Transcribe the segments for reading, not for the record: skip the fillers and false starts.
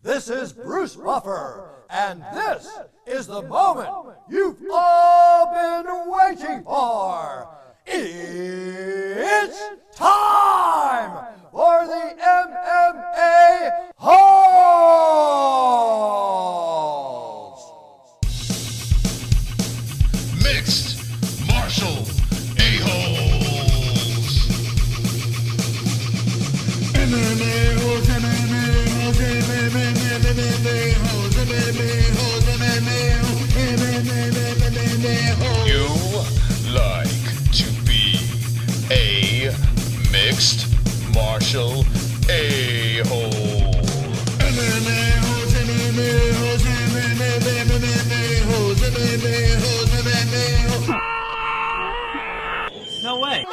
This is Bruce Buffer, and this is the moment you've all been waiting for. It's time for the MMA-Holes! Mixed martial a-holes. MMA-Holes, MMA-Holes, MMA-Holes, MMA-Holes, MMA-Holes. You like to be a mixed martial a-hole. MMA-Holes, MMA-Holes, MMA-Holes, MMA-Holes, MMA-Holes. No way.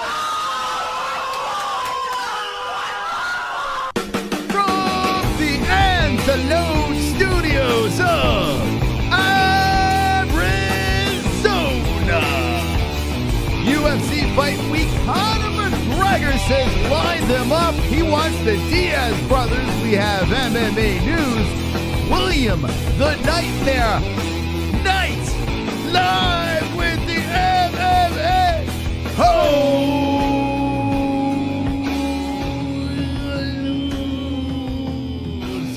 From the Antelope Studios of Arizona, UFC Fight Week, Conor McGregor says line them up. He wants the Diaz brothers. We have MMA news. William the Nightmare Knight live with the MMA Holes.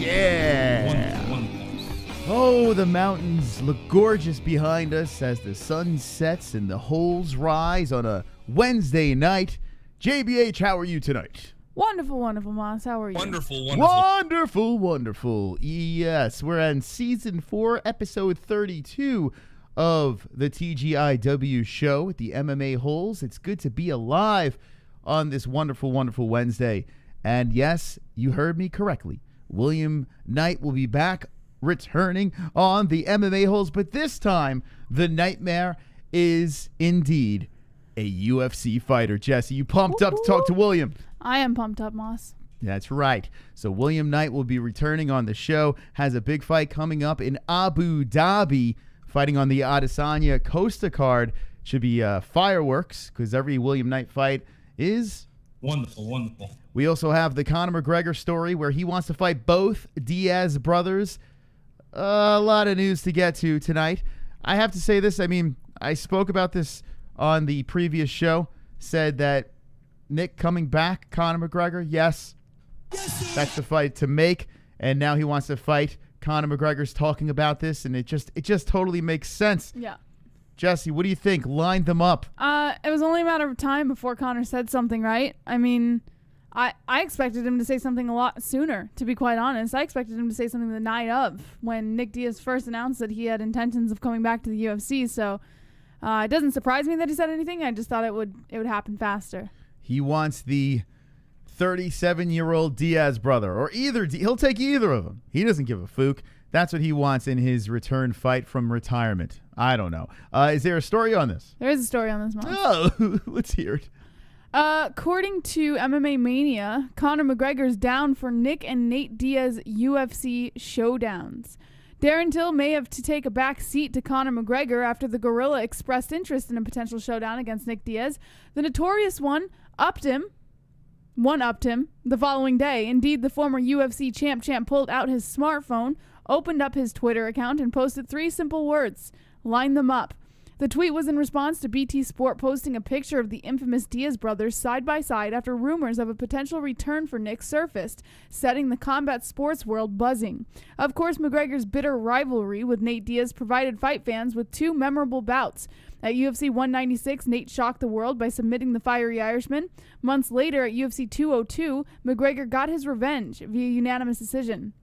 Yeah. Oh, the mountains look gorgeous behind us as the sun sets and the holes rise on a Wednesday night. JBH, how are you tonight? Wonderful, wonderful, Moss. How are you? Wonderful. Yes, we're on season 4, episode 32 of the TGIW show at the MMA Holes. It's good to be alive on this wonderful Wednesday. And yes, you heard me correctly. William Knight will be back returning on the MMA Holes, but this time the Nightmare is indeed a UFC fighter. Jesse, you pumped up to talk to William? I am pumped up, Moss. That's right. So William Knight will be returning on the show, has a big fight coming up in Abu Dhabi, fighting on the Adesanya Costa card. Should be fireworks, because every William Knight fight is Wonderful. We also have the Conor McGregor story, where he wants to fight both Diaz brothers. A lot of news to get to tonight. I have to say this. I mean, I spoke about this on the previous show, said that Nick coming back, Conor McGregor, yes, that's the fight to make, and now he wants to fight. Conor McGregor's talking about this, and it just totally makes sense. Yeah. Jesse, what do you think? Line them up. It was only a matter of time before Conor said something, right? I mean, I expected him to say something a lot sooner, to be quite honest. I expected him to say something the night of, when Nick Diaz first announced that he had intentions of coming back to the UFC, so it doesn't surprise me that he said anything. I just thought it would happen faster. He wants the 37-year-old Diaz brother, or he'll take either of them. He doesn't give a fook. That's what he wants in his return fight from retirement. I don't know. Is there a story on this? There is a story on this, Mom. Oh, let's hear it. According to MMA Mania, Conor McGregor's down for Nick and Nate Diaz UFC showdowns. Darren Till may have to take a back seat to Conor McGregor after the Gorilla expressed interest in a potential showdown against Nick Diaz. The Notorious one-upped him the following day. Indeed, the former UFC champ pulled out his smartphone, opened up his Twitter account, and posted 3 simple words: line them up. The tweet was in response to BT Sport posting a picture of the infamous Diaz brothers side by side after rumors of a potential return for Nick surfaced, setting the combat sports world buzzing. Of course, McGregor's bitter rivalry with Nate Diaz provided fight fans with 2 memorable bouts. At UFC 196, Nate shocked the world by submitting the fiery Irishman. Months later, at UFC 202, McGregor got his revenge via unanimous decision.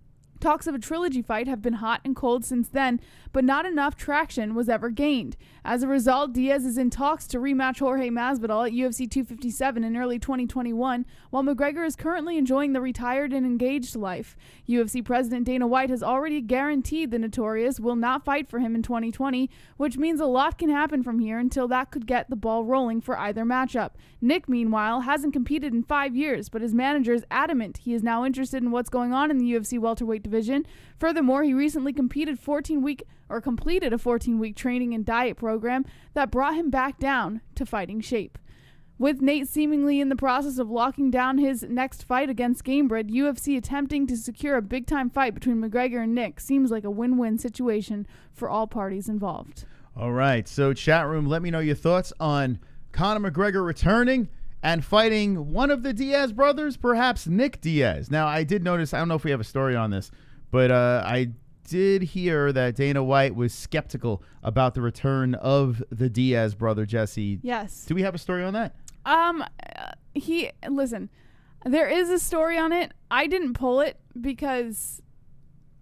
Talks of a trilogy fight have been hot and cold since then, but not enough traction was ever gained. As a result, Diaz is in talks to rematch Jorge Masvidal at UFC 257 in early 2021, while McGregor is currently enjoying the retired and engaged life. UFC President Dana White has already guaranteed the Notorious will not fight for him in 2020, which means a lot can happen from here until that could get the ball rolling for either matchup. Nick, meanwhile, hasn't competed in 5 years, but his manager is adamant he is now interested in what's going on in the UFC welterweight division. Furthermore, he recently completed a 14-week training and diet program that brought him back down to fighting shape. With Nate seemingly in the process of locking down his next fight against Gamebred, UFC attempting to secure a big-time fight between McGregor and Nick seems like a win-win situation for all parties involved. All right, so chat room, let me know your thoughts on Conor McGregor returning and fighting one of the Diaz brothers, perhaps Nick Diaz. Now, I did notice, I don't know if we have a story on this, but I did hear that Dana White was skeptical about the return of the Diaz brother, Jesse. Yes. Do we have a story on that? Listen, there is a story on it. I didn't pull it because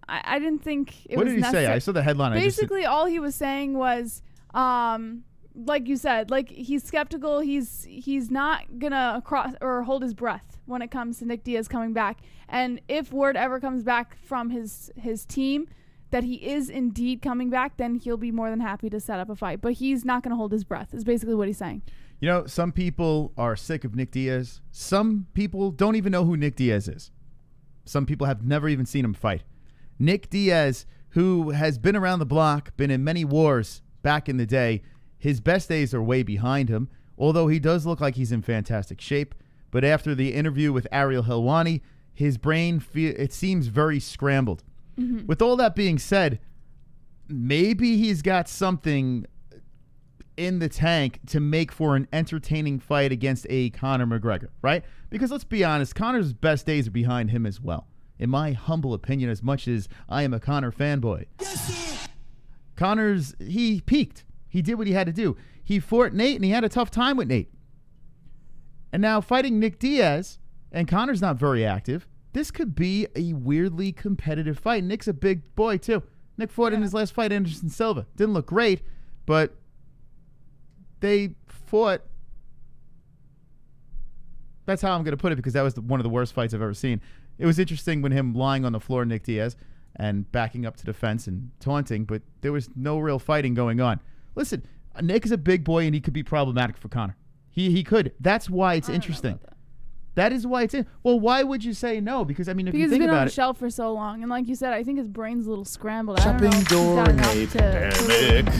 I didn't think it was necessary. What did he say? I saw the headline. Basically, all he was saying was, like you said, like he's skeptical. He's not gonna cross or hold his breath when it comes to Nick Diaz coming back. And if word ever comes back from his team that he is indeed coming back, then he'll be more than happy to set up a fight. But he's not gonna hold his breath. Is basically what he's saying. You know, some people are sick of Nick Diaz. Some people don't even know who Nick Diaz is. Some people have never even seen him fight. Nick Diaz, who has been around the block, been in many wars back in the day, his best days are way behind him, although he does look like he's in fantastic shape. But after the interview with ARIEL HELWANI, his brain, it seems very scrambled. Mm-hmm. With all that being said, maybe he's got something in the tank to make for an entertaining fight against a Conor McGregor, right? Because let's be honest, Conor's best days are behind him as well. In my humble opinion, as much as I am a Conor fanboy. Yes, Conor's, he peaked. He did what he had to do. He fought Nate, and he had a tough time with Nate. And now fighting Nick Diaz, and Conor's not very active, this could be a weirdly competitive fight. Nick's a big boy, too. Nick fought in his last fight, Anderson Silva. Didn't look great, but they fought. That's how I'm going to put it, because that was one of the worst fights I've ever seen. It was interesting when him lying on the floor, Nick Diaz, and backing up to the fence and taunting, but there was no real fighting going on. Listen, Nick is a big boy, and he could be problematic for Conor. He could. That's why it's interesting. That is why it's in. Well, why would you say no? Because, I mean, if you think he's been about on it. the shelf for so long. And like you said, I think his brain's a little scrambled. Shopping door in a pandemic.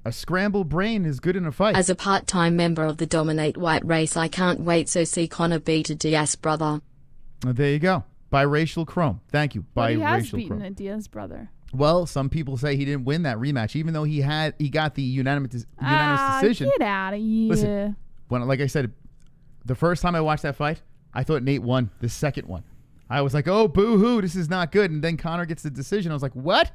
A scrambled brain is good in a fight. As a part-time member of the Dominate White race, I can't wait to see Conor beat a Diaz brother. There you go. Biracial Chrome. Thank you. But he has Biracial beaten Chrome. a Diaz brother. Well, some people say he didn't win that rematch, even though he got the unanimous decision. Get out of here. Listen, like I said, the first time I watched that fight, I thought Nate won the second one. I was like, oh, boo-hoo, this is not good. And then Conor gets the decision. I was like, what?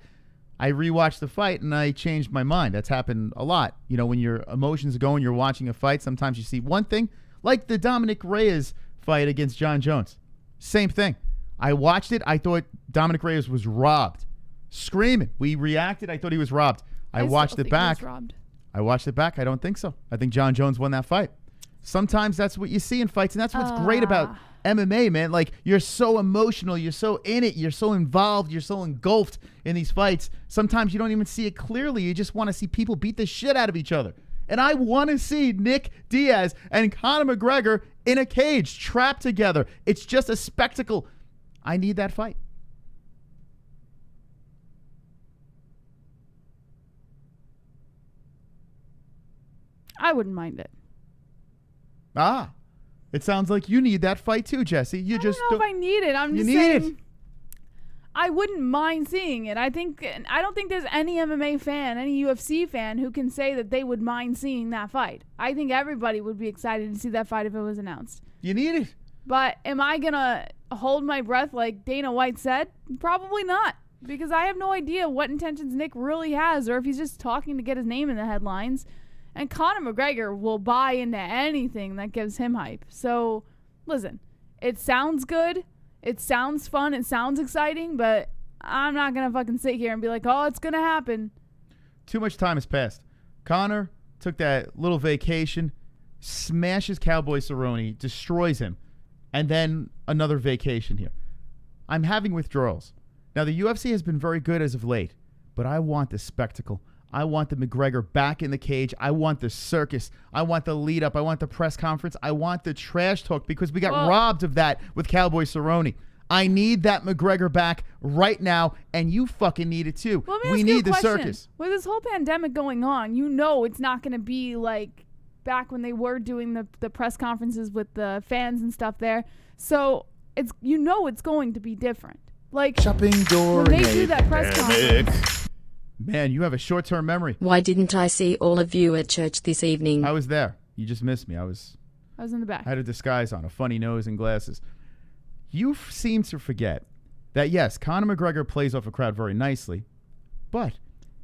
I rewatched the fight, and I changed my mind. That's happened a lot. You know, when your emotions are going, you're watching a fight, sometimes you see one thing, like the Dominic Reyes fight against John Jones. Same thing. I watched it. I thought Dominic Reyes was robbed. Screaming. We reacted. I thought he was robbed. I watched it back. I watched it back. I don't think so. I think John Jones won that fight. Sometimes that's what you see in fights, and that's what's great about MMA, man. Like, you're so emotional. You're so in it. You're so involved. You're so engulfed in these fights. Sometimes you don't even see it clearly. You just want to see people beat the shit out of each other. And I want to see Nick Diaz and Conor McGregor in a cage, trapped together. It's just a spectacle. I need that fight. I wouldn't mind it. It sounds like you need that fight too, Jesse. I don't know if I need it. I'm just saying I wouldn't mind seeing it. I don't think there's any MMA fan, any UFC fan who can say that they would mind seeing that fight. I think everybody would be excited to see that fight if it was announced. You need it. But am I going to hold my breath like Dana White said? Probably not. Because I have no idea what intentions Nick really has, or if he's just talking to get his name in the headlines. And Conor McGregor will buy into anything that gives him hype. So, listen, it sounds good. It sounds fun. It sounds exciting. But I'm not going to fucking sit here and be like, oh, it's going to happen. Too much time has passed. Conor took that little vacation, smashes Cowboy Cerrone, destroys him, and then another vacation here. I'm having withdrawals. Now, the UFC has been very good as of late, but I want the spectacle. I want the McGregor back in the cage. I want the circus. I want the lead up. I want the press conference. I want the trash talk, because we got robbed of that with Cowboy Cerrone. I need that McGregor back right now, and you fucking need it too. Well, we need the circus. With this whole pandemic going on, you know it's not going to be like back when they were doing the press conferences with the fans and stuff there. So it's it's going to be different. Like Shopping when they do that press conference. Man, you have a short-term memory. Why didn't I see all of you at church this evening? I was there. You just missed me. I was in the back. I had a disguise on, a funny nose and glasses. You seem to forget that, yes, Conor McGregor plays off a crowd very nicely, but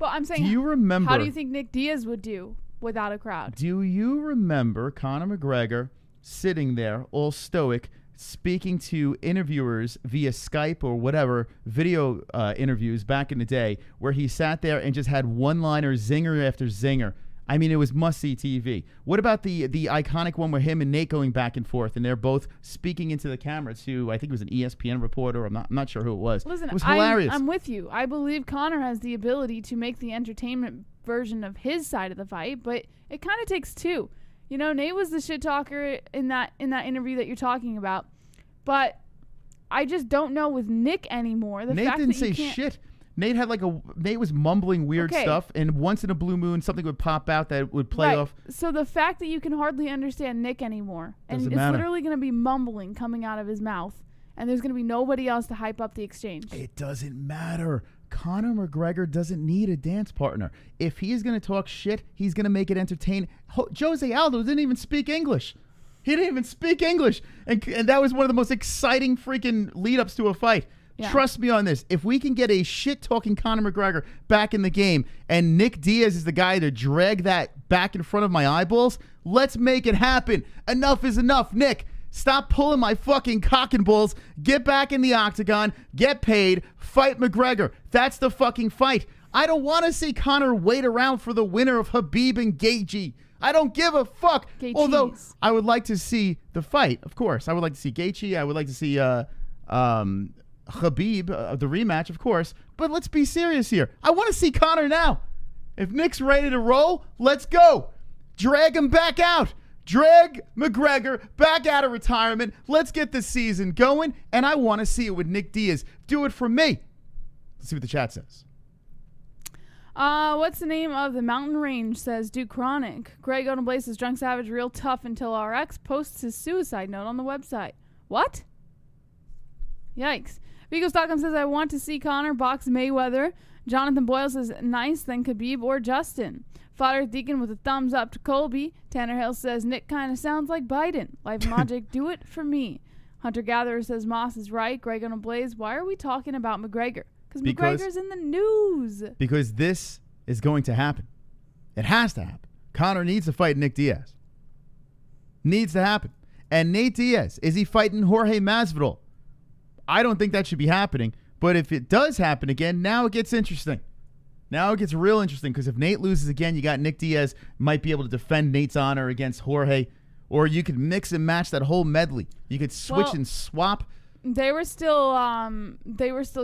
I'm saying, do you remember? How do you think Nick Diaz would do without a crowd? Do you remember Conor McGregor sitting there all stoic, speaking to interviewers via Skype or whatever, video interviews back in the day, where he sat there and just had one-liner zinger after zinger? I mean, it was must-see TV. What about the iconic one with him and Nate going back and forth, and they're both speaking into the camera to, I think it was an ESPN reporter. I'm not sure who it was. Listen, it was hilarious. I'm with you. I believe Conor has the ability to make the entertainment version of his side of the fight, but it kind of takes two. You know, Nate was the shit talker in that interview that you're talking about, but I just don't know with Nick anymore. Nate didn't say shit. Nate was mumbling weird stuff, and once in a blue moon, something would pop out that would play off. So the fact that you can hardly understand Nick anymore, and it's literally going to be mumbling coming out of his mouth, and there's going to be nobody else to hype up the exchange. It doesn't matter. Conor McGregor doesn't need a dance partner. If he is going to talk shit, he's going to make it entertaining. Jose Aldo didn't even speak English. He didn't even speak English, and that was one of the most exciting freaking lead-ups to a fight. Yeah. Trust me on this. If we can get a shit-talking Conor McGregor back in the game and Nick Diaz is the guy to drag that back in front of my eyeballs, let's make it happen. Enough is enough. Nick, stop pulling my fucking cock and balls. Get back in the octagon. Get paid. Fight McGregor. That's the fucking fight. I don't want to see Conor wait around for the winner of Khabib and Gaethje. I don't give a fuck. Although I would like to see the fight, of course. I would like to see Gaethje. I would like to see Khabib, the rematch, of course. But let's be serious here. I want to see Conor now. If Nick's ready to roll, let's go. Drag him back out. Drag McGregor back out of retirement. Let's get the season going. And I want to see it with Nick Diaz. Do it for me. Let's see what the chat says. What's the name of the mountain range? Says Duke Chronic. Greg Odom says Drunk Savage real tough until RX posts his suicide note on the website. What? Yikes. Vigo.com says I want to see Conor box Mayweather. Jonathan Boyle says nice, then Khabib or Justin. Flat Earth Deacon with a thumbs up to Colby. Tanner Hill says Nick kind of sounds like Biden. Life and Logic, do it for me. Hunter Gatherer says Moss is right. Greg on a Blaze, why are we talking about McGregor? Because McGregor's in the news. Because this is going to happen. It has to happen. Conor needs to fight Nick Diaz. Needs to happen. And Nate Diaz, is he fighting Jorge Masvidal? I don't think that should be happening. But if it does happen again, now it gets interesting. Now it gets real interesting because if Nate loses again, you got Nick Diaz might be able to defend Nate's honor against Jorge, or you could mix and match that whole medley. You could switch and swap. They were still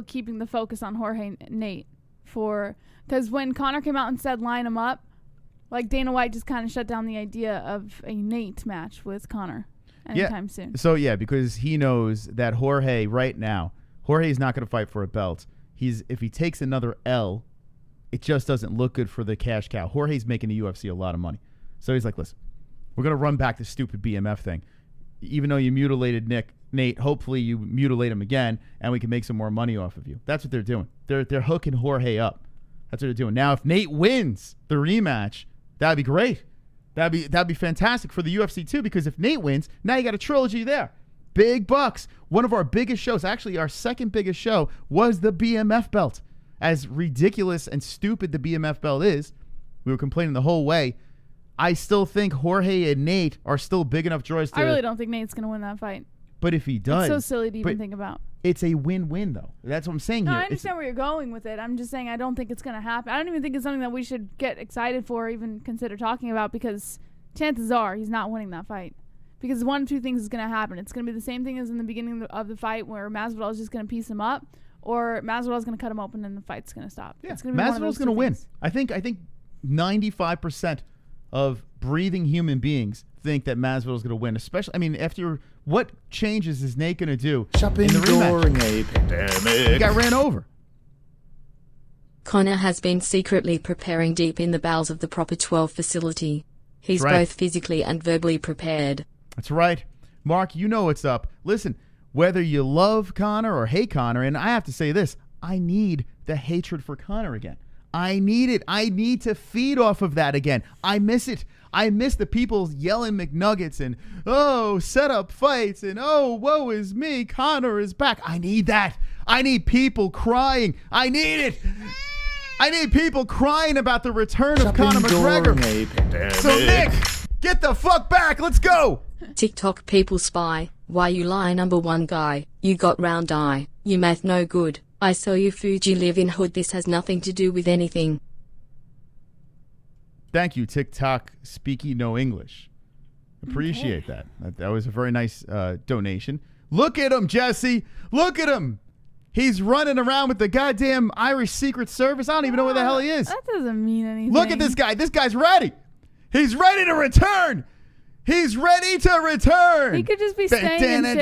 keeping the focus on Jorge Nate because when Conor came out and said line him up, like Dana White just kind of shut down the idea of a Nate match with Conor anytime soon. So because he knows that Jorge right now, Jorge's not going to fight for a belt. If he takes another L, it just doesn't look good for the cash cow. Jorge's making the UFC a lot of money. So he's like, listen, we're going to run back the stupid BMF thing. Even though you mutilated Nate, hopefully you mutilate him again and we can make some more money off of you. That's what they're doing. They're hooking Jorge up. That's what they're doing. Now, if Nate wins the rematch, that'd be great. That'd be fantastic for the UFC too, because if Nate wins, now you got a trilogy there. Big bucks. One of our biggest shows, actually our second biggest show, was the BMF belt. As ridiculous and stupid the BMF belt is, we were complaining the whole way. I still think Jorge and Nate are still big enough draws to... I really don't think Nate's going to win that fight. But if he does... It's so silly to even think about. It's a win-win, though. That's what I'm saying here. I understand where you're going with it. I'm just saying I don't think it's going to happen. I don't even think it's something that we should get excited for or even consider talking about, because chances are he's not winning that fight. Because one of two things is going to happen. It's going to be the same thing as in the beginning of the fight where Masvidal is just going to piece him up, or Masvidal is going to cut him open and the fight's going to stop. Yeah, Masvidal's going to win. I think 95% of breathing human beings think that Masvidal's going to win. Especially, I mean, after what changes is Nate going to do shopping in the during rematch? a pandemic? He got ran over. Conor has been secretly preparing deep in the bowels of the Proper 12 facility. He's That's right. both physically and verbally prepared. That's right. Mark, you know what's up. Listen, whether you love Conor or hate Conor, and I have to say this, I need the hatred for Conor again. I need it. I need to feed off of that again. I miss it. I miss the people yelling McNuggets and, oh, set up fights and, oh, woe is me, Conor is back. I need that. I need people crying. I need it. I need people crying about the return of Conor McGregor. So, Nick, get the fuck back. Let's go. TikTok people spy. Why you lie, number one guy? You got round eye. You math no good. I saw you Fuji live in hood. This has nothing to do with anything. Thank you, TikTok speaking no English. Appreciate that. That was a very nice donation. Look at him, Jesse. Look at him. He's running around with the goddamn Irish Secret Service. I don't even know where the hell he is. That doesn't mean anything. Look at this guy. This guy's ready. He's ready to return. He's ready to return. He could just be staying in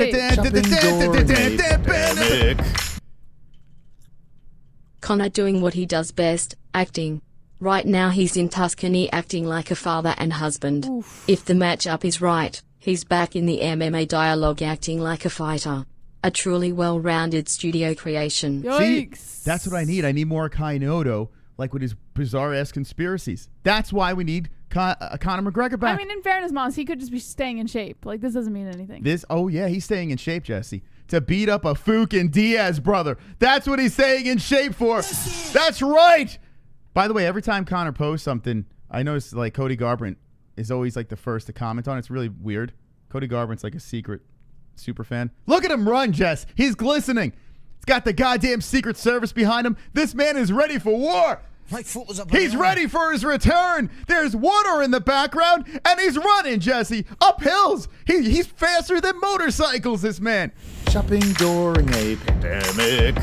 shape. Conor doing what he does best, acting. Right now he's in Tuscany acting like a father and husband. Oof. If the matchup is right, he's back in the MMA dialogue acting like a fighter. A truly well-rounded studio creation. Yikes. See, that's what I need. I need more Kainoto, like with his bizarre-ass conspiracies. That's why we need Conor McGregor back. I mean, in fairness, Moss, he could just be staying in shape. Like, this doesn't mean anything. Oh yeah, he's staying in shape, Jesse, to beat up a fucking Diaz brother. That's what he's staying in shape for. That's right. By the way, every time Conor posts something, I notice like Cody Garbrandt is always like the first to comment on it. It's really weird. Cody Garbrandt's like a secret super fan. Look at him run, Jess. He's glistening. He's got the goddamn Secret Service behind him. This man is ready for war. My foot was up. He's ready for his return. There's water in the background, and he's running, Jesse, up hills. He's faster than motorcycles, this man. Shopping during a pandemic.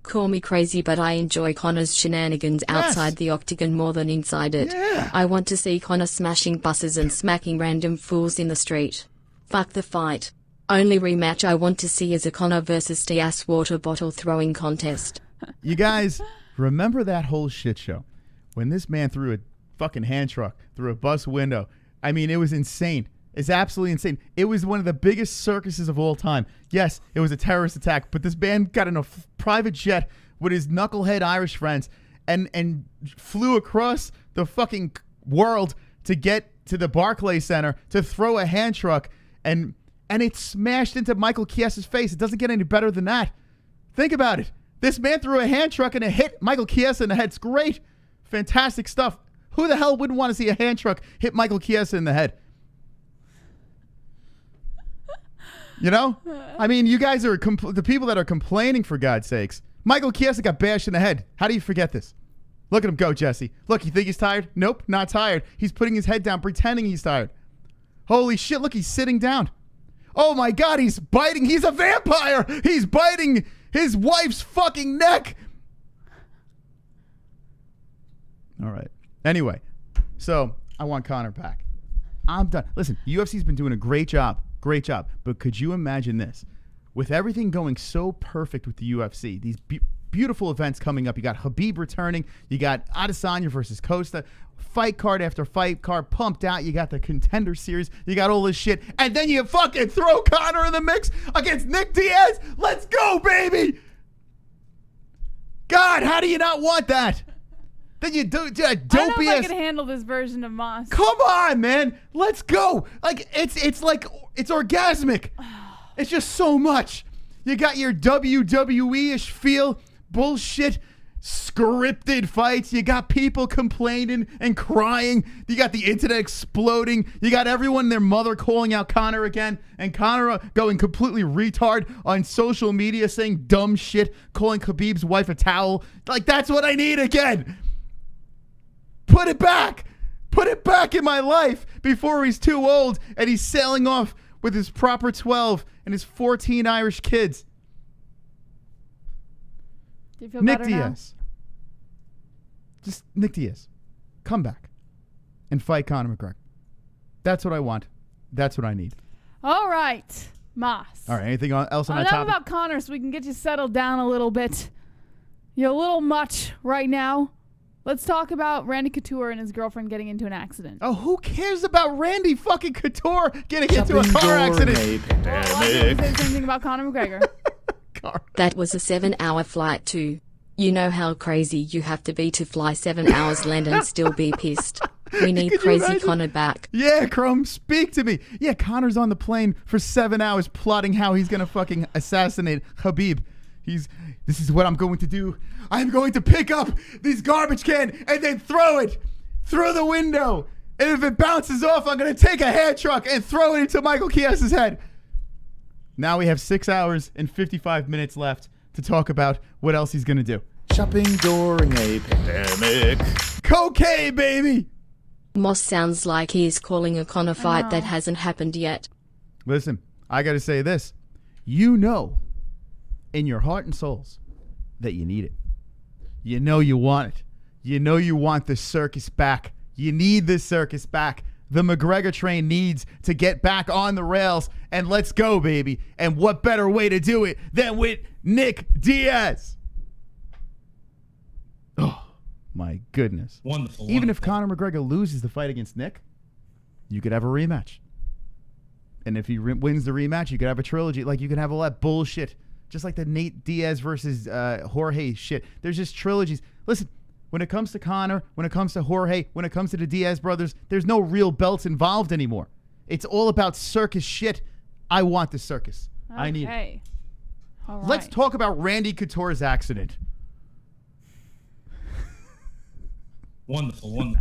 Call me crazy, but I enjoy Conor's shenanigans outside the octagon more than inside it. Yeah. I want to see Conor smashing buses and smacking random fools in the street. Fuck the fight. Only rematch I want to see is a Conor versus Diaz water bottle throwing contest. You guys, remember that whole shit show when this man threw a fucking hand truck through a bus window? I mean, it was insane. It's absolutely insane. It was one of the biggest circuses of all time. Yes, it was a terrorist attack, but this man got in a private jet with his knucklehead Irish friends and flew across the fucking world to get to the Barclays Center to throw a hand truck, and it smashed into Michael Chiesa's face. It doesn't get any better than that. Think about it. This man threw a hand truck and it hit Michael Chiesa in the head. It's great. Fantastic stuff. Who the hell wouldn't want to see a hand truck hit Michael Chiesa in the head? You know? I mean, you guys are the people that are complaining, for God's sakes. Michael Chiesa got bashed in the head. How do you forget this? Look at him go, Jesse. Look, you think he's tired? Nope, not tired. He's putting his head down, pretending he's tired. Holy shit, look, he's sitting down. Oh my God, he's biting. He's a vampire. He's biting his wife's fucking neck. All right. Anyway, so I want Conor back. I'm done. Listen, UFC's been doing a great job. Great job. But could you imagine this? With everything going so perfect with the UFC, these beautiful events coming up. You got Khabib returning. You got Adesanya versus Costa. Fight card after fight card pumped out. You got the Contender Series. You got all this shit. And then you fucking throw Conor in the mix against Nick Diaz. Let's go, baby. God, how do you not want that? Then you do dopey I don't know if I ass. can handle this version of Moss. Come on, man. Let's go. Like it's like it's orgasmic. It's just so much. You got your WWE-ish feel, bullshit, scripted fights. You got people complaining and crying. You got the internet exploding. You got everyone and their mother calling out Conor again, and Conor going completely retard on social media saying dumb shit, calling Khabib's wife a towel. Like, that's what I need again. Put it back. Put it back in my life before he's too old and he's sailing off with his proper 12 and his 14 Irish kids. Do you feel Nick better now? Diaz. Just Nick Diaz. Come back and fight Conor McGregor. That's what I want. That's what I need. All right, Moss. All right. Anything else on that Enough topic? about Conor so we can get you settled down a little bit. You're a little much right now. Let's talk about Randy Couture and his girlfriend getting into an accident. Oh, who cares about Randy fucking Couture getting into a car accident? Well, a lot of people say the same thing about Conor McGregor. That was a 7-hour flight too. You know how crazy you have to be to fly 7 hours land and still be pissed. We need crazy Conor back. Yeah, Crumb, speak to me. Yeah, Conor's on the plane for 7 hours plotting how he's going to fucking assassinate Khabib. This is what I'm going to do. I'm going to pick up this garbage can and then throw it through the window. And if it bounces off, I'm going to take a hair truck and throw it into Michael Chies's head. Now we have 6 hours and 55 minutes left to talk about what else he's going to do. Shopping during a pandemic. Cocaine, baby. Moss sounds like he is calling a Conor fight that hasn't happened yet. Listen, I got to say this. You know, in your heart and souls, that you need it. You know you want it. You know you want the circus back. You need this circus back. The McGregor train needs to get back on the rails, and let's go, baby. And what better way to do it than with Nick Diaz? Oh, my goodness. Wonderful. Even if Conor McGregor loses the fight against Nick, you could have a rematch. And if he wins the rematch, you could have a trilogy. Like, you can have all that bullshit. Just like the Nate Diaz versus Jorge shit. There's just trilogies. Listen, when it comes to Conor, when it comes to Jorge, when it comes to the Diaz brothers, there's no real belts involved anymore. It's all about circus shit. I want the circus. Okay. I need it. All right. Let's talk about Randy Couture's accident. Wonderful.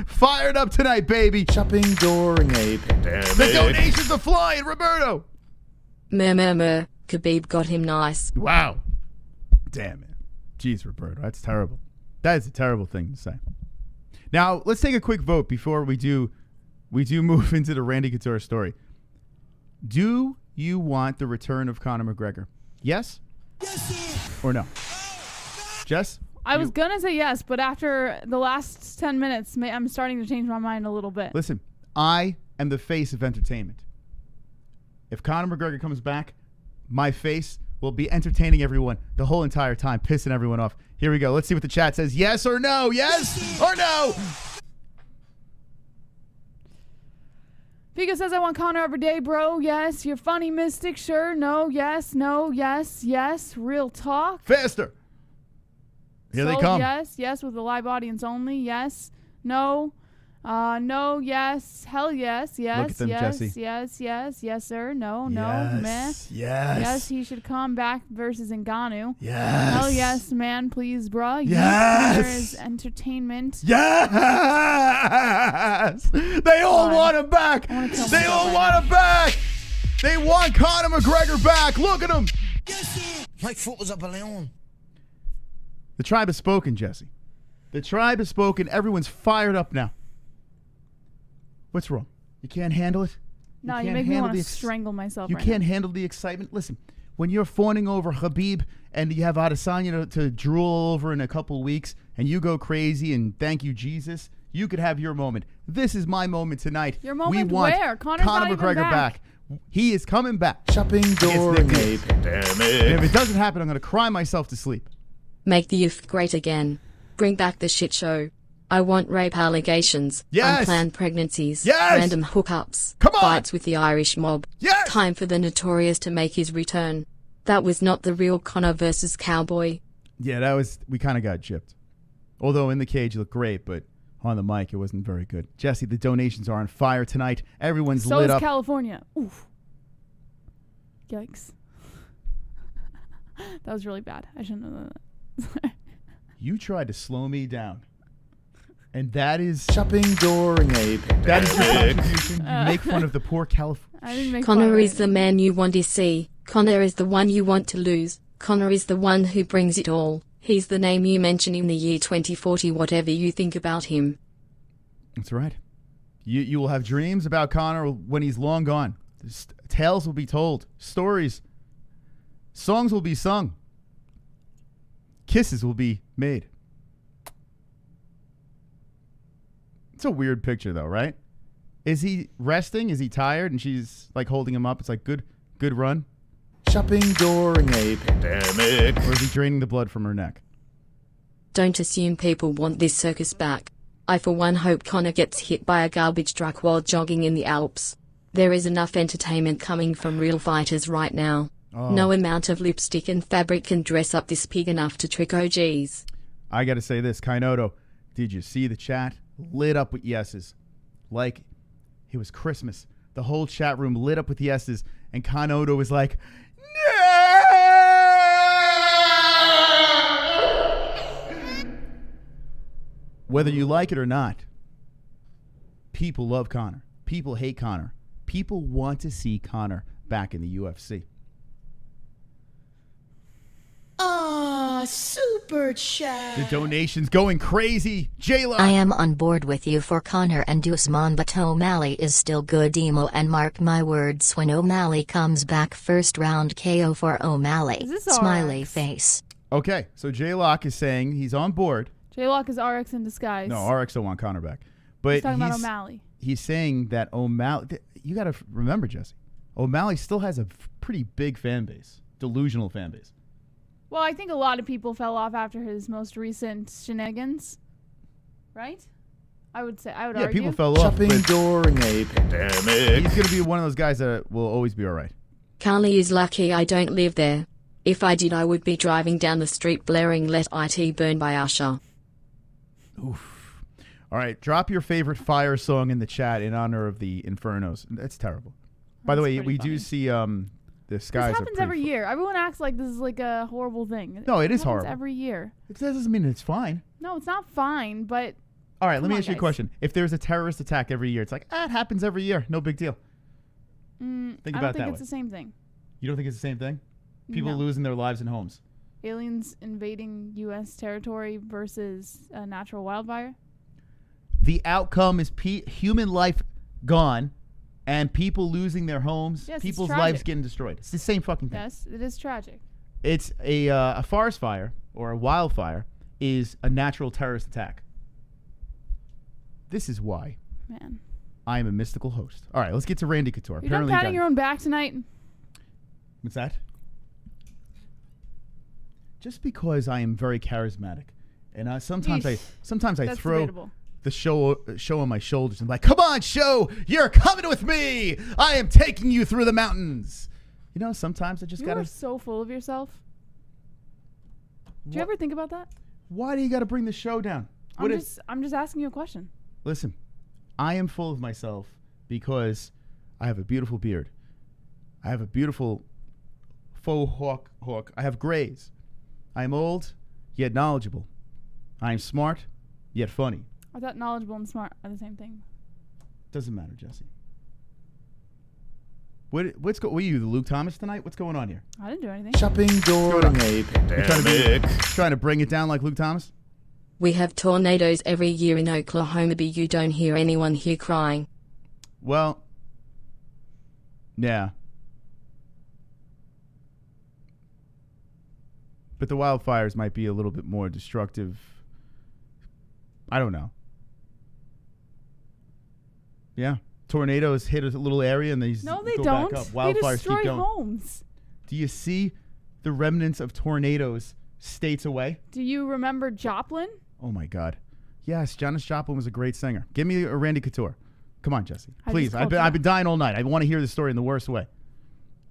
Fired up tonight, baby. Shopping during a pandemic. The donations are flying, Roberto. Meh. Khabib got him nice. Wow. Damn, man. Jeez, Roberto, that's terrible. That is a terrible thing to say. Now, let's take a quick vote before we do move into the Randy Couture story. Do you want the return of Conor McGregor? Yes? Or no? Jess? I was going to say yes, but after the last 10 minutes, I'm starting to change my mind a little bit. Listen, I am the face of entertainment. If Conor McGregor comes back, my face will be entertaining everyone the whole entire time, pissing everyone off. Here we go. Let's see what the chat says. Yes or no? Yes or no? Figo says, I want Conor every day, bro. Yes. You're funny, Mystic. Sure. No. Yes. No. Yes. Real talk. Faster. Here they come. Yes. With a live audience only. Yes. No. No. Yes. Hell yes. Yes. Look at them, Jesse. Yes, sir. No. Yes. Meh. Yes, he should come back versus Ngannou. Yes. Hell yes, man. Please, bruh. Yes. There is entertainment. Yes. They all want him back. They all want him back. They want Conor McGregor back. Look at him. My foot was up a balloon. The tribe has spoken, Jesse. The tribe has spoken. Everyone's fired up now. What's wrong? You can't handle it? No, you make me want to strangle myself You right can't now. handle the excitement? Listen, when you're fawning over Khabib and you have Adesanya to drool over in a couple of weeks and you go crazy and thank you, Jesus, you could have your moment. This is my moment tonight. Your moment we want where? Conor's not even McGregor back. He is coming back. Shopping during a pandemic. And if it doesn't happen, I'm going to cry myself to sleep. Make the youth great again. Bring back the shit show. I want rape allegations, Yes. unplanned pregnancies, Yes. random hookups, Come on. fights with the Irish mob. Yes. Time for the Notorious to make his return. That was not the real Conor versus Cowboy. Yeah, we kind of got gypped. Although in the cage, you look great, but on the mic, it wasn't very good. Jesse, the donations are on fire tonight. Everyone's So lit is up. California. Oof. Yikes. That was really bad. I shouldn't have done that. You tried to slow me down. And that is Shopping during a that is the pandemic. contribution. You make fun of the poor California. I didn't make Conor fun is of the it. man you want to see. Conor is the one you want to lose. Conor is the one who brings it all. He's the name you mention in the year 2040, whatever you think about him. That's right. You will have dreams about Conor when he's long gone. Tales will be told. Stories. Songs will be sung. Kisses will be made. It's a weird picture, though, right? Is he resting? Is he tired? And she's like holding him up. It's like, good run. Shopping during a pandemic. Or is he draining the blood from her neck? Don't assume people want this circus back. I for one hope Conor gets hit by a garbage truck while jogging in the Alps. There is enough entertainment coming from real fighters right now. Oh. No amount of lipstick and fabric can dress up this pig enough to trick OGs. I got to say this, Kainoto, did you see the chat? Lit up with yeses. Like it was Christmas. The whole chat room lit up with yeses, and Kainoto was like, whether you like it or not, people love Conor. People hate Conor. People want to see Conor back in the UFC. Super chat. The donations going crazy. J-Lo. I am on board with you for Conor and Usman, but O'Malley is still good emo, and mark my words, when O'Malley comes back, first round KO for O'Malley. Is this Smiley RX? face. Okay, so J-Lock is saying he's on board. J-Lock is RX in disguise. No, RX don't want Conor back. But He's talking about O'Malley. He's saying that O'Malley, you got to remember, Jesse, O'Malley still has a pretty big fan base, delusional fan base. Well, I think a lot of people fell off after his most recent shenanigans. Right? I would argue. People fell off. Shopping But during a pandemic. he's going to be one of those guys that will always be all right. Carly is lucky I don't live there. If I did, I would be driving down the street blaring Let It Burn by Usher. Oof. All right, drop your favorite fire song in the chat in honor of the Infernos. That's terrible. By the That's way, pretty we funny. do see the skies. This happens every year. Everyone acts like this is like a horrible thing. No, it is happens horrible. every year. It doesn't mean it's fine. No, it's not fine, but All right, let Come me on, ask you a guys. question. If there's a terrorist attack every year, it's like, it happens every year. No big deal. I about don't that think way. it's the same thing. You don't think it's the same thing? People No. losing their lives and homes. Aliens invading U.S. territory versus a natural wildfire. The outcome is human life gone and people losing their homes, Yes, it's people's tragic. lives getting destroyed. It's the same fucking thing. Yes, it is tragic. It's a forest fire or a wildfire is a natural terrorist attack. This is why Man. I am a mystical host. All right, let's get to Randy Couture. You're done patting your own back tonight? What's that? Just because I am very charismatic, and sometimes I That's throw debatable. the show on my shoulders and like, come on, show, you're coming with me. I am taking you through the mountains. You know, sometimes I just You gotta. are so full of yourself. Do you ever think about that? Why do you gotta bring the show down? What is? I'm just asking you a question. Listen, I am full of myself because I have a beautiful beard. I have a beautiful faux hawk. I have grays. I am old, yet knowledgeable. I am smart, yet funny. I thought knowledgeable and smart are the same thing. Doesn't matter, Jesse. What are you, the Luke Thomas tonight? What's going on here? I didn't do anything. Shopping during a You pandemic. trying to bring it down like Luke Thomas? We have tornadoes every year in Oklahoma, but you don't hear anyone here crying. Well, yeah. But the wildfires might be a little bit more destructive. I don't know. Yeah. Tornadoes hit a little area and they No, they go don't. back up. They Wildfires destroy keep going. homes. Do you see the remnants of tornadoes states away? Do you remember Joplin? Oh, my God. Yes, Janis Joplin was a great singer. Give me a Randy Couture. Come on, Jesse. I Please. just I've called been dying all night. I want to hear the story in the worst way.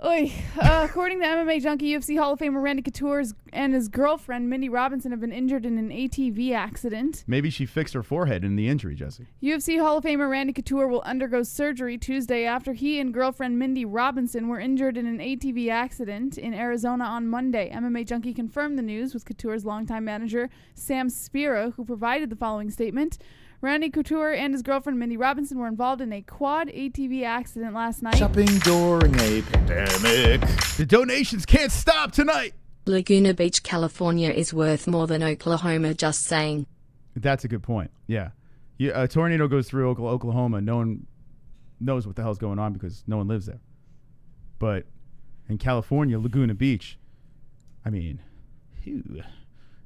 Oy. According to MMA Junkie, UFC Hall of Famer Randy Couture and his girlfriend Mindy Robinson have been injured in an ATV accident. Maybe she fixed her forehead in the injury, Jesse. UFC Hall of Famer Randy Couture will undergo surgery Tuesday after he and girlfriend Mindy Robinson were injured in an ATV accident in Arizona on Monday. MMA Junkie confirmed the news with Couture's longtime manager Sam Spira, who provided the following statement. Randy Couture and his girlfriend Mindy Robinson were involved in a quad ATV accident last night. Shopping during a pandemic. The donations can't stop tonight. Laguna Beach, California is worth more than Oklahoma, just saying. That's a good point. Yeah. A tornado goes through Oklahoma. No one knows what the hell's going on because no one lives there. But in California, Laguna Beach, I mean, phew,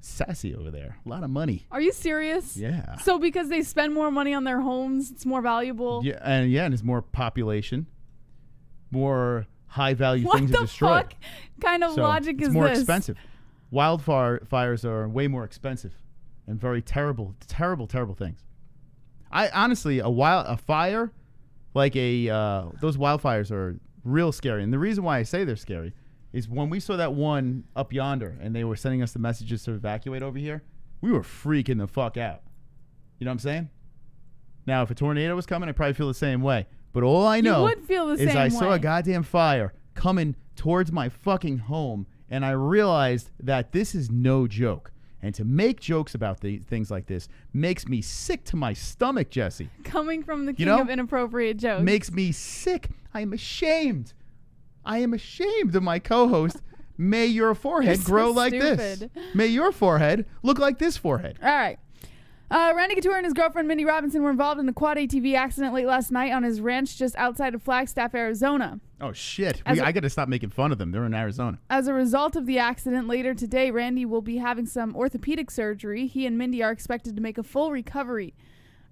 sassy over there. A lot of money. Are you serious? Yeah. So because they spend more money on their homes, it's more valuable? Yeah, and there's more population, more high-value What things the to destroy. fuck kind of So logic it's is more this? expensive. Wildfires are way more expensive. and very terrible, terrible, terrible things. I honestly, a fire, like those wildfires are real scary. And the reason why I say they're scary is when we saw that one up yonder and they were sending us the messages to evacuate over here, we were freaking the fuck out. You know what I'm saying? Now, if a tornado was coming, I'd probably feel the same way. But all I know is I saw a goddamn fire coming towards my fucking home, and I realized that this is no joke. And to make jokes about things like this makes me sick to my stomach, Jesse. Coming from the king of inappropriate jokes. Makes me sick. I am ashamed. I am ashamed of my co-host. May your forehead grow like this. May your forehead look like this forehead. All right. Randy Couture and his girlfriend Mindy Robinson were involved in a quad ATV accident late last night on his ranch just outside of Flagstaff, Arizona. Oh, shit. I got to stop making fun of them. They're in Arizona. As a result of the accident, later today, Randy will be having some orthopedic surgery. He and Mindy are expected to make a full recovery.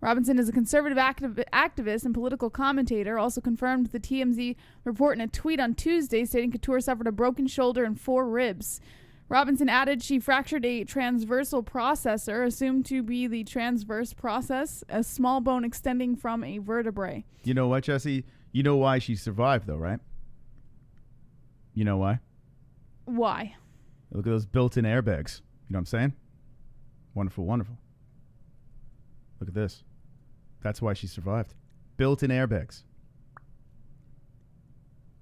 Robinson is a conservative activist and political commentator, also confirmed the TMZ report in a tweet on Tuesday stating Couture suffered a broken shoulder and 4 ribs. Robinson added she fractured a transversal processor, assumed to be the transverse process, a small bone extending from a vertebrae. You know what, Jesse? You know why she survived, though, right? You know why? Why? Look at those built-in airbags. You know what I'm saying? Wonderful, wonderful. Look at this. That's why she survived. Built-in airbags.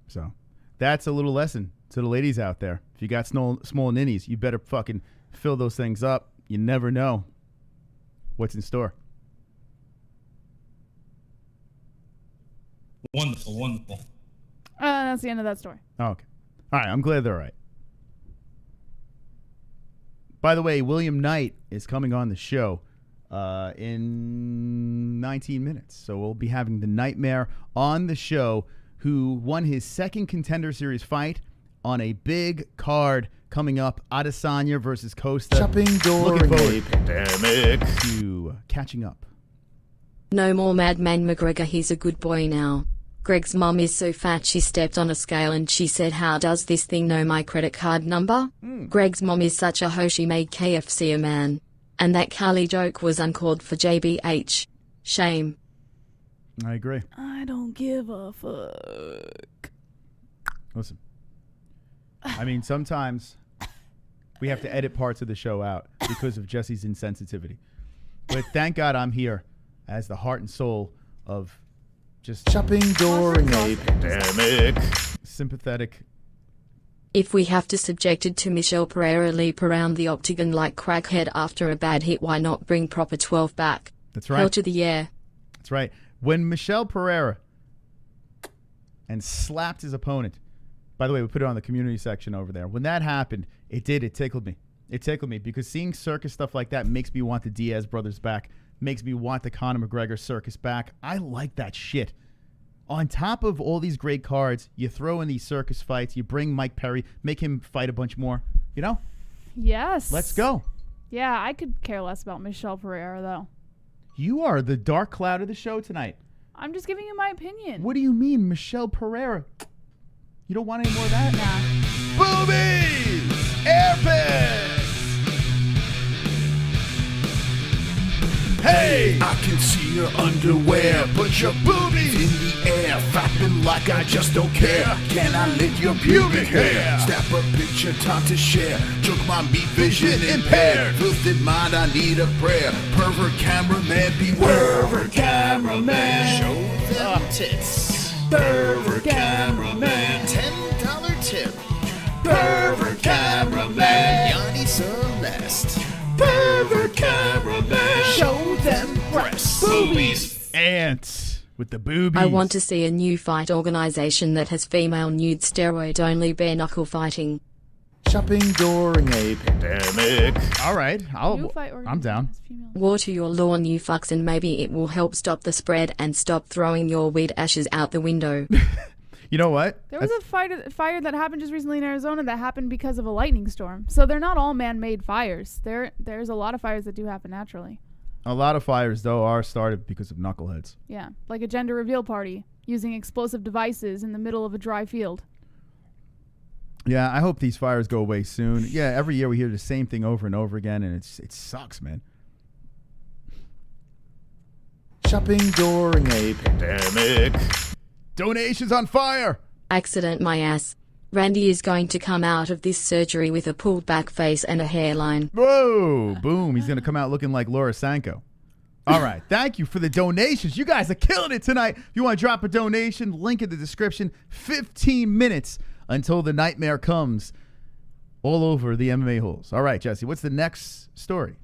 So, that's a little lesson to the ladies out there. If you got small ninnies, you better fucking fill those things up. You never know what's in store. Wonderful, wonderful. That's the end of that story. Oh, okay. All right, I'm glad they're all right. By the way, William Knight is coming on the show in 19 minutes. So we'll be having the Nightmare on the show, who won his second Contender Series fight on a big card coming up. Adesanya versus Costa. Shopping during a pandemic. To catching up. No more Madman McGregor, he's a good boy now. Greg's mum is so fat she stepped on a scale and she said, how does this thing know my credit card number? Greg's mom is such a hoe she made KFC a man. And that Carly joke was uncalled for, JBH. Shame. I agree. I don't give a fuck. Listen. I mean, sometimes we have to edit parts of the show out because of Jesse's insensitivity. But thank God I'm here as the heart and soul of just shopping during a pandemic. Sympathetic. If we have to subject it to Michelle Pereira leap around the octagon like crackhead after a bad hit, why not bring proper 12 back? That's right. Hell to the air. That's right. When Michelle Pereira and slapped his opponent, by the way, we put it on the community section over there. When that happened, it tickled me. It tickled me because seeing circus stuff like that makes me want the Diaz brothers back, makes me want the Conor McGregor circus back. I like that shit. On top of all these great cards, you throw in these circus fights, you bring Mike Perry, make him fight a bunch more, you know? Yes. Let's go. Yeah, I could care less about Michelle Pereira, though. You are the dark cloud of the show tonight. I'm just giving you my opinion. What do you mean, Michelle Pereira? You don't want any more of that? Nah. Boobies! Airbags! Hey! I can see your underwear, put your boobies in the air, flapping like I just don't care. Can I lick your pubic hair? Snap a picture, time to share. Joke my meat vision impaired. Filthy mind, I need a prayer. Pervert cameraman, beware. Pervert cameraman, show them tits. Pervert cameraman, $10 tip. Pervert cameraman, Yanni Celeste. Pervert cameraman, show them breasts. Boobies. Ants with the boobies. I want to see a new fight organization that has female nude steroid only bare knuckle fighting. Shopping during a pandemic. All right, I'm down. Water your lawn, you fucks, and maybe it will help stop the spread and stop throwing your weed ashes out the window. You know what? There was a fire that happened just recently in Arizona that happened because of a lightning storm. So they're not all man-made fires. There's a lot of fires that do happen naturally. A lot of fires, though, are started because of knuckleheads. Yeah, like a gender reveal party using explosive devices in the middle of a dry field. Yeah, I hope these fires go away soon. Yeah, every year we hear the same thing over and over again, and it sucks, man. Shopping during a pandemic. Donations on fire. Accident my ass. Randy is going to come out of this surgery with a pulled back face and a hairline. Whoa, boom. He's going to come out looking like Laura Sanko. All right. Thank you for the donations. You guys are killing it tonight. If you want to drop a donation, link in the description. 15 minutes until the nightmare comes all over the MMA holes. All right, Jesse, what's the next story?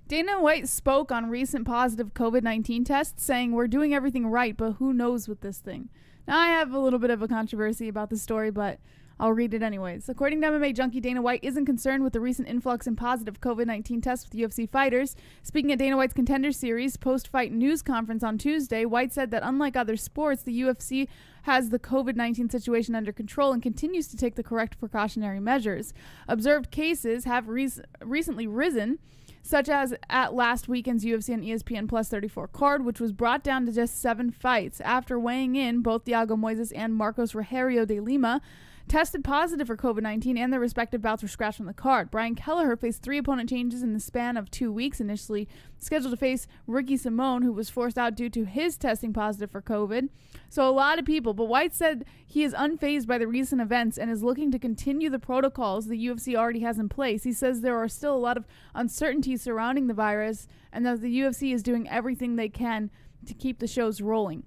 Dana White spoke on recent positive COVID-19 tests, saying we're doing everything right, but who knows with this thing. Now, I have a little bit of a controversy about the story, but I'll read it anyways. According to MMA junkie, Dana White isn't concerned with the recent influx in positive COVID-19 tests with UFC fighters. Speaking at Dana White's Contender Series post-fight news conference on Tuesday, White said that unlike other sports, the UFC has the COVID-19 situation under control and continues to take the correct precautionary measures. Observed cases have recently risen, such as at last weekend's UFC and ESPN Plus 34 card, which was brought down to just 7 fights. After weighing in, both Thiago Moises and Marcos Rogerio de Lima tested positive for COVID-19 and their respective bouts were scratched from the card. Brian Kelleher faced 3 opponent changes in the span of 2 weeks, initially scheduled to face Ricky Simone, who was forced out due to his testing positive for COVID. So a lot of people, but White said he is unfazed by the recent events and is looking to continue the protocols the UFC already has in place. He says there are still a lot of uncertainty surrounding the virus and that the UFC is doing everything they can to keep the shows rolling.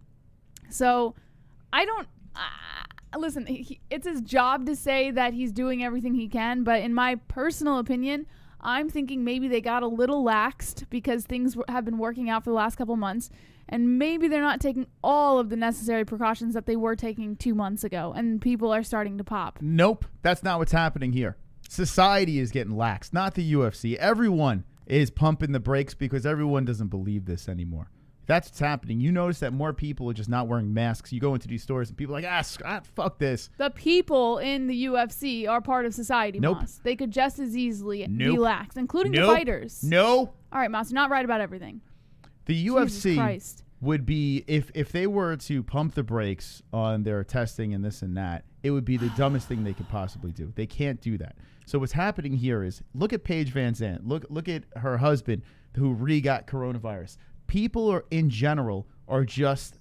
So I don't... Listen, it's his job to say that he's doing everything he can, but in my personal opinion, I'm thinking maybe they got a little laxed because things have been working out for the last couple months, and maybe they're not taking all of the necessary precautions that they were taking 2 months ago, and people are starting to pop. Nope, that's not what's happening here. Society is getting lax, not the UFC. Everyone is pumping the brakes because everyone doesn't believe this anymore. That's what's happening. You notice that more people are just not wearing masks. You go into these stores and people are like, fuck this. The people in the UFC are part of society, Nope. Moss. They could just as easily Nope. be lax, including Nope. the fighters. No. All right, Moss, you're not right about everything. The Jesus UFC Christ. would be, if they were to pump the brakes on their testing and this and that, it would be the dumbest thing they could possibly do. They can't do that. So what's happening here is, look at Paige Van Zandt. Look at her husband who got coronavirus. People are in general are just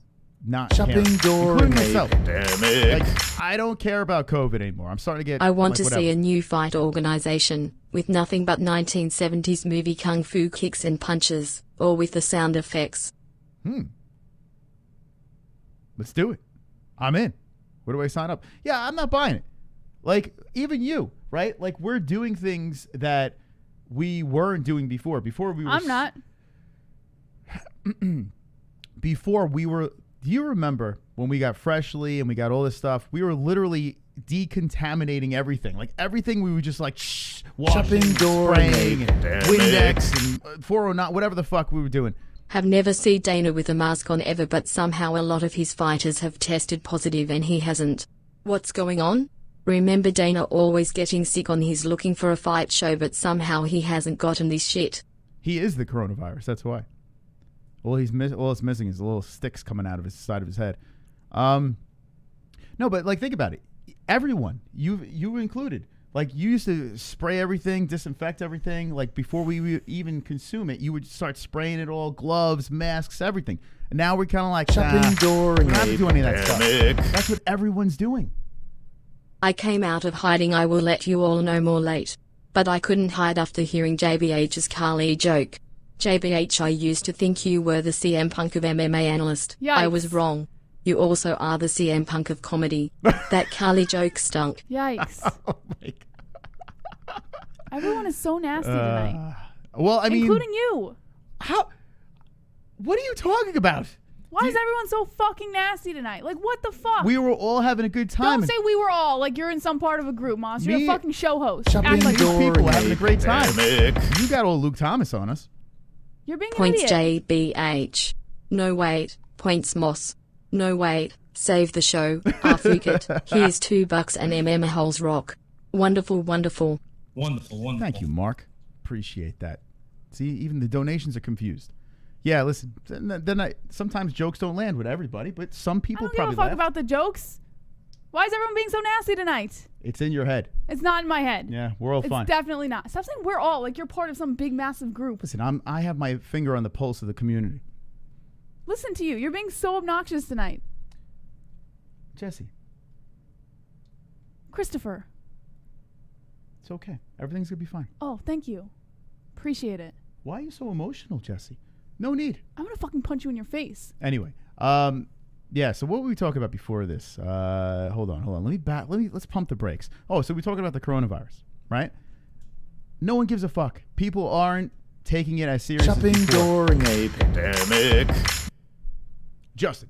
not Shopping caring, during including a myself. pandemic. Like, I don't care about COVID anymore. I'm starting to get. I want like, to whatever. see a new fight organization with nothing but 1970s movie kung fu kicks and punches, or with the sound effects. Let's do it. I'm in. Where do I sign up? Yeah, I'm not buying it. Like, even you, right? Like, we're doing things that we weren't doing before. Before we were. I'm not. Before we were. Do you remember when we got Freshly and we got all this stuff? We were literally decontaminating everything. Like, everything we were just like, washing, Shopping during spraying, a and pandemic. Windex, and 409, whatever the fuck we were doing. Have never seen Dana with a mask on ever, but somehow a lot of his fighters have tested positive and he hasn't. What's going on? Remember Dana always getting sick on his looking for a fight show, but somehow he hasn't gotten this shit. He is the coronavirus. That's why. All it's missing is the little sticks coming out of his side of his head. No, but like, think about it. Everyone, you included, like, you used to spray everything, disinfect everything. Like, before we even consume it, you would start spraying it all, gloves, masks, everything. And now we're kind of like, Shopping during we don't have to a do any of that stuff. pandemic. That's what everyone's doing. I came out of hiding, I will let you all know more late. But I couldn't hide after hearing JBH's Carly joke. JBH, I used to think you were the CM Punk of MMA analyst. I was Yikes. wrong. You also are the CM Punk of comedy. That Carly joke stunk. Yikes. Oh my God. Everyone is so nasty tonight. Well, I mean, Including you. how? What are you talking about? Why is everyone so fucking nasty tonight? Like, what the fuck? We were all having a good time. Don't say we were all. Like, you're in some part of a group, Moss. You're Me- a fucking show host. Shopping Act like These during people are having a great time. pandemic. You got old Luke Thomas on us. you're being an Points idiot. JBH. No wait. Points Moss. No wait. Save the show. Arfuket. Here's $2 and MMA-Holes rock. Wonderful, wonderful. Wonderful, wonderful. Thank you, Mark. Appreciate that. See, even the donations are confused. Yeah, listen. Then sometimes jokes don't land with everybody, but some I people don't give a probably fuck laugh. about the jokes. Why is everyone being so nasty tonight? It's in your head. It's not in my head. Yeah, we're all It's fine. definitely not. Stop saying we're all. Like, you're part of some big, massive group. Listen, I have my finger on the pulse of the community. Listen to you. You're being so obnoxious tonight. Jesse, Christopher. it's okay. Everything's going to be fine. Oh, thank you. Appreciate it. Why are you so emotional, Jesse? No need. I'm going to fucking punch you in your face. Anyway, yeah, so what were we talking about before this? Hold on. Let's pump the brakes. Oh, so we're talking about the coronavirus, right? No one gives a fuck. People aren't taking it as serious Shopping as before. during a pandemic. Justin.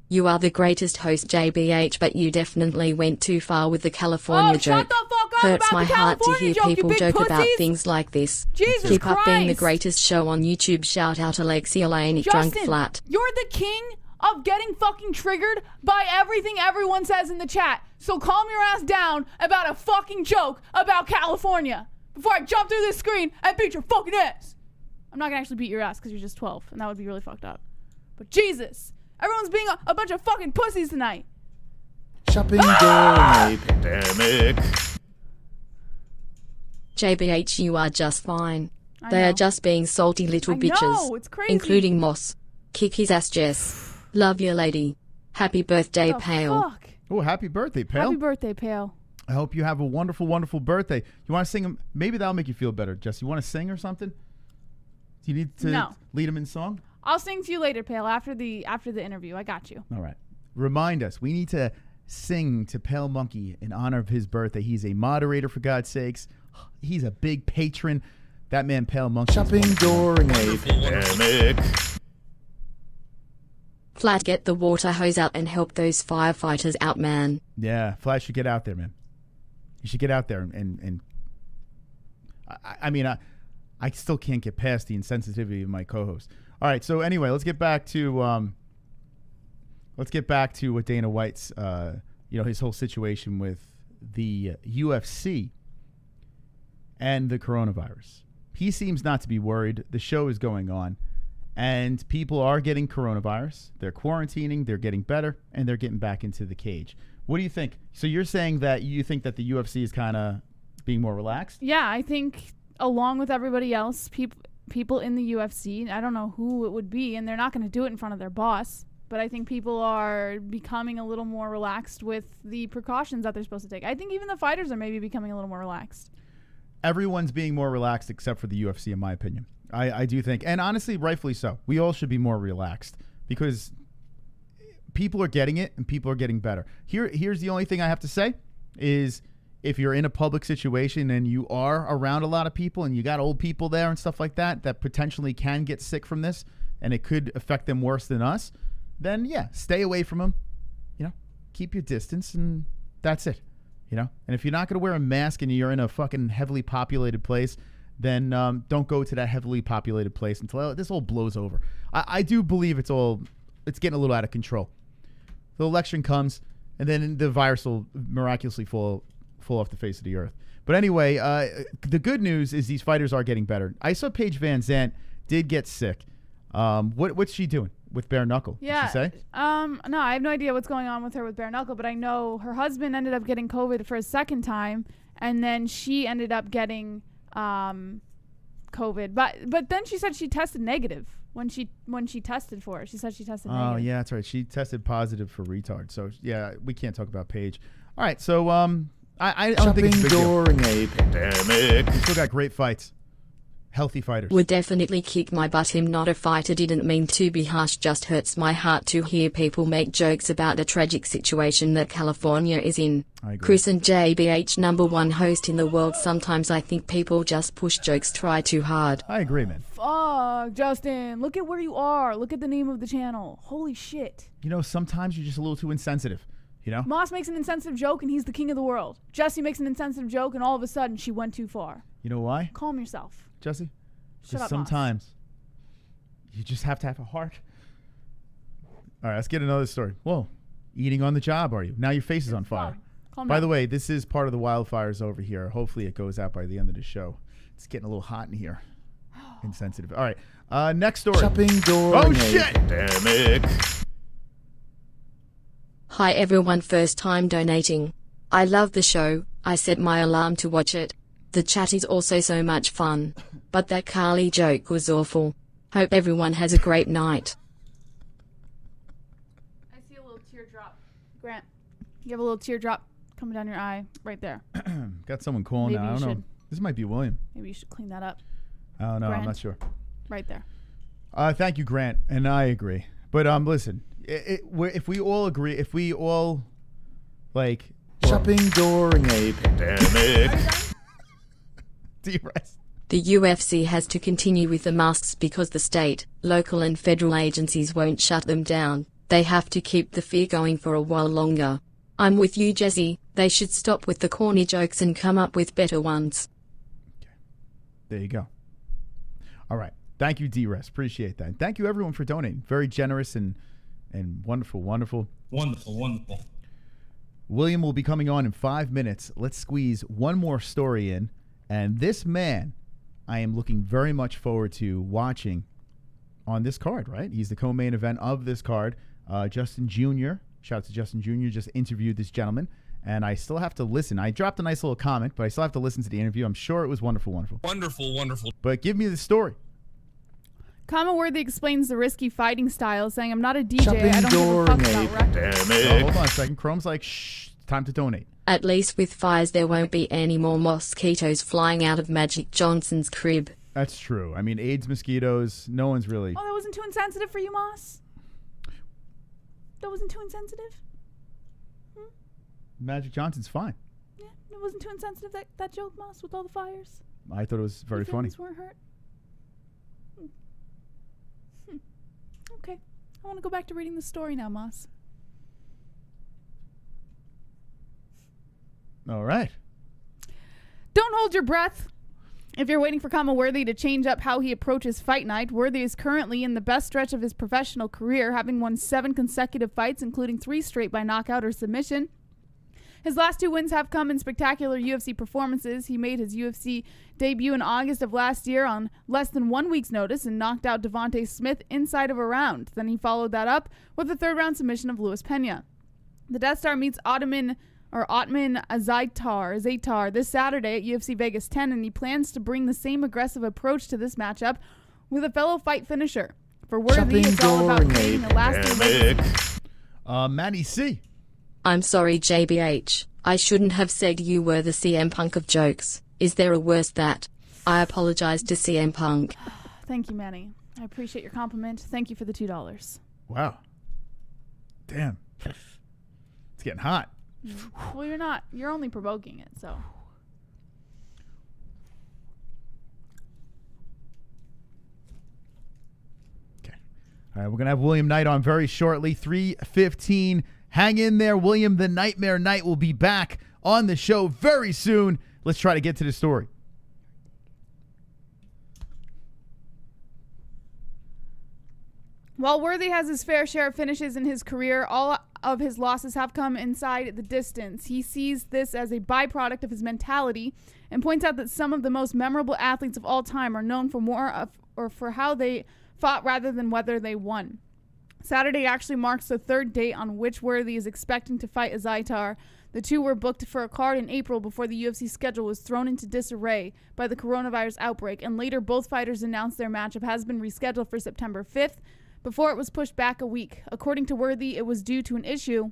You are the greatest host, JBH, but you definitely went too far with the California joke. Shut the fuck up Hurts about my the heart to California hear joke, you people big joke about pussies. things like this. Jesus Keep up being the Christ. greatest show on YouTube. Shout out Alexia Lane, drunk Justin, flat. you're the king of getting fucking triggered by everything everyone says in the chat. So calm your ass down about a fucking joke about California before I jump through this screen and beat your fucking ass. I'm not gonna actually beat your ass because you're just 12, and that would be really fucked up. But Jesus, everyone's being a bunch of fucking pussies tonight. Shopping during a pandemic. JBH, you are just fine. I They know. are just being salty little I bitches. know, it's crazy. Including Moss. Kick his ass, Jess. Love you, lady. Happy birthday, The Pale. fuck? Oh, happy birthday, Pale. Happy birthday, Pale. I hope you have a wonderful, wonderful birthday. You want to sing? Maybe that'll make you feel better, Jesse. You want to sing or something? Do you need to No. lead him in song? I'll sing to you later, Pale, after the interview. I got you. All right. Remind us. We need to sing to Pale Monkey in honor of his birthday. He's a moderator, for God's sakes. He's a big patron. That man, Pale Monkey. Shopping during a pandemic. Flat, get the water hose out and help those firefighters out, man. Yeah, Flash should get out there, man. You should get out there and I mean, I still can't get past the insensitivity of my co-host. All right, so anyway, let's get back to what Dana White's his whole situation with the UFC and the coronavirus. He seems not to be worried. The show is going on, and people are getting coronavirus. They're quarantining, they're getting better, and they're getting back into the cage. What do you think? So you're saying that you think that the UFC is kind of being more relaxed? Yeah, I think along with everybody else, people in the UFC, I don't know who it would be, and they're not going to do it in front of their boss, but I think people are becoming a little more relaxed with the precautions that they're supposed to take. I think even the fighters are maybe becoming a little more relaxed. Everyone's being more relaxed except for the UFC, in my opinion. I do think, and honestly, rightfully so. We all should be more relaxed because people are getting it and people are getting better. Here's the only thing I have to say is if you're in a public situation and you are around a lot of people and you got old people there and stuff like that potentially can get sick from this and it could affect them worse than us, then yeah, stay away from them. Keep your distance and that's it. And if you're not going to wear a mask and you're in a fucking heavily populated place, then don't go to that heavily populated place until this all blows over. I do believe it's getting a little out of control. The election comes, and then the virus will miraculously fall off the face of the earth. But anyway, the good news is these fighters are getting better. I saw Paige Van Zandt did get sick. What's she doing with bare knuckle? Yeah. Did she say? No, I have no idea what's going on with her with bare knuckle, but I know her husband ended up getting COVID for a second time, and then she ended up getting COVID. But then she said she tested negative when she tested for it. She said she tested negative. Oh yeah, that's right. She tested positive for retard. So yeah, we can't talk about Paige. All right, so I don't think it's a big deal. During a pandemic. We still got great fights. Healthy fighters. Would definitely kick my butt. Him not a fighter, didn't mean to be harsh, just hurts my heart to hear people make jokes about the tragic situation that California is in. I agree. Chris and JBH, #1 host in the world. Sometimes I think people just push jokes, try too hard. I agree, man. Fuck, Justin. Look at where you are. Look at the name of the channel. Holy shit. Sometimes you're just a little too insensitive. Moss makes an insensitive joke and he's the king of the world. Jesse makes an insensitive joke and all of a sudden she went too far. You know why? Calm yourself. Jesse? Shut up, sometimes you just have to have a heart. All right, let's get another story. Whoa, eating on the job, are you? Now your face is on fire. Calm By down. the way, this is part of the wildfires over here. Hopefully it goes out by the end of the show. It's getting a little hot in here. Insensitive. All right, next story. Shopping during Oh, a shit! pandemic. Hi everyone, first time donating. I love the show, I set my alarm to watch it. The chat is also so much fun. But that Carly joke was awful. Hope everyone has a great night. You have a little teardrop coming down your eye right there. Got someone calling Maybe now. I you don't know. should. This might be William. Maybe you should clean that up. I don't know. I'm Grant. not sure. Right there. Thank you, Grant, and I agree. But listen, if we all agree, if we all like Shopping during a pandemic. D-Rest. The UFC has to continue with the masks because the state, local and federal agencies won't shut them down. They have to keep the fear going for a while longer. I'm with you, Jesse. They should stop with the corny jokes and come up with better ones. Okay. There you go. All right. Thank you, D-Rest. Appreciate that. And thank you, everyone, for donating. Very generous and wonderful, wonderful. Wonderful. William will be coming on in 5 minutes. Let's squeeze one more story in. And this man, I am looking very much forward to watching on this card, right? He's the co-main event of this card. Justin Jr., shout out to Justin Jr., just interviewed this gentleman. And I still have to listen. I dropped a nice little comment, but I still have to listen to the interview. I'm sure it was wonderful. Wonderful. But give me the story. Common Worthy explains the risky fighting style, saying, I'm not a DJ. Shopping I don't give a fuck during a about records. Oh, pandemic. hold on a second. Chrome's like, shh, it's time to donate. At least with fires there won't be any more mosquitoes flying out of Magic Johnson's crib. That's true. I mean, AIDS, mosquitoes, no one's really... Oh, that wasn't too insensitive for you, Moss? That wasn't too insensitive? Magic Johnson's fine. Yeah, it wasn't too insensitive, that joke, Moss, with all the fires? I thought it was very Your funny. feelings weren't hurt? Okay. I want to go back to reading the story now, Moss. All right. Don't hold your breath. If you're waiting for Common Worthy to change up how he approaches fight night, Worthy is currently in the best stretch of his professional career, having won 7 consecutive fights, including 3 straight by knockout or submission. His last 2 wins have come in spectacular UFC performances. He made his UFC debut in August of last year on less than 1 week's notice and knocked out Devontae Smith inside of a round. Then he followed that up with a 3rd-round submission of Luis Pena. The Death Star meets Otman Zaitar this Saturday at UFC Vegas 10, and he plans to bring the same aggressive approach to this matchup with a fellow fight finisher. For Worthy, it's all about creating a lasting legacy. Matty C. I'm sorry, JBH. I shouldn't have said you were the CM Punk of jokes. Is there a worse that? I apologize to CM Punk. Thank you, Manny. I appreciate your compliment. Thank you for the $2. Wow. Damn. It's getting hot. Well, you're not. You're only provoking it, so. Okay. All right, we're going to have William Knight on very shortly, 3:15. Hang in there. William the Nightmare Knight will be back on the show very soon. Let's try to get to the story. While Worthy has his fair share of finishes in his career, all of his losses have come inside the distance. He sees this as a byproduct of his mentality and points out that some of the most memorable athletes of all time are known for more of, or for how they fought rather than whether they won. Saturday actually marks the 3rd date on which Worthy is expecting to fight Zaitar. The two were booked for a card in April before the UFC schedule was thrown into disarray by the coronavirus outbreak, and later both fighters announced their matchup has been rescheduled for September 5th, before it was pushed back a week. According to Worthy, it was due to an issue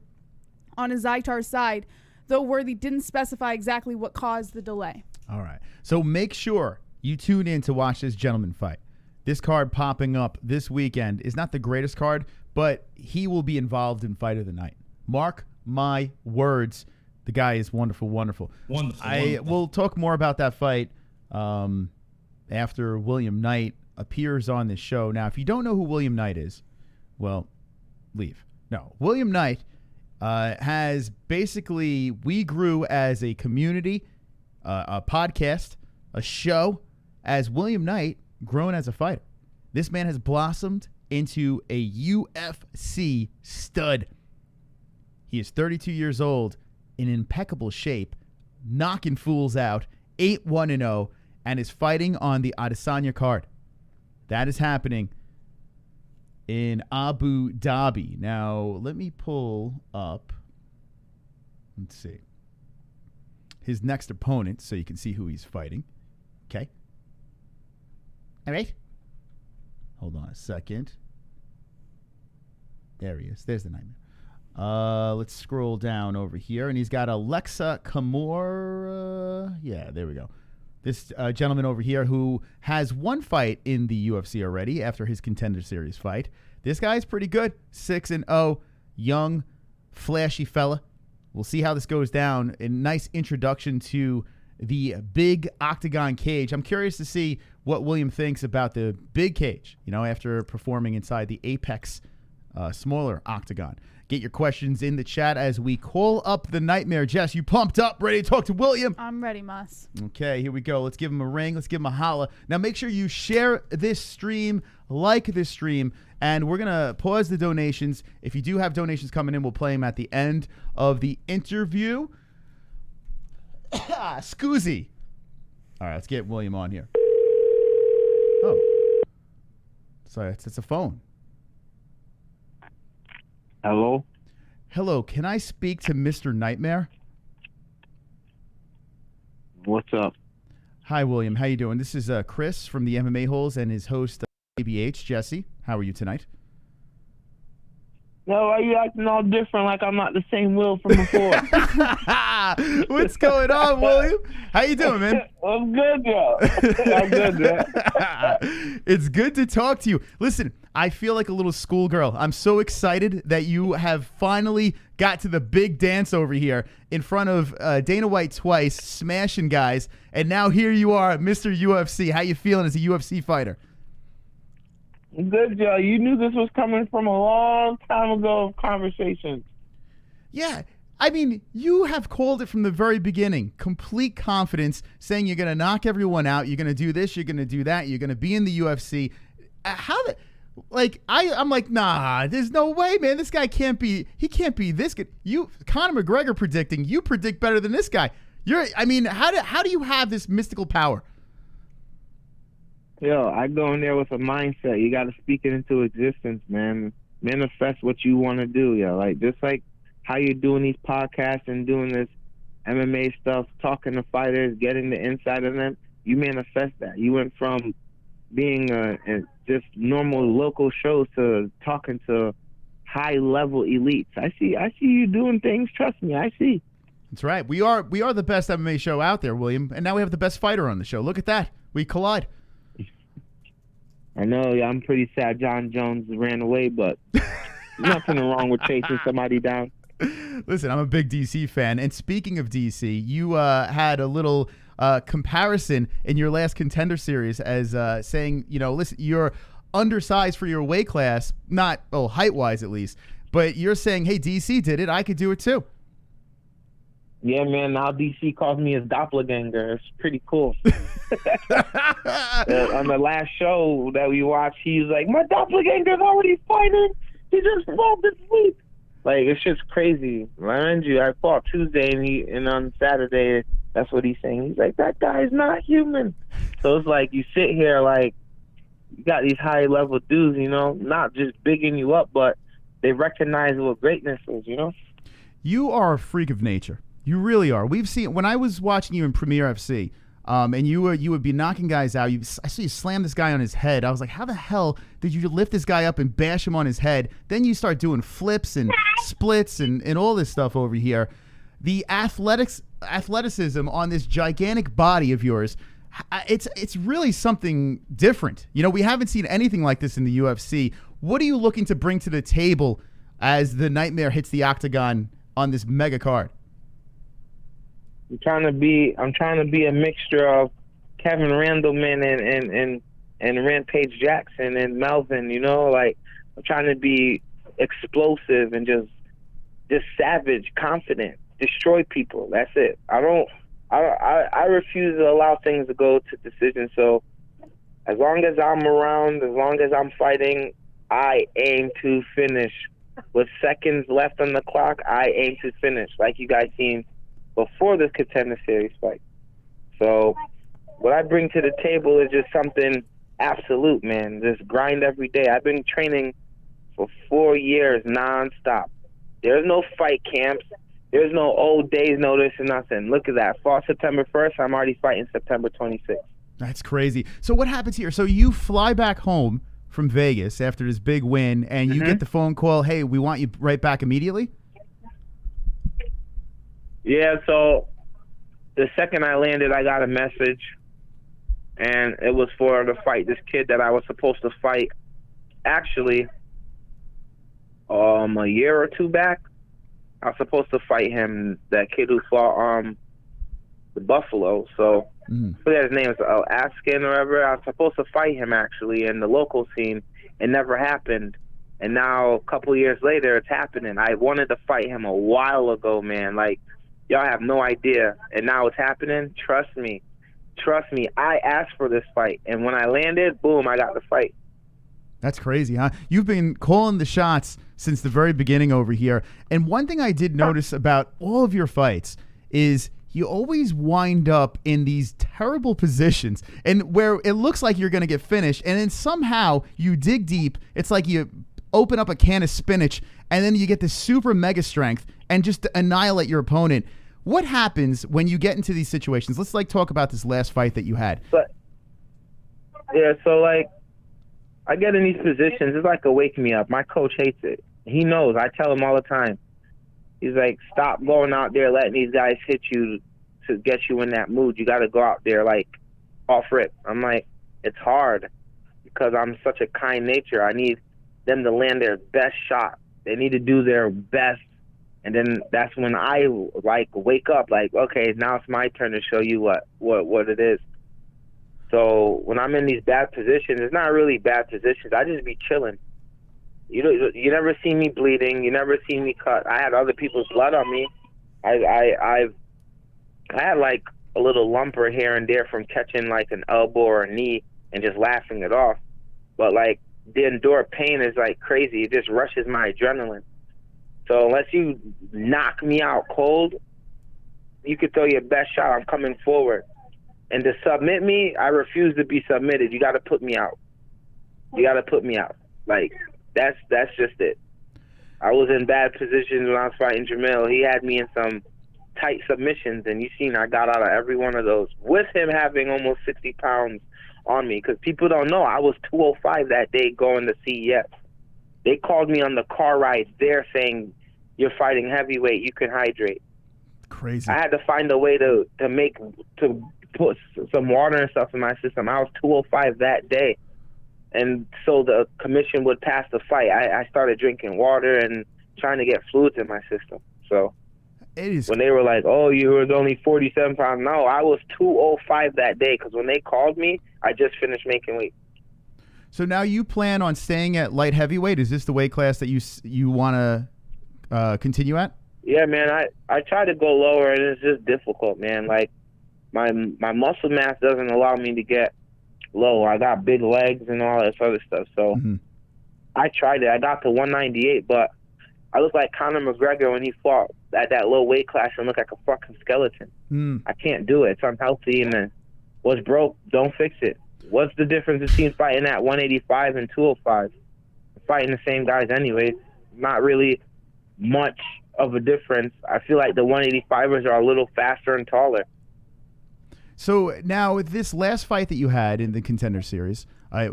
on Zaitar's side, though Worthy didn't specify exactly what caused the delay. All right. So make sure you tune in to watch this gentleman fight. This card popping up this weekend is not the greatest card, but he will be involved in Fight of the Night. Mark my words. The guy is wonderful. We'll talk more about that fight after William Knight appears on this show. Now, if you don't know who William Knight is, well, leave. No, William Knight has basically, we grew as a community, a podcast, a show, as William Knight grown as a fighter. This man has blossomed into a UFC stud. He is 32 years old, in impeccable shape, knocking fools out, 8-1-0, and is fighting on the Adesanya card. That is happening in Abu Dhabi. Now, let me pull up, let's see, his next opponent so you can see who he's fighting. Okay. All right. Hold on a second. There he is. There's the Nightmare. Let's scroll down over here, and he's got Alexa Kamora. Yeah, there we go. This gentleman over here who has one fight in the UFC already after his Contender Series fight. This guy's pretty good. 6-0, young, flashy fella. We'll see how this goes down. A nice introduction to the big octagon cage. I'm curious to see what William thinks about the big cage, after performing inside the Apex smaller octagon. Get your questions in the chat as we call up the Nightmare. Jess, you pumped up, ready to talk to William? I'm ready, Mus. Okay, here we go. Let's give him a ring. Let's give him a holla. Now, make sure you share this stream, like this stream, and we're going to pause the donations. If you do have donations coming in, we'll play them at the end of the interview. Scoozy. All right, let's get William on here. Oh. Sorry, it's a phone. Hello? Hello, can I speak to Mr. Nightmare? What's up? Hi, William. How you doing? This is Chris from the MMA-Holes and his host, ABH, Jesse. How are you tonight? No, why are you acting all different like I'm not the same Will from before? What's going on, William? How you doing, man? I'm good, yo. I'm good, man. It's good to talk to you. Listen, I feel like a little schoolgirl. I'm so excited that you have finally got to the big dance over here in front of Dana White twice, smashing guys, and now here you are, Mr. UFC. How you feeling as a UFC fighter? Good, Joe. You knew this was coming from a long time ago of conversations. Yeah. I mean, you have called it from the very beginning. Complete confidence, saying you're going to knock everyone out. You're going to do this. You're going to do that. You're going to be in the UFC. I'm like, nah, there's no way, man. This guy can't be this good. Conor McGregor predicting, you predict better than this guy. How do you have this mystical power? Yo, I go in there with a mindset. You got to speak it into existence, man. Manifest what you want to do, yo. Just like how you're doing these podcasts and doing this MMA stuff, talking to fighters, getting the inside of them. You manifest that. You went from being just normal local shows to talking to high-level elites. I see you doing things. Trust me, I see. That's right. We are the best MMA show out there, William. And now we have the best fighter on the show. Look at that. We collide. I know, I'm pretty sad John Jones ran away, but nothing wrong with chasing somebody down. Listen, I'm a big DC fan. And speaking of DC, you had a little comparison in your last Contender Series as saying, listen, you're undersized for your weight class, not height-wise at least, but you're saying, hey, DC did it. I could do it too. Yeah, man, now DC calls me his doppelganger. It's pretty cool. On the last show that we watched, he's like, my doppelganger's already fighting. He just fought this week. It's just crazy. Mind you, I fought Tuesday, and on Saturday, that's what he's saying. He's like, that guy's not human. So it's like you sit here you got these high-level dudes, not just bigging you up, but they recognize what greatness is, You are a freak of nature. You really are. We've seen, when I was watching you in Premier FC, and you would be knocking guys out. I saw you slam this guy on his head. I was like, how the hell did you lift this guy up and bash him on his head? Then you start doing flips and splits and all this stuff over here. The athleticism on this gigantic body of yours, it's really something different. We haven't seen anything like this in the UFC. What are you looking to bring to the table as the Nightmare hits the octagon on this mega card? I'm trying to be a mixture of Kevin Randleman and Rampage Jackson and Melvin, I'm trying to be explosive and just savage, confident, destroy people. That's it. I refuse to allow things to go to decision. So as long as I'm around, as long as I'm fighting, I aim to finish. With seconds left on the clock, I aim to finish, like you guys seen before this Contender Series fight. So what I bring to the table is just something absolute, man. Just grind every day. I've been training for 4 years nonstop. There's no fight camps. There's no old days notice and nothing. Look at that. Fought September 1st. I'm already fighting September 26th. That's crazy. So what happens here? So you fly back home from Vegas after this big win, and you get the phone call, hey, we want you right back immediately? Yeah, so the second I landed, I got a message, and it was for the fight. This kid that I was supposed to fight, actually, a year or two back, I was supposed to fight him. That kid who fought the Buffalo. So I forget his name is Askin or whatever. I was supposed to fight him actually in the local scene. It never happened. And now a couple years later, it's happening. I wanted to fight him a while ago, man. Like, y'all have no idea. And now it's happening. Trust me. Trust me. I asked for this fight. And when I landed, boom, I got the fight. That's crazy, huh? You've been calling the shots since the very beginning over here. And one thing I did notice about all of your fights is you always wind up in these terrible positions and where it looks like you're going to get finished. And then somehow you dig deep. It's like you open up a can of spinach and then you get this super mega strength and just annihilate your opponent. What happens when you get into these situations? Let's talk about this last fight that you had. But yeah, so I get in these positions. It's like a wake me up. My coach hates it. He knows. I tell him all the time. He's like, stop going out there letting these guys hit you to get you in that mood. You got to go out there off rip. I'm like, it's hard because I'm such a kind nature. I need them to land their best shot. They need to do their best. And then that's when I wake up okay, now it's my turn to show you what it is. So when I'm in these bad positions, it's not really bad positions. I just be chilling. You never see me bleeding. You never see me cut. I had other people's blood on me. I had a little lumper here and there from catching an elbow or a knee and just laughing it off. But the endure pain is crazy. It just rushes my adrenaline. So unless you knock me out cold, you could throw your best shot. I'm coming forward. And to submit me, I refuse to be submitted. You got to put me out. You got to put me out. That's just it. I was in bad positions when I was fighting Jamil. He had me in some tight submissions, and you seen I got out of every one of those with him having almost 60 pounds on me. Because people don't know, I was 205 that day going to CES. They called me on the car ride there saying, you're fighting heavyweight, you can hydrate. Crazy. I had to find a way to put some water and stuff in my system. I was 205 that day. And so the commission would pass the fight. I started drinking water and trying to get fluids in my system. So when they were like, oh, you were only 47 pounds. No, I was 205 that day because when they called me, I just finished making weight. So now you plan on staying at light heavyweight? Is this the weight class that you want to continue at? Yeah, man. I try to go lower, and it's just difficult, man. My muscle mass doesn't allow me to get low. I got big legs and all this other stuff. So I tried it. I got to 198, but I look like Conor McGregor when he fought at that low weight class and look like a fucking skeleton. I can't do it. It's unhealthy, and what's broke, don't fix it. What's the difference between fighting at 185 and 205? Fighting the same guys anyways. Not really much of a difference. I feel like the 185ers are a little faster and taller. So now with this last fight that you had in the Contender Series,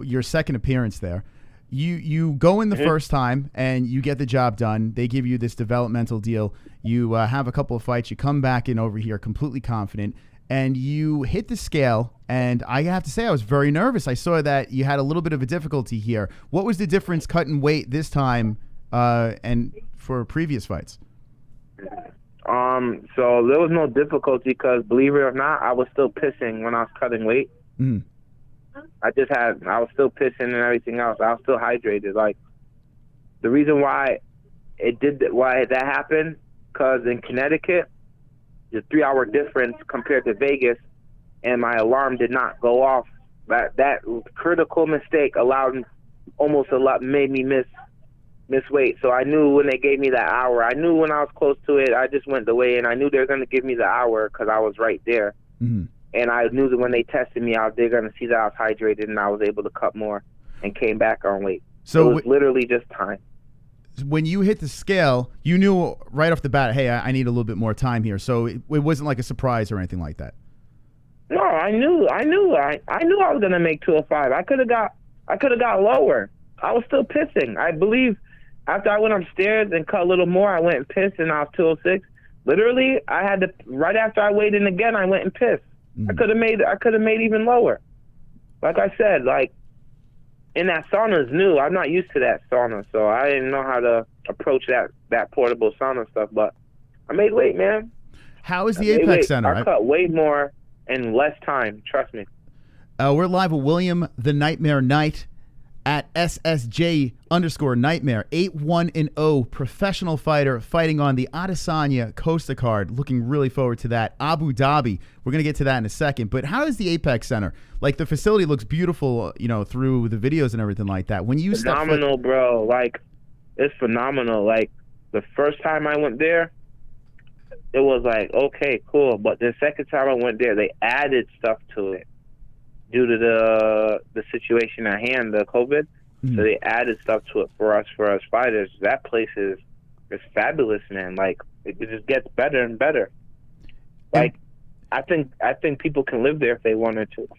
your second appearance there, you go in the first time and you get the job done. They give you this developmental deal. You have a couple of fights. You come back in over here completely confident, and you hit the scale. And I have to say, I was very nervous. I saw that you had a little bit of a difficulty here. What was the difference cutting weight this time and for previous fights? So there was no difficulty because, believe it or not, I was still pissing when I was cutting weight. I was still pissing and everything else. I was still hydrated. The reason why that happened, because in Connecticut, the 3-hour difference compared to Vegas, and my alarm did not go off. That critical mistake made me miss weight. So I knew when they gave me that hour. I knew when I was close to it, I just went the way, and I knew they were going to give me the hour because I was right there. And I knew that when they tested me out, they're going to see that I was hydrated and I was able to cut more and came back on weight. So it was literally just time. When you hit the scale, you knew right off the bat, hey, I need a little bit more time here. So it wasn't like a surprise or anything like that. No, I knew I was going to make 205. I could have got lower. I was still pissing. I believe after I went upstairs and cut a little more, I went and pissed and I was 206. Literally, I had to, right after I weighed in again, I went and pissed. I could have made even lower. Like I said, like, and that sauna is new. I'm not used to that sauna, so I didn't know how to approach that portable sauna stuff, but I made weight, man. How is the Apex Center? I cut way more in less time, trust me. We're live with William the Nightmare Knight at SSJ_Nightmare, 8-1-0 professional fighter fighting on the Adesanya Costa card. Looking really forward to that. Abu Dhabi. We're going to get to that in a second. But how is the Apex Center? Like, the facility looks beautiful, you know, through the videos and everything like that. When you phenomenal, bro. Like, it's phenomenal. Like, the first time I went there, it was like, okay, cool. But the second time I went there, they added stuff to it due to the situation at hand, the COVID. So they added stuff to it for us fighters. That place is fabulous, man. Like, it just gets better and better. Like, I think people can live there if they wanted to.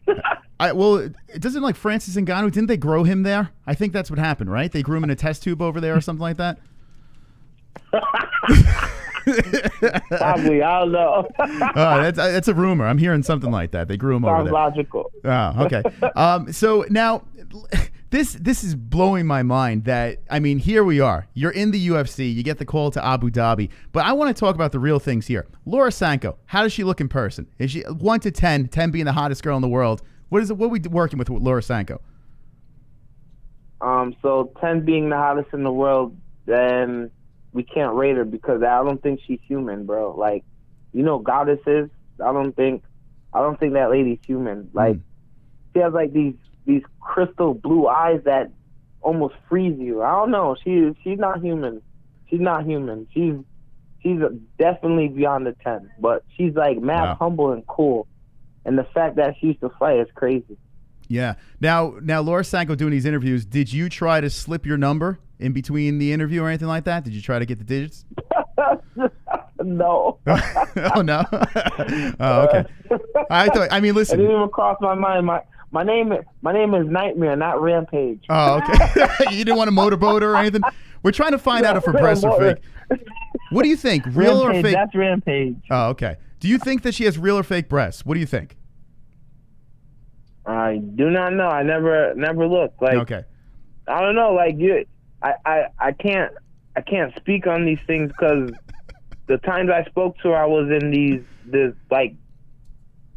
Well, it doesn't, like, Francis Ngannou, didn't they grow him there? I think that's what happened, right? They grew him in a test tube over there or something like that? Probably, I don't know. That's a rumor. I'm hearing something like that. They grew him over there. Sounds logical. Oh, okay. So now, this is blowing my mind that, I mean, here we are. You're in the UFC. You get the call to Abu Dhabi. But I want to talk about the real things here. Laura Sanko, how does she look in person? Is she 1 to 10, 10 being the hottest girl in the world? What are we working with Laura Sanko? So 10 being the hottest in the world, then we can't rate her because I don't think she's human, bro. Like, you know, goddesses. I don't think that lady's human. Like, she has like these crystal blue eyes that almost freeze you. I don't know. She's not human. She's not human. She's definitely beyond the 10. But she's like mad humble and cool. And the fact that she used to fight is crazy. Yeah. Now, Laura Sanko doing these interviews, did you try to slip your number in between the interview or anything like that? Did you try to get the digits? No. Oh, no? Oh, okay. I mean, listen. It didn't even cross my mind. My name is Nightmare, not Rampage. Oh, okay. You didn't want a motorboat or anything? We're trying to find out if her breasts are fake. What do you think? Real Rampage, or fake? That's Rampage. Oh, okay. Do you think that she has real or fake breasts? What do you think? I do not know. I never looked. Like, okay. I don't know. Like, I can't speak on these things because the times I spoke to her, I was in this like,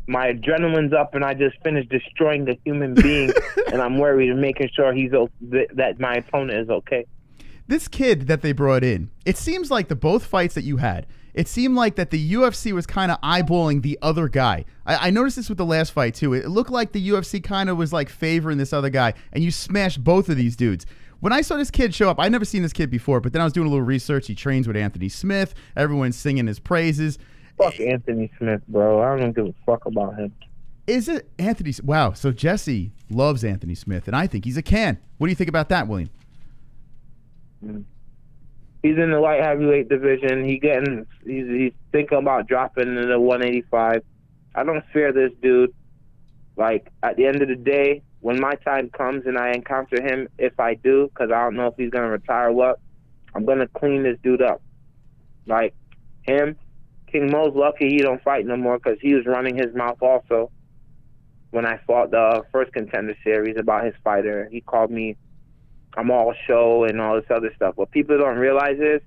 my adrenaline's up and I just finished destroying the human being, and I'm worried and making sure that my opponent is okay. This kid that they brought in, it seems like both fights that you had, it seemed like that the UFC was kind of eyeballing the other guy. I noticed this with the last fight too. It looked like the UFC kind of was like favoring this other guy, and you smashed both of these dudes. When I saw this kid show up, I'd never seen this kid before, but then I was doing a little research. He trains with Anthony Smith. Everyone's singing his praises. Fuck Anthony Smith, bro. I don't give a fuck about him. Is it Anthony? Wow. So Jesse loves Anthony Smith, and I think he's a can. What do you think about that, William? He's in the light heavyweight division. He's thinking about dropping into the 185. I don't fear this dude. Like, at the end of the day, when my time comes and I encounter him, if I do, because I don't know if he's going to retire or what, I'm going to clean this dude up. Like, him, King Mo's lucky he don't fight no more because he was running his mouth also. When I fought the first Contender Series about his fighter, he called me, I'm all show and all this other stuff. What people don't realize is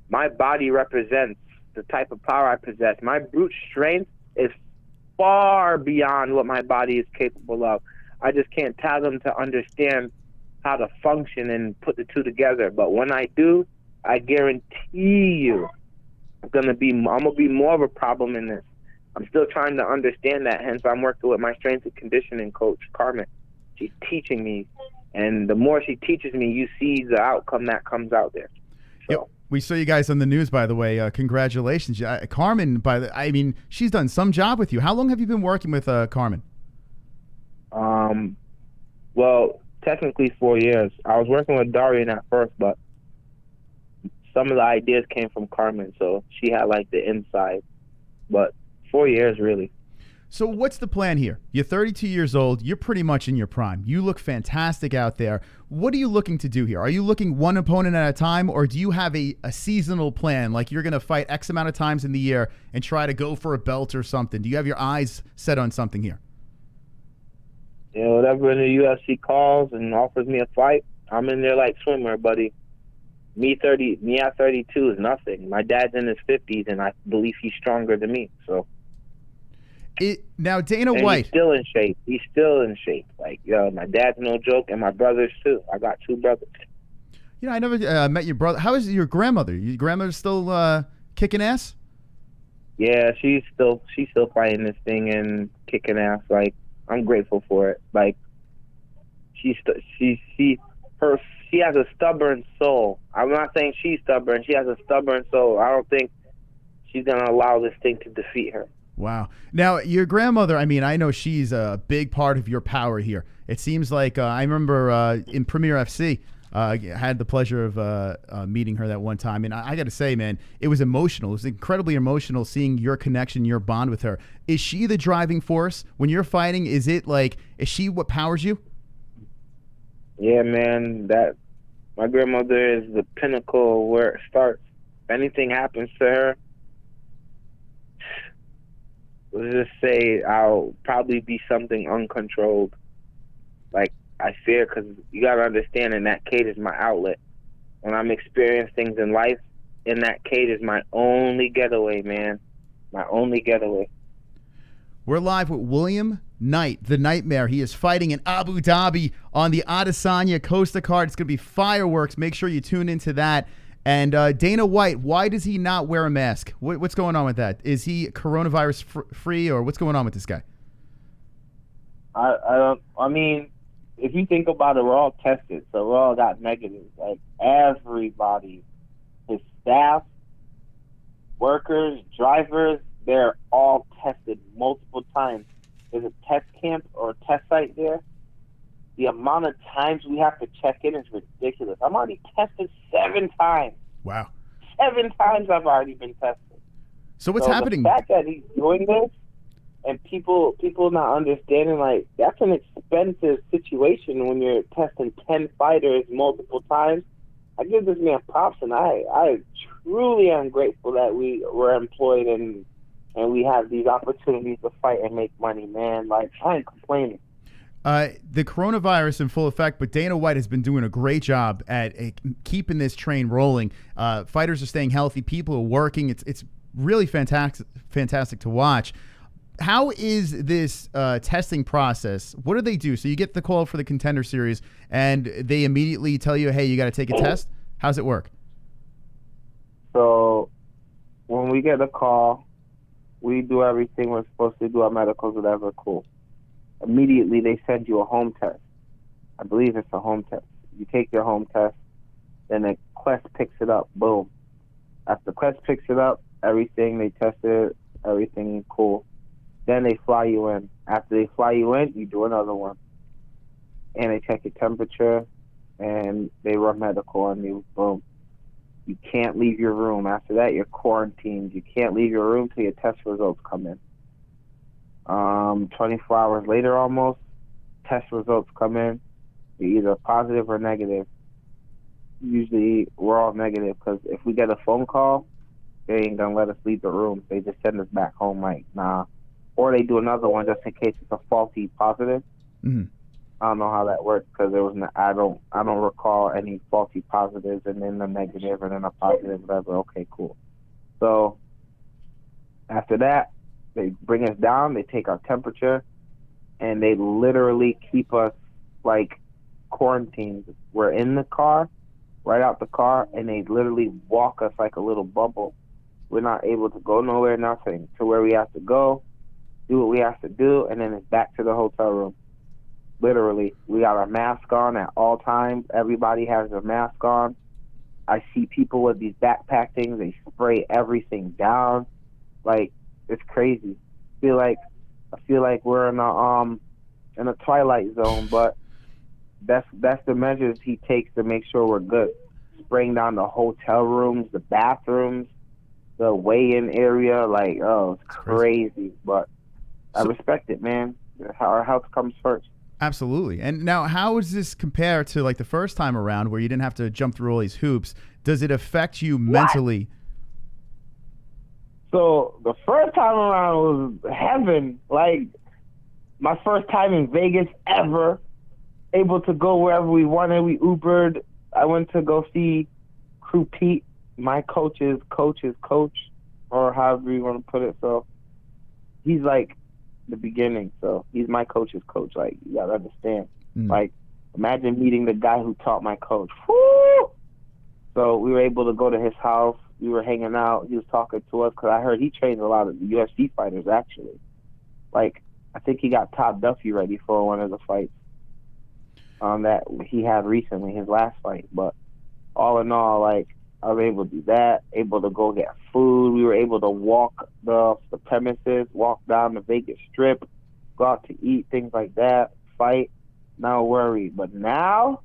my body represents the type of power I possess. My brute strength is far beyond what my body is capable of. I just can't fathom to understand how to function and put the two together. But when I do, I guarantee you I'm gonna be more of a problem in this. I'm still trying to understand that, hence I'm working with my strength and conditioning coach, Carmen. She's teaching me. And the more she teaches me, you see the outcome that comes out there. So. Yep. We saw you guys on the news, by the way. Congratulations. Carmen, I mean, she's done some job with you. How long have you been working with Carmen? Well, technically 4 years. I was working with Darian at first, but some of the ideas came from Carmen, so she had like the inside. But 4 years, really. So what's the plan here? You're 32 years old. You're pretty much in your prime. You look fantastic out there. What are you looking to do here? Are you looking one opponent at a time, or do you have a seasonal plan, like you're going to fight X amount of times in the year and try to go for a belt or something? Do you have your eyes set on something here? You know, whatever the UFC calls and offers me a fight, I'm in there like swimmer, buddy. Me at 32 is nothing. My dad's in his 50s, and I believe he's stronger than me. So. Now, Dana and White. He's still in shape. He's still in shape. Like, yo, my dad's no joke, and my brothers too. I got 2 brothers. You know, I never met your brother. How is your grandmother? Your grandmother's still kicking ass? Yeah, she's still fighting this thing and kicking ass. Like, I'm grateful for it. Like, she has a stubborn soul. I'm not saying she's stubborn. She has a stubborn soul. I don't think she's gonna allow this thing to defeat her. Wow. Now, your grandmother, I mean, I know she's a big part of your power here. It seems like I remember in Premier FC, I had the pleasure of meeting her that one time. And I got to say, man, it was emotional. It was incredibly emotional seeing your connection, your bond with her. Is she the driving force when you're fighting? Is she what powers you? Yeah, man. My grandmother is the pinnacle where it starts. If anything happens to her, let's just say I'll probably be something uncontrolled. Like, I fear, because you got to understand, in that cage is my outlet. When I'm experiencing things in life, in that cage is my only getaway, man. My only getaway. We're live with William Knight, the Nightmare. He is fighting in Abu Dhabi on the Adesanya Costa card. It's going to be fireworks. Make sure you tune into that. And Dana White, why does he not wear a mask? What's going on with that? Is he coronavirus free, or what's going on with this guy? I mean, if you think about it, we're all tested, so we all got negatives. Like, everybody, his staff, workers, drivers, they're all tested multiple times. There's a test camp or a test site there. The amount of times we have to check in is ridiculous. I'm already tested 7 times. Wow. 7 times I've already been tested. So what's happening? The fact that he's doing this and people not understanding, like, that's an expensive situation when you're testing 10 fighters multiple times. I give this man props, and I truly am grateful that we were employed and we have these opportunities to fight and make money, man. Like, I ain't complaining. The coronavirus in full effect, but Dana White has been doing a great job at keeping this train rolling. Fighters are staying healthy. People are working. It's really fantastic to watch. How is this testing process? What do they do? So you get the call for the Contender Series, and they immediately tell you, hey, you got to take a test? How's it work? So when we get the call, we do everything we're supposed to do, our medicals, whatever, cool. Immediately they send you a home test. I believe it's a home test. You take your home test, then the Quest picks it up. Boom. After Quest picks it up, everything, they test it, everything cool. Then they fly you in. After they fly you in, you do another one. And they check your temperature, and they run medical on you. Boom. You can't leave your room. After that, you're quarantined. You can't leave your room till your test results come in. 24 hours later almost, test results come in. You're either positive or negative. Usually we're all negative, because if we get a phone call, they ain't going to let us leave the room. They just send us back home like, nah. Or they do another one just in case it's a faulty positive. Mm-hmm. I don't know how that works, because I don't recall any faulty positives and then a negative and then a positive, whatever. Okay, cool. So after that, they bring us down, they take our temperature, and they literally keep us like quarantined. We're in the car, right out the car, and they literally walk us like a little bubble. We're not able to go nowhere, nothing, to where we have to go, do what we have to do, and then it's back to the hotel room. Literally, we got our mask on at all times. Everybody has their mask on. I see people with these backpack things. They spray everything down. Like, it's crazy. I feel like we're in a twilight zone, but that's the measures he takes to make sure we're good. Spraying down the hotel rooms, the bathrooms, the weigh-in area. Like, oh, it's crazy. But I respect it, man. Our health comes first. Absolutely. And now, how does this compare to like the first time around where you didn't have to jump through all these hoops? Does it affect you mentally? So the first time around was heaven. Like my first time in Vegas ever. Able to go wherever we wanted. We Ubered. I went to go see Crew Pete, my coach's coach, or however you want to put it. So he's like the beginning. So he's my coach's coach. Like, you gotta understand. Like, imagine meeting the guy who taught my coach. Woo! So we were able to go to his house. We were hanging out. He was talking to us because I heard he trained a lot of UFC fighters, actually. Like, I think he got Todd Duffy ready for one of the fights that he had recently, his last fight. But all in all, like, I was able to do that, able to go get food. We were able to walk the premises, walk down the Vegas Strip, go out to eat, things like that, fight, no worry. But now,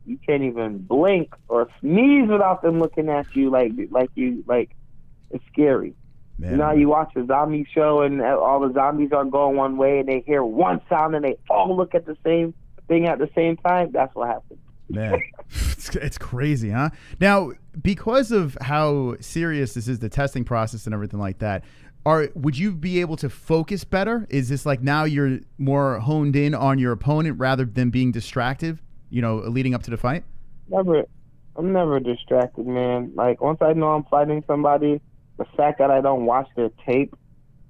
you can't even blink or sneeze without them looking at you like it's scary. Man. You know how you watch a zombie show and all the zombies are going one way and they hear one sound and they all look at the same thing at the same time? That's what happened. Man, it's crazy, huh? Now, because of how serious this is, the testing process and everything like that, would you be able to focus better? Is this like now you're more honed in on your opponent rather than being distracted, you know, leading up to the fight? I'm never distracted, man. Like, once I know I'm fighting somebody, the fact that I don't watch their tape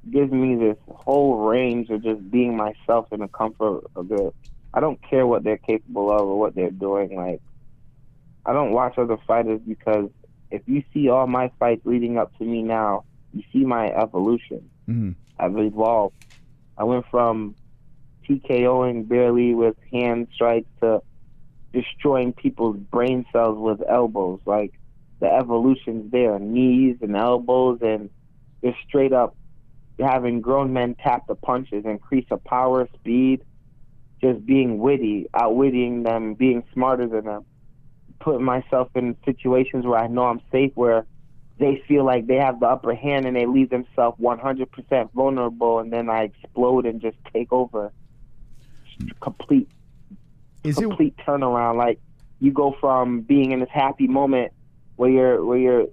gives me this whole range of just being myself in the comfort of it. I don't care what they're capable of or what they're doing. Like, I don't watch other fighters because if you see all my fights leading up to me now, you see my evolution. Mm-hmm. I've evolved. I went from TKOing barely with hand strikes to destroying people's brain cells with elbows. Like, the evolution's there, knees and elbows, and just straight up having grown men tap the punches, increase the power, speed, just being witty, outwitting them, being smarter than them, putting myself in situations where I know I'm safe, where they feel like they have the upper hand and they leave themselves 100% vulnerable, and then I explode and just take over. Complete turnaround. Like, you go from being in this happy moment where you're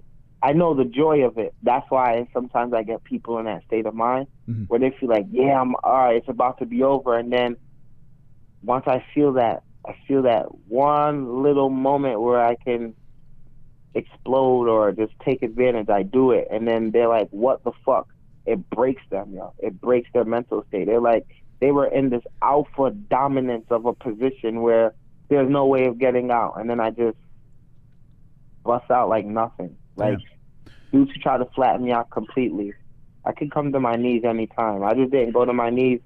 I know the joy of it. That's why sometimes I get people in that state of mind where they feel like, yeah, I'm all right, it's about to be over. And then once I feel that one little moment where I can explode or just take advantage, I do it. And then they're like, what the fuck? It breaks them, yo. It breaks their mental state. They're like, they were in this alpha dominance of a position where there's no way of getting out. And then I just bust out like nothing. Like, dudes who try to flatten me out completely, I could come to my knees anytime. I just didn't go to my knees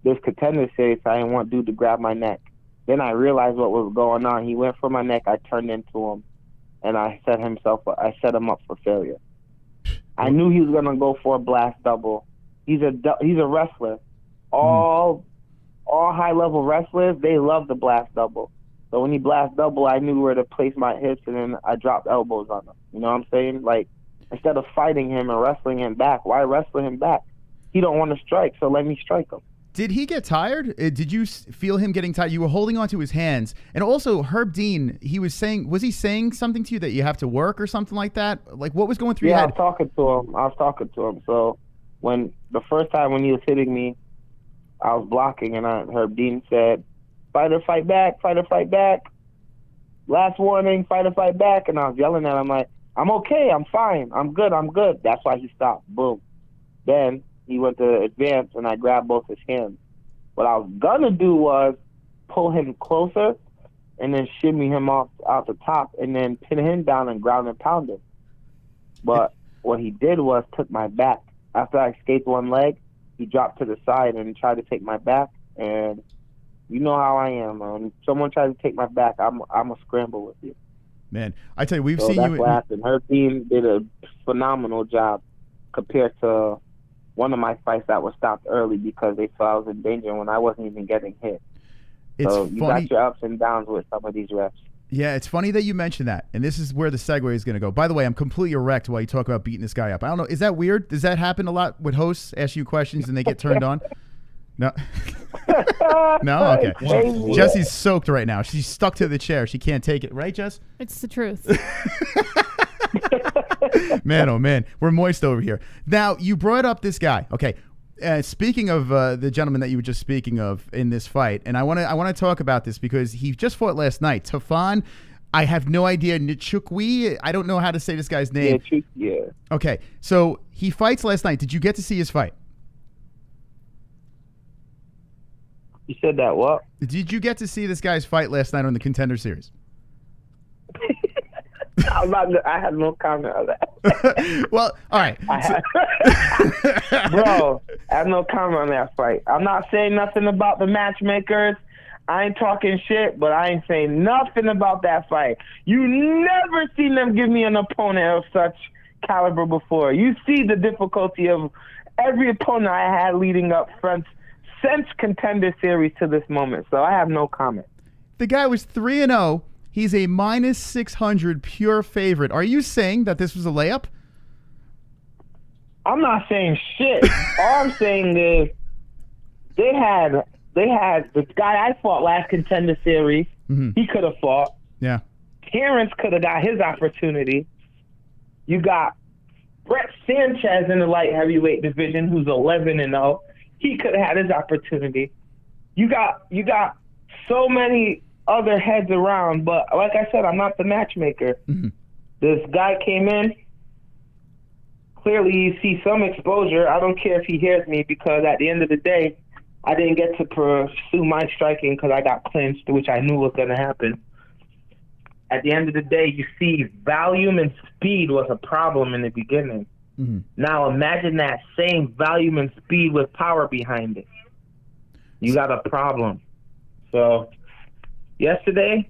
this Contender Series, so I didn't want dude to grab my neck. Then I realized what was going on. He went for my neck, I turned into him, and I set him up for failure. I knew he was gonna go for a blast double. He's a wrestler. All high level wrestlers, they love the blast double. So when he blast double, I knew where to place my hips, and then I dropped elbows on him. You know what I'm saying? Like, instead of fighting him and wrestling him back, why wrestle him back? He don't want to strike, so let me strike him. Did he get tired? Did you feel him getting tired? You were holding onto his hands. And also, Herb Dean, was he saying something to you that you have to work or something like that? Like, what was going through your head? I was talking to him. So when the first time when he was hitting me, I was blocking, and Herb Dean said, fighter, fight back, fighter, fight back. Last warning, fighter, fight back. And I was yelling at him like, I'm okay, I'm fine, I'm good. That's why he stopped. Boom. Then he went to advance, and I grabbed both his hands. What I was gonna do was pull him closer and then shimmy him out the top and then pin him down and ground and pound him. But what he did was took my back. After I escaped one leg, he dropped to the side and tried to take my back. And you know how I am. When someone tries to take my back, I'm a scramble with you. Man, I tell you, we've so seen that's you. What happened. Her team did a phenomenal job compared to one of my fights that was stopped early because they saw I was in danger when I wasn't even getting hit. It's so you funny. got your ups and downs with some of these refs. Yeah, it's funny that you mentioned that, and this is where the segue is going to go. By the way, I'm completely erect while you talk about beating this guy up. I don't know. Is that weird? Does that happen a lot with hosts ask you questions and they get turned on? No. No? Okay. Jesse's soaked right now. She's stuck to the chair. She can't take it. Right, Jess? It's the truth. Man, oh man, we're moist over here. Now, you brought up this guy. Okay. Speaking of the gentleman that you were just speaking of in this fight, and I want to talk about this because he just fought last night. Tafan, I have no idea. Nchukwi, I don't know how to say this guy's name. Yeah. Okay, so he fights last night. Did you get to see his fight? You said that what? Did you get to see this guy's fight last night on the Contender Series? I have no comment on that. Well, all right. Bro, I have no comment on that fight. I'm not saying nothing about the matchmakers. I ain't talking shit, but I ain't saying nothing about that fight. You never seen them give me an opponent of such caliber before. You see the difficulty of every opponent I had leading up since Contender Series to this moment, so I have no comment. The guy was 3-0. He's a minus 600 pure favorite. Are you saying that this was a layup? I'm not saying shit. All I'm saying is they had the guy I fought last Contender Series. Mm-hmm. He could have fought. Yeah. Terrence could have got his opportunity. You got Brett Sanchez in the light heavyweight division, who's 11-0. He could have had his opportunity. You got so many other heads around, but like I said, I'm not the matchmaker. Mm-hmm. This guy came in. Clearly, you see some exposure. I don't care if he hears me because at the end of the day, I didn't get to pursue my striking because I got clinched, which I knew was going to happen. At the end of the day, you see volume and speed was a problem in the beginning. Mm-hmm. Now imagine that same volume and speed with power behind it. You got a problem. So yesterday,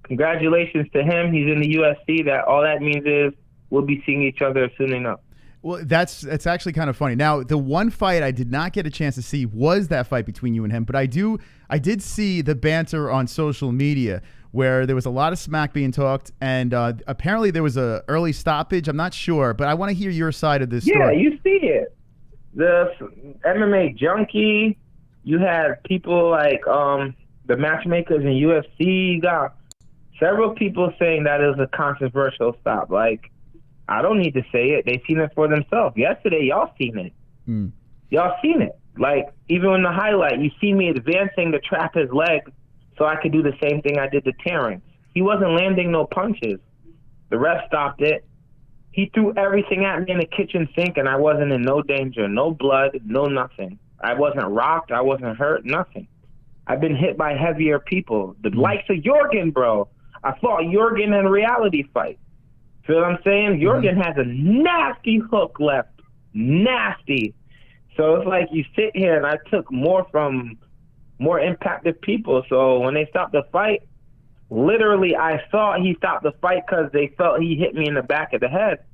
congratulations to him. He's in the UFC. All that means is we'll be seeing each other soon enough. Well, that's actually kind of funny. Now, the one fight I did not get a chance to see was that fight between you and him, but I did see the banter on social media where there was a lot of smack being talked, and apparently there was a early stoppage. I'm not sure, but I want to hear your side of this story. Yeah, you see it. The MMA junkie, you had people like the matchmakers in UFC. You got several people saying that it was a controversial stop. Like, I don't need to say it. They seen it for themselves. Yesterday, y'all seen it. Mm. Y'all seen it. Like, even in the highlight, you see me advancing to trap his leg so I could do the same thing I did to Terrence. He wasn't landing no punches. The ref stopped it. He threw everything at me in the kitchen sink, and I wasn't in no danger. No blood, no nothing. I wasn't rocked. I wasn't hurt, nothing. I've been hit by heavier people. The likes of Jorgen, bro. I fought Jorgen in a reality fight. Feel what I'm saying? Jorgen has a nasty hook left. Nasty. So it's like you sit here, and I took more from more impacted people. So when they stopped the fight, literally I thought he stopped the fight because they felt he hit me in the back of the head.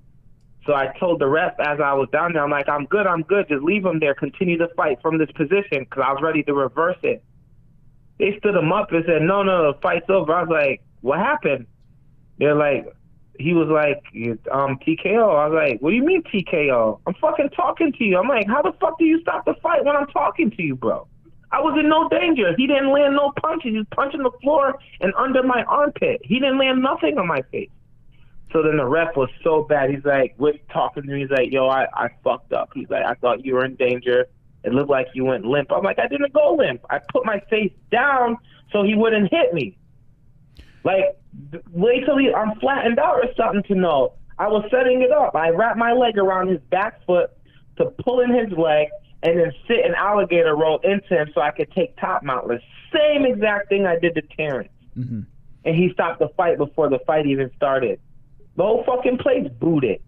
So I told the ref as I was down there, I'm like, I'm good. Just leave him there. Continue the fight from this position because I was ready to reverse it. They stood him up and said, no, the fight's over. I was like, what happened? They're like, he was like, TKO. I was like, what do you mean TKO? I'm fucking talking to you. I'm like, how the fuck do you stop the fight when I'm talking to you, bro? I was in no danger. He didn't land no punches. He was punching the floor and under my armpit. He didn't land nothing on my face. So then the ref was so bad. He's like, talking to me. He's like, yo, I fucked up. He's like, I thought you were in danger. It looked like you went limp. I'm like, I didn't go limp. I put my face down so he wouldn't hit me. Like, wait till I'm flattened out or something to know. I was setting it up. I wrapped my leg around his back foot to pull in his leg and then sit an alligator roll into him so I could take top mountless. Same exact thing I did to Terrence. Mm-hmm. And he stopped the fight before the fight even started. The whole fucking place booed it.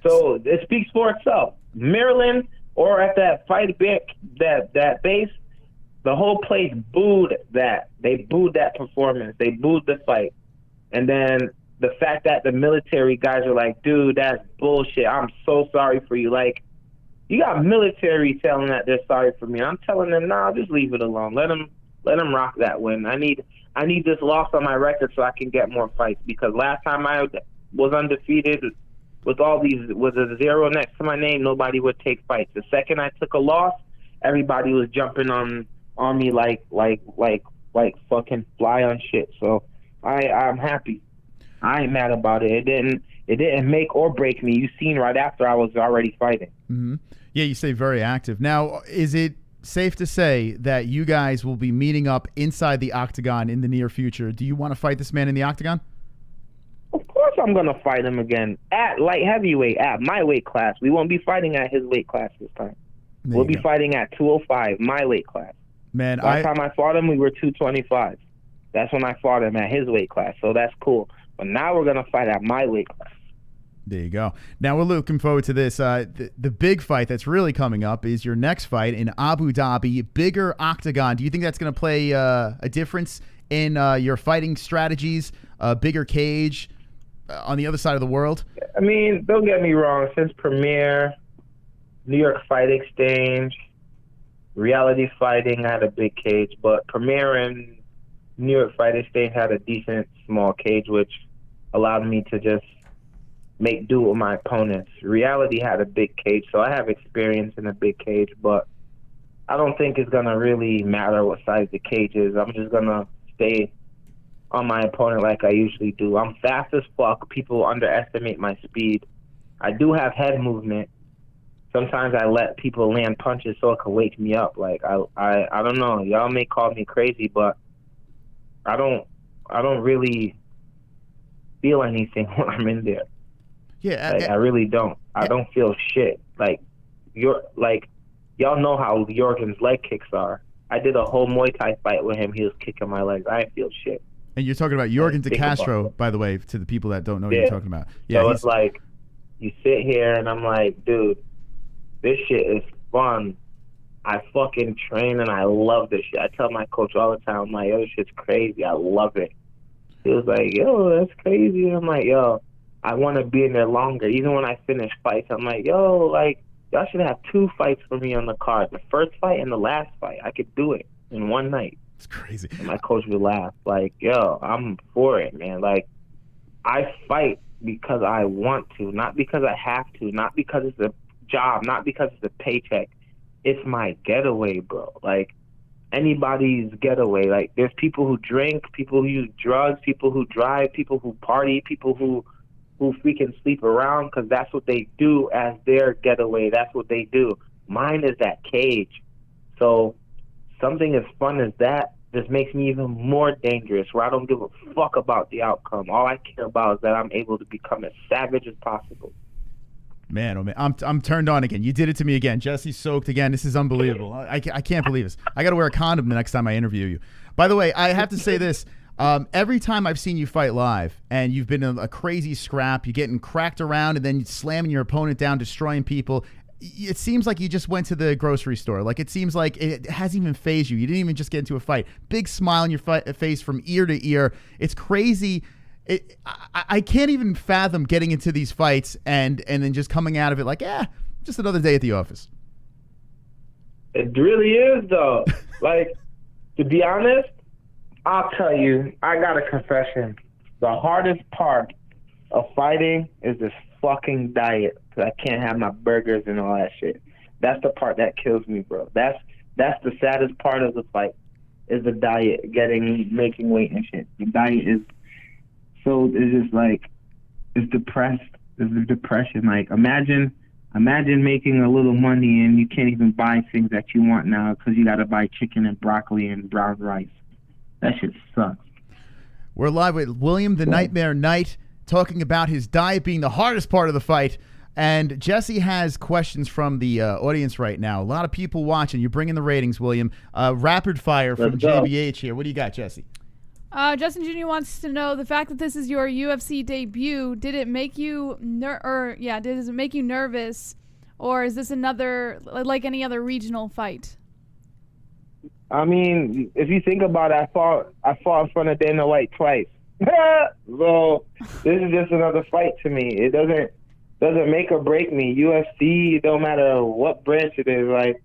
So it speaks for itself. Maryland or at that fight that base, the whole place booed that. They booed that performance. They booed the fight. And then the fact that the military guys are like, dude, that's bullshit. I'm so sorry for you. Like, you got military telling that they're sorry for me. I'm telling them, nah, just leave it alone. Let them rock that win. I need I need this loss on my record so I can get more fights. Because last time I was undefeated with all these, with a 0 next to my name, nobody would take fights. The second I took a loss, everybody was jumping on me like fucking fly on shit. So I'm happy. I ain't mad about it. It didn't make or break me. You seen right after I was already fighting. Mm-hmm. Yeah, you say very active. Now, is it safe to say that you guys will be meeting up inside the octagon in the near future? Do you want to fight this man in the octagon? Of course I'm going to fight him again at light heavyweight, at my weight class. We won't be fighting at his weight class this time. We'll be fighting at 205, my weight class. Man, last time I fought him, we were 225. That's when I fought him at his weight class, so that's cool. But now we're going to fight at my weight class. There you go. Now we're looking forward to this. The big fight that's really coming up is your next fight in Abu Dhabi, bigger octagon. Do you think that's going to play a difference in your fighting strategies, bigger cage on the other side of the world? I mean, don't get me wrong. Since Premier, New York Fight Exchange, Reality Fighting had a big cage, but Premier and New York Fight Exchange had a decent small cage, which allowed me to just make do with my opponents. Reality had a big cage, so I have experience in a big cage, but I don't think it's going to really matter what size the cage is. I'm just going to stay on my opponent like I usually do. I'm fast as fuck. People underestimate my speed. I do have head movement. Sometimes I let people land punches so it can wake me up. Like, I don't know. Y'all may call me crazy, but I don't really feel anything when I'm in there. Yeah, I really don't. I don't feel shit. Y'all know how Jorgen's leg kicks are. I did a whole Muay Thai fight with him. He was kicking my legs. I didn't feel shit. And you're talking about Jorgen De Castro, by the way, to the people that don't know what you're talking about. Yeah, so it's like, you sit here and I'm like, dude, this shit is fun. I fucking train and I love this shit. I tell my coach all the time, I'm like, yo, this shit's crazy. I love it. He was like, yo, that's crazy. I'm like, yo, I want to be in there longer. Even when I finish fights, I'm like, yo, like, y'all should have 2 fights for me on the card. The first fight and the last fight. I could do it in one night. It's crazy. And my coach would laugh. Like, yo, I'm for it, man. Like, I fight because I want to, not because I have to, not because it's a job, not because it's a paycheck. It's my getaway, bro. Like, anybody's getaway. Like, there's people who drink, people who use drugs, people who drive, people who party, people who freaking sleep around because that's what they do as their getaway. That's what they do. Mine is that cage. So something as fun as that just makes me even more dangerous, where I don't give a fuck about the outcome. All I care about is that I'm able to become as savage as possible. Man, oh man, I'm turned on again. You did it to me again. Jesse's soaked again. This is unbelievable. I can't believe this. I got to wear a condom the next time I interview you. By the way, I have to say this. Every time I've seen you fight live and you've been in a crazy scrap, you're getting cracked around and then slamming your opponent down, destroying people, it seems like you just went to the grocery store. Like, it seems like it hasn't even fazed you. You didn't even just get into a fight. Big smile on your face from ear to ear. It's crazy. I can't even fathom getting into these fights and then just coming out of it like, just another day at the office. It really is, though. Like, to be honest, I'll tell you, I got a confession. The hardest part of fighting is this fucking diet, because I can't have my burgers and all that shit. That's the part that kills me, bro. That's the saddest part of the fight, is the diet, making weight and shit. The diet is it's just like, it's depressed. It's a depression. Like, imagine making a little money and you can't even buy things that you want now because you got to buy chicken and broccoli and brown rice. That shit sucks. We're live with William the Nightmare Knight, talking about his diet being the hardest part of the fight. And Jesse has questions from the audience right now. A lot of people watching. You're bringing the ratings, William. Rapid fire from JBH here. What do you got, Jesse? Justin Jr. wants to know, the fact that this is your UFC debut, did it make you does it make you nervous, or is this another, like any other regional fight? I mean, if you think about it, I fought in front of Dana White twice. So this is just another fight to me. It doesn't make or break me. UFC, no matter what branch it is, like,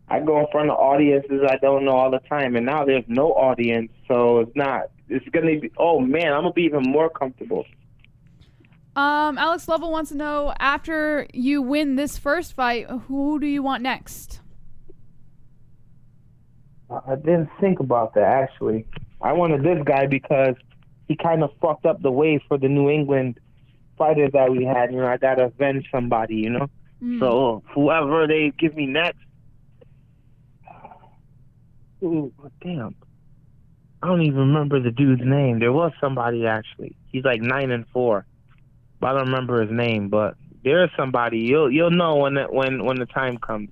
I go in front of audiences I don't know all the time, and now there's no audience, so it's not. It's gonna be. Oh man, I'm gonna be even more comfortable. Alex Lovell wants to know, after you win this first fight, who do you want next? I didn't think about that, actually. I wanted this guy because he kind of fucked up the way for the New England fighters that we had. You know, I gotta avenge somebody, you know? So whoever they give me next. Ooh, damn. I don't even remember the dude's name. There was somebody, actually. He's like 9-4. But I don't remember his name. But there is somebody. You'll know when the time comes.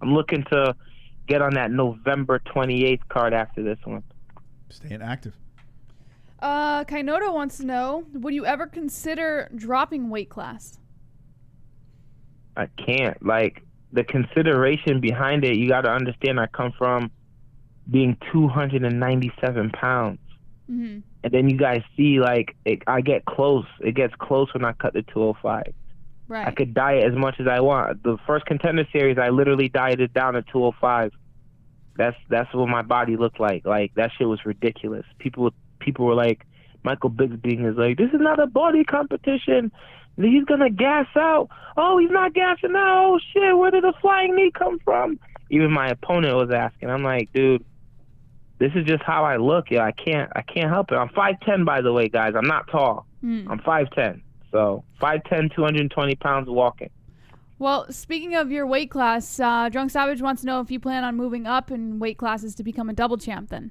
I'm looking to get on that November 28th card after this one. Staying active. Kainoto wants to know, would you ever consider dropping weight class? I can't. Like, the consideration behind it, you got to understand I come from being 297 pounds. Mm-hmm. And then you guys see, like, I get close. It gets close when I cut to 205. Right. I could diet as much as I want. The first Contender Series, I literally dieted down to 205. That's what my body looked like. Like, that shit was ridiculous. People were like, Michael Bisping is like, this is not a body competition. He's gonna gas out. Oh, he's not gassing out. Oh shit, where did the flying knee come from? Even my opponent was asking. I'm like, dude, this is just how I look. Yeah, I can't help it. I'm 5'10", by the way, guys. I'm not tall. I'm 5'10". So 5'10", 220 pounds walking. Well, speaking of your weight class, Drunk Savage wants to know if you plan on moving up in weight classes to become a double champ then.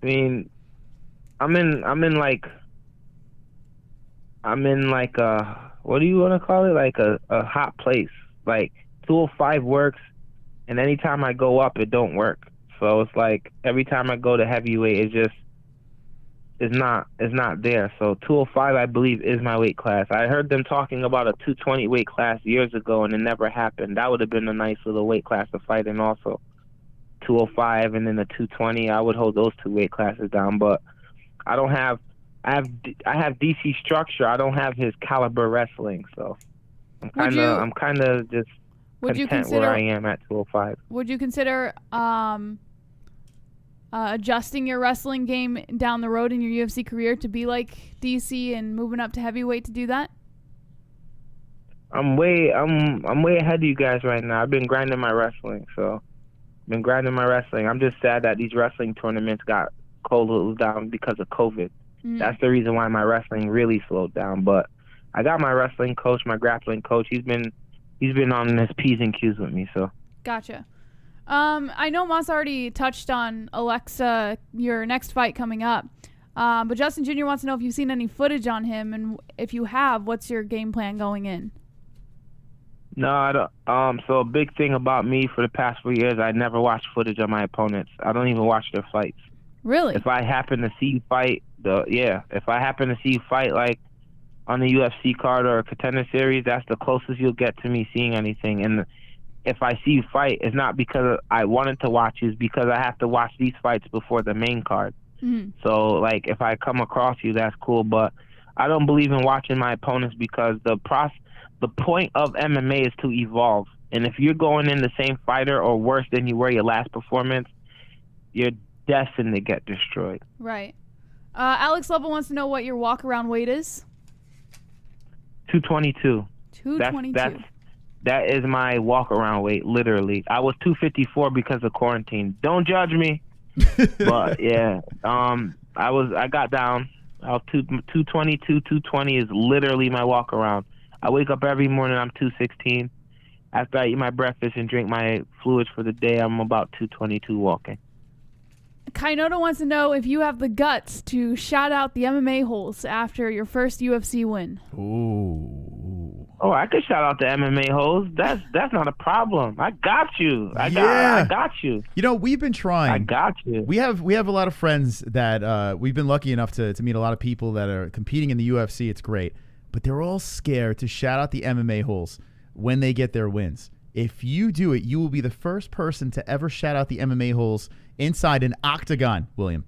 I mean, I'm in like a, what do you want to call it? Like a hot place. Like 205 works, and anytime I go up, it don't work. So it's like every time I go to heavyweight, it's not there. So 205, I believe, is my weight class. I heard them talking about a 220 weight class years ago, and it never happened. That would have been a nice little weight class to fight in also. 205 and then the 220, I would hold those two weight classes down. But I have DC structure. I don't have his caliber wrestling, so I'm kind of just content where I am at 205. Would you consider adjusting your wrestling game down the road in your UFC career to be like DC and moving up to heavyweight to do that? I'm way ahead of you guys right now. I've been grinding my wrestling, I'm just sad that these wrestling tournaments got closed down because of COVID. That's the reason why my wrestling really slowed down. But I got my wrestling coach, my grappling coach. He's been on his P's and Q's with me. So gotcha. I know Moss already touched on Alexa, your next fight coming up. But Justin Jr. wants to know if you've seen any footage on him, and if you have, what's your game plan going in? No, I don't. So a big thing about me for the past 4 years, I never watched footage of my opponents. I don't even watch their fights. Really? If I happen to see you fight, like on the UFC card or a Contender Series, that's the closest you'll get to me seeing anything. And if I see you fight, it's not because I wanted to watch you, it's because I have to watch these fights before the main card. So, like, if I come across you, that's cool. But I don't believe in watching my opponents because the point of MMA is to evolve. And if you're going in the same fighter or worse than you were your last performance, you're destined to get destroyed. Right. Alex Lovell wants to know what your walk-around weight is. 222. 222. That is my walk-around weight, literally. I was 254 because of quarantine. Don't judge me. But, yeah, I got down. I was 222, 220 is literally my walk-around. I wake up every morning, I'm 216. After I eat my breakfast and drink my fluids for the day, I'm about 222 walking. Kainoto wants to know if you have the guts to shout out the MMA-Holes after your first UFC win. Ooh. Oh, I could shout out the MMA-Holes. That's not a problem. I got you. I got you. You know, we've been trying. I got you. We have a lot of friends that we've been lucky enough to meet a lot of people that are competing in the UFC. It's great. But they're all scared to shout out the MMA-Holes when they get their wins. If you do it, you will be the first person to ever shout out the MMA-Holes inside an octagon, William.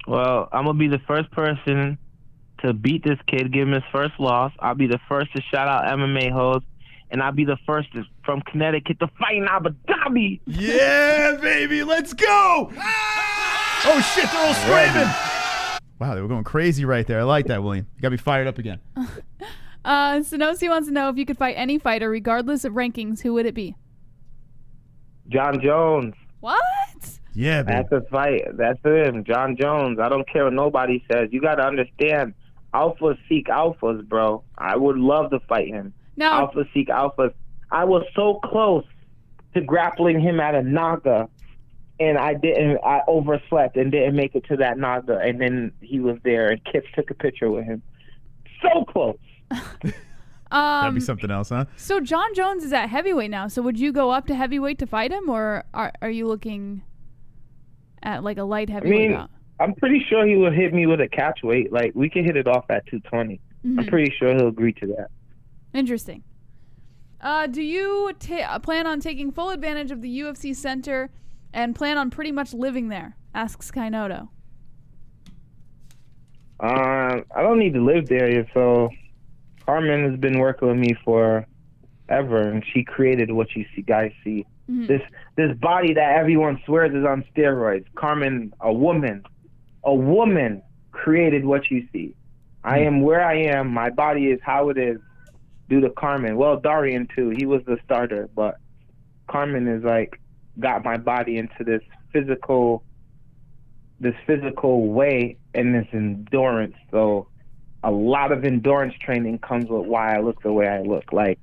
Well, I'm going to be the first person to beat this kid, give him his first loss. I'll be the first to shout out MMA-Holes. and I'll be the first from Connecticut to fight in Abu Dhabi. Yeah, baby, let's go! Oh shit, they're all screaming! Wow, they were going crazy right there. I like that, William. You got me fired up again. Sonosi wants to know if you could fight any fighter, regardless of rankings, who would it be? John Jones. What? Yeah, baby. That's a fight. That's him, John Jones. I don't care what nobody says. You got to understand, alphas seek alphas, bro. I would love to fight him. Now, Alphas seek alphas. I was so close to grappling him at a Naga, and I didn't. I overslept and didn't make it to that Naga, and then he was there, and Kip took a picture with him. So close. That'd be something else, huh? So John Jones is at heavyweight now. So would you go up to heavyweight to fight him, or are you looking at like a light heavyweight bout? I'm pretty sure he would hit me with a catch weight. Like, we can hit it off at 220. I'm pretty sure he'll agree to that. Interesting. Do you plan on taking full advantage of the UFC center and plan on pretty much living there? Asks Kainoto. I don't need to live there, so Carmen has been working with me forever, and she created what you guys see. This body that everyone swears is on steroids. Carmen, a woman created what you see. I am where I am. My body is how it is due to Carmen. Well, Darian too. He was the starter, but Carmen is like got my body into this physical way and this endurance. So a lot of endurance training comes with why I look the way I look. Like,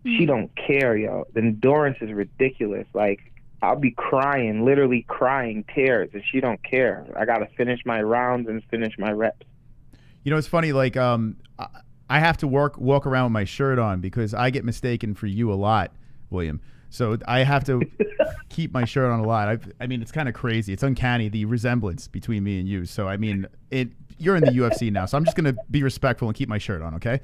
she don't care, yo. The endurance is ridiculous. Like, I'll be crying, literally crying tears, and she don't care. I got to finish my rounds and finish my reps. You know, it's funny, like, I have to walk around with my shirt on because I get mistaken for you a lot, William. So I have to keep my shirt on a lot. I mean, it's kind of crazy. It's uncanny, the resemblance between me and you. So, I mean, you're in the UFC now, so I'm just going to be respectful and keep my shirt on, okay?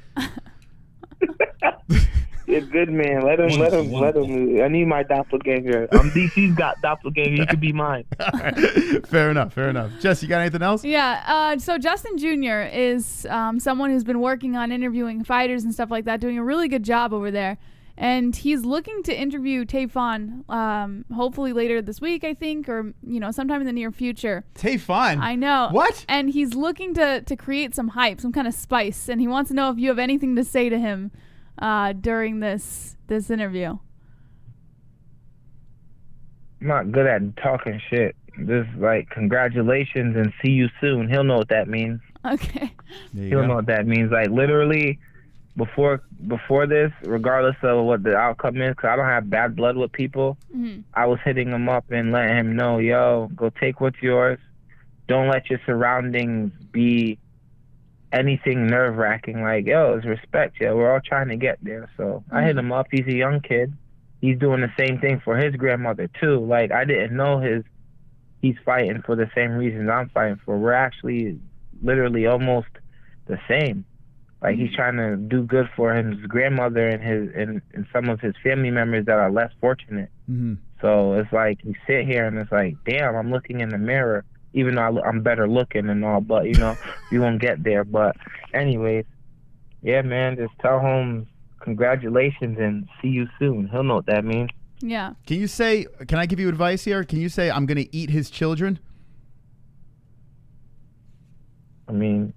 You're good, man. Let him. I need my doppelganger. DC's got doppelganger. You could be mine. Right. Fair enough. Jess, you got anything else? Yeah. So Justin Jr. is someone who's been working on interviewing fighters and stuff like that, doing a really good job over there. And he's looking to interview Tayfon, hopefully later this week, I think, or sometime in the near future. Tayfon? I know. What? And he's looking to create some hype, some kind of spice, and he wants to know if you have anything to say to him during this interview. I'm not good at talking shit. Just like, congratulations and see you soon. He'll know what that means. Okay. He'll know what that means. Like, literally, before this, regardless of what the outcome is, because I don't have bad blood with people, I was hitting him up and letting him know, yo, go take what's yours. Don't let your surroundings be anything nerve-wracking. Like, yo, it's respect. Yeah, we're all trying to get there. So I hit him up. He's a young kid. He's doing the same thing for his grandmother, too. Like, I didn't know he's fighting for the same reasons I'm fighting for. We're actually literally almost the same. Like, he's trying to do good for his grandmother and some of his family members that are less fortunate. So it's like, you sit here and it's like, damn, I'm looking in the mirror, even though I'm better looking and all, but, you won't get there. But anyways, yeah, man, just tell him congratulations and see you soon. He'll know what that means. Yeah. Can I give you advice here? Can you say, I'm going to eat his children? I mean,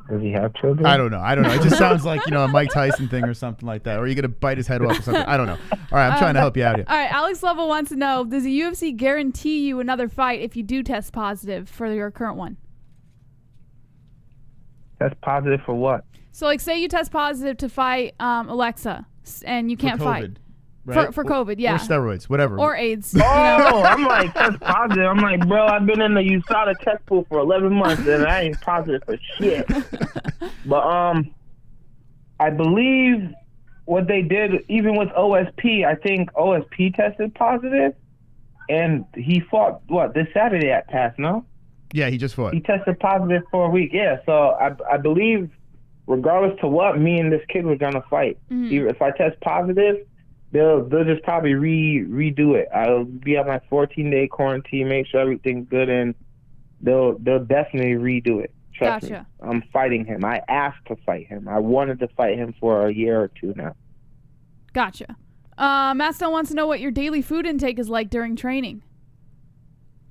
does he have children? I don't know. It just sounds like, a Mike Tyson thing or something like that. Or are you going to bite his head off or something? I don't know. All right, I'm trying to help you out here. All right, Alex Level wants to know, does the UFC guarantee you another fight if you do test positive for your current one? Test positive for what? So, like, say you test positive to fight Alexa, and you can't fight. Right? For COVID, yeah. Or steroids, whatever. Or AIDS. I'm like, test positive. I'm like, bro, I've been in the USADA test pool for 11 months, and I ain't positive for shit. But I believe what they did, even with OSP, I think OSP tested positive, and he fought, this Saturday at TAS, no? Yeah, he just fought. He tested positive for a week, yeah. So I believe, regardless to what, me and this kid were going to fight. If I test positive, they'll just probably redo it. I'll be on my 14-day quarantine, make sure everything's good, and they'll definitely redo it. Trust me. I'm fighting him. I asked to fight him. I wanted to fight him for a year or two now. Gotcha. Maston wants to know what your daily food intake is like during training.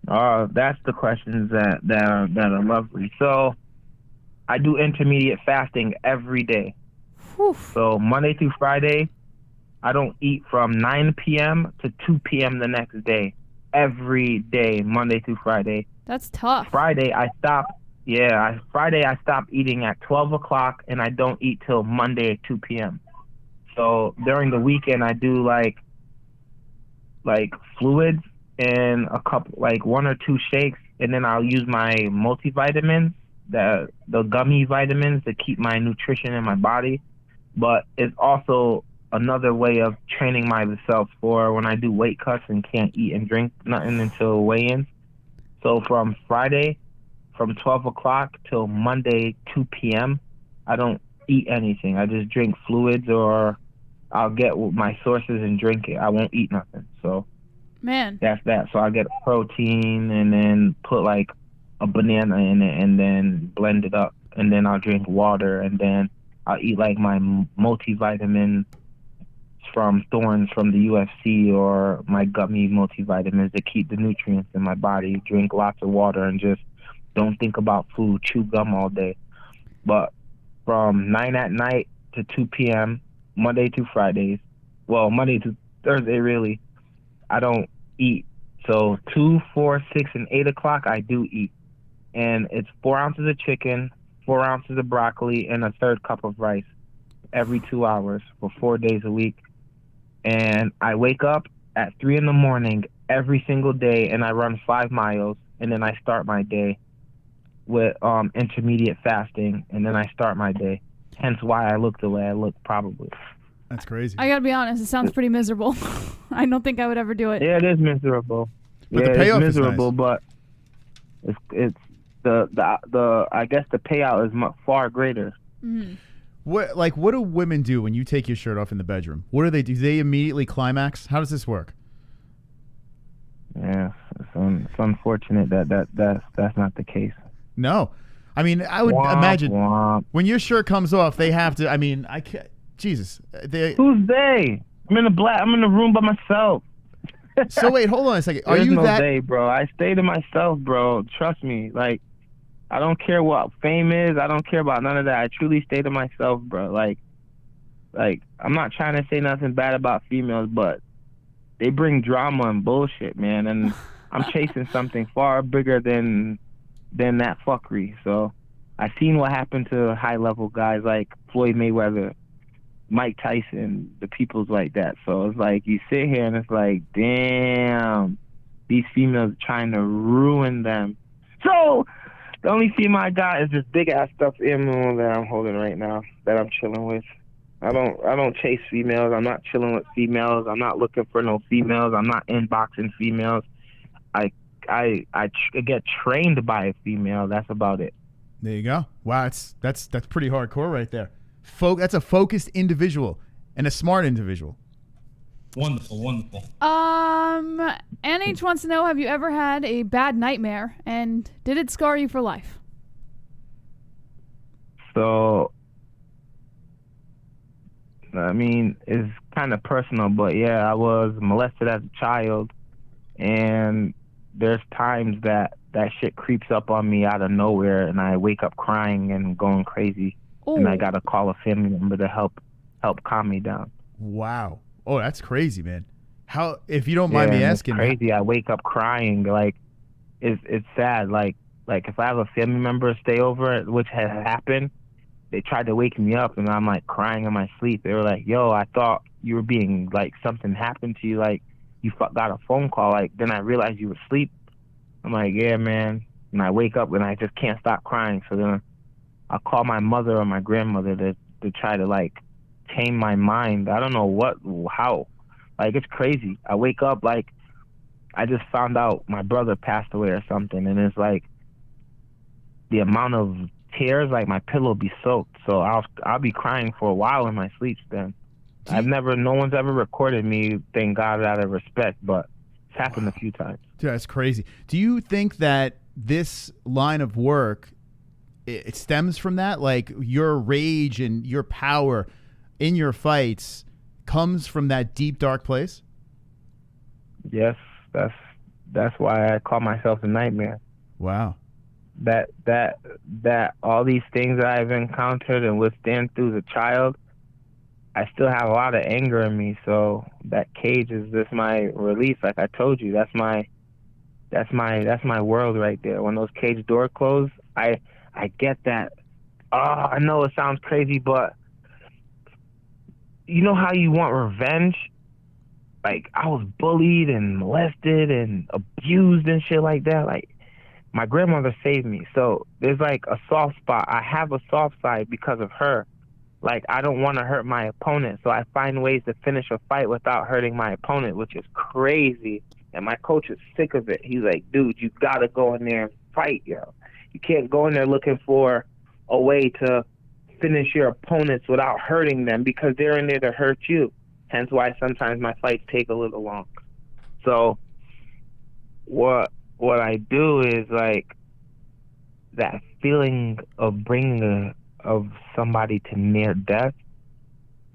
That's the questions that are lovely. So I do intermediate fasting every day. Whew. So Monday through Friday, I don't eat from 9 p.m. to 2 p.m. the next day. Every day, Monday through Friday. That's tough. Friday, I stop. Yeah, Friday I stop eating at 12 o'clock, and I don't eat till Monday at 2 p.m. So during the weekend, I do like fluids and a couple, like 1 or 2 shakes, and then I'll use my multivitamins, the gummy vitamins to keep my nutrition in my body. But it's also another way of training myself for when I do weight cuts and can't eat and drink nothing until weigh-ins. So from Friday, from 12 o'clock till Monday 2 p.m., I don't eat anything. I just drink fluids, or I'll get my sources and drink it. I won't eat nothing. So man, that's that. So I get protein and then put like a banana in it and then blend it up, and then I'll drink water, and then I'll eat like my multivitamin from Thorns from the UFC, or my gummy multivitamins to keep the nutrients in my body. Drink lots of water and just don't think about food. Chew gum all day. But from 9 at night to 2 p.m., Monday to Fridays, well, Monday to Thursday, really, I don't eat. So 2, 4, 6, and 8 o'clock, I do eat. And it's 4 ounces of chicken, 4 ounces of broccoli, and a third cup of rice every 2 hours for 4 days a week. And I wake up at 3 in the morning every single day, and I run 5 miles, and then I start my day with intermediate fasting, and then I start my day. Hence why I look the way I look, probably. That's crazy. I gotta be honest, it sounds pretty miserable. I don't think I would ever do it. Yeah, it is miserable. But the payoff it's miserable, is nice. But it's the I guess the payout is far greater. Mm-hmm. What do women do when you take your shirt off in the bedroom? What do they do? Do they immediately climax? How does this work? Yeah, it's unfortunate that's not the case. No. I mean, I would imagine when your shirt comes off, they have to. I mean, I can't. Jesus. Who's they? I'm in the room by myself. So wait, hold on a second. Are There's you no that? they, bro. I stay to myself, bro. Trust me. Like, I don't care what fame is. I don't care about none of that. I truly stay to myself, bro. Like I'm not trying to say nothing bad about females, but they bring drama and bullshit, man. And I'm chasing something far bigger than that fuckery. So I seen what happened to high level guys like Floyd Mayweather, Mike Tyson, the peoples like that. So it's like you sit here and it's like, damn, these females are trying to ruin them. So the only female I got is this big ass stuffed animal that I'm holding right now that I'm chilling with. I don't chase females. I'm not chilling with females. I'm not looking for no females. I'm not inboxing females. I get trained by a female. That's about it. There you go. Wow, that's pretty hardcore right there. That's a focused individual and a smart individual. Wonderful, wonderful. NH wants to know, have you ever had a bad nightmare, and did it scar you for life? So, I mean, it's kind of personal, but yeah, I was molested as a child, and there's times that shit creeps up on me out of nowhere, and I wake up crying and going crazy. Ooh. And I gotta call a family member to help calm me down. Wow. Oh, that's crazy, man. How, if you don't mind me asking? It's crazy. I wake up crying. Like, it's sad. Like if I have a family member stay over, which has happened, they tried to wake me up, and I'm like crying in my sleep. They were like, "Yo, I thought you were being like something happened to you. Like you got a phone call. Like then I realized you were asleep." I'm like, "Yeah, man." And I wake up and I just can't stop crying. So then I'll call my mother or my grandmother to try to like tame my mind. I don't know how. Like it's crazy. I wake up like I just found out my brother passed away or something, and it's like the amount of tears, like my pillow be soaked. So I'll be crying for a while in my sleep. Then no one's ever recorded me, thank God, out of respect, but it's happened a few times. Dude, that's crazy. Do you think that this line of work, it stems from that? Like your rage and your power in your fights comes from that deep, dark place? Yes, that's why I call myself a nightmare. Wow. That all these things that I've encountered and withstand through as a child, I still have a lot of anger in me. So that cage is just my release. Like I told you, that's my world right there. When those cage doors close, I get that. Oh, I know it sounds crazy, but you know how you want revenge? Like, I was bullied and molested and abused and shit like that. Like, my grandmother saved me. So there's like a soft spot. I have a soft side because of her. Like, I don't want to hurt my opponent. So I find ways to finish a fight without hurting my opponent, which is crazy. And my coach is sick of it. He's like, dude, you got to go in there and fight, yo. You can't go in there looking for a way to finish your opponents without hurting them, because they're in there to hurt you. Hence why sometimes my fights take a little long. So what I do is, like, that feeling of bringing of somebody to near death,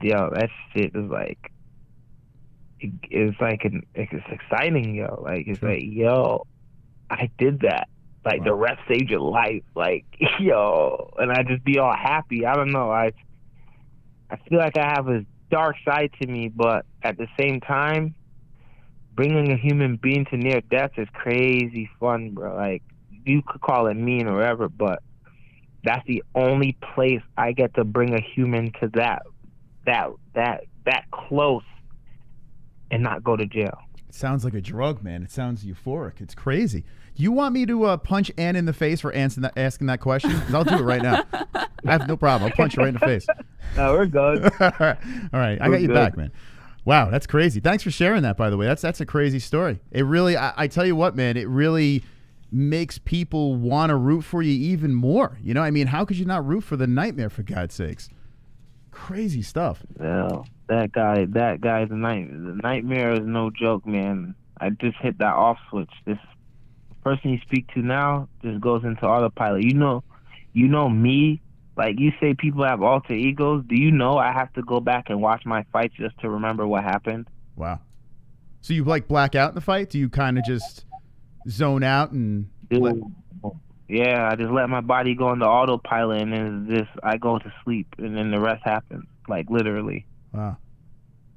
yo, that shit is like, it's exciting, yo. Like, it's like, yo, I did that. Like, the ref saved your life. Like, yo, and I just be all happy. I don't know. I feel like I have a dark side to me, but at the same time, bringing a human being to near death is crazy fun, bro. Like, you could call it mean or whatever, but that's the only place I get to bring a human to that close and not go to jail. It sounds like a drug, man. It sounds euphoric. It's crazy. You want me to punch Ann in the face for asking that question? 'Cause I'll do it right now. I have no problem. I'll punch her right in the face. No, we're good. All right. I got you back, man. Wow, that's crazy. Thanks for sharing that, by the way. That's a crazy story. It really, I tell you what, man, it really makes people want to root for you even more. You know, I mean, how could you not root for the nightmare, for God's sakes? Crazy stuff. Well, that guy's the nightmare is no joke, man. I just hit that off switch. This person you speak to now just goes into autopilot. You know me. Like, you say people have alter egos. Do you know I have to go back and watch my fights just to remember what happened? Wow. So you, like, black out in the fight? Do you kind of just zone out and... Yeah, I just let my body go into autopilot, and then I go to sleep, and then the rest happens. Like, literally. Wow.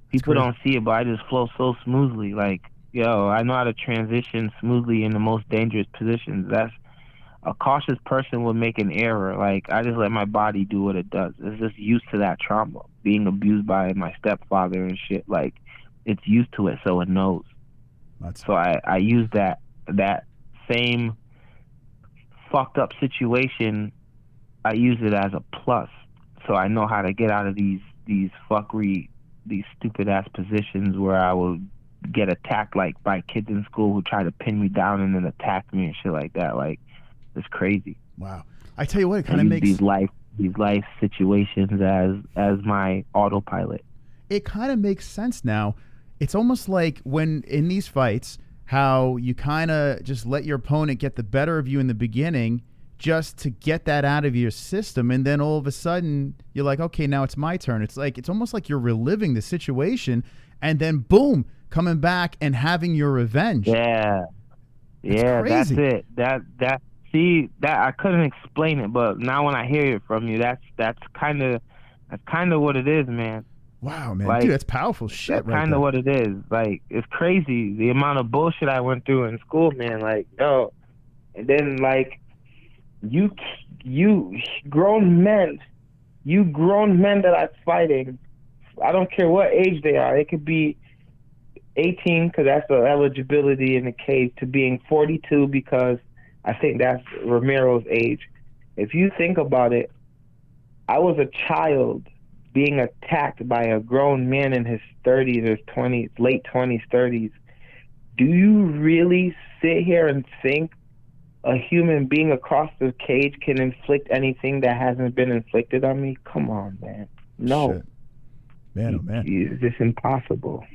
People don't see it, but I just flow so smoothly. Like, yo, I know how to transition smoothly in the most dangerous positions. That's a cautious person would make an error. Like, I just let my body do what it does. It's just used to that trauma, being abused by my stepfather and shit. Like, it's used to it, so it knows. So I use that same fucked up situation. I use it as a plus, so I know how to get out of these stupid ass positions where I will get attacked, like by kids in school who try to pin me down and then attack me and shit like that. Like, it's crazy. Wow. I tell you what, it kind of makes these life situations as my autopilot. It kind of makes sense now. It's almost like when in these fights, how you kind of just let your opponent get the better of you in the beginning just to get that out of your system, and then all of a sudden you're like, okay, now it's my turn. It's almost like you're reliving the situation, and then boom, coming back and having your revenge. Yeah. Crazy. That's it. See, I couldn't explain it, but now when I hear it from you, that's kind of what it is, man. Wow, man. Like, dude, that's powerful shit. That's right kind of what it is. Like, it's crazy the amount of bullshit I went through in school, man. Like, yo, and then, like, you grown men that I'm fighting, I don't care what age they are. It could be 18 because that's the eligibility in the cage, to being 42 because I think that's Romero's age. If you think about it, I was a child being attacked by a grown man in his 30s or 20s, late 20s, 30s. Do you really sit here and think a human being across the cage can inflict anything that hasn't been inflicted on me? Come on, man. No. Shit. Man, oh man. It's just impossible.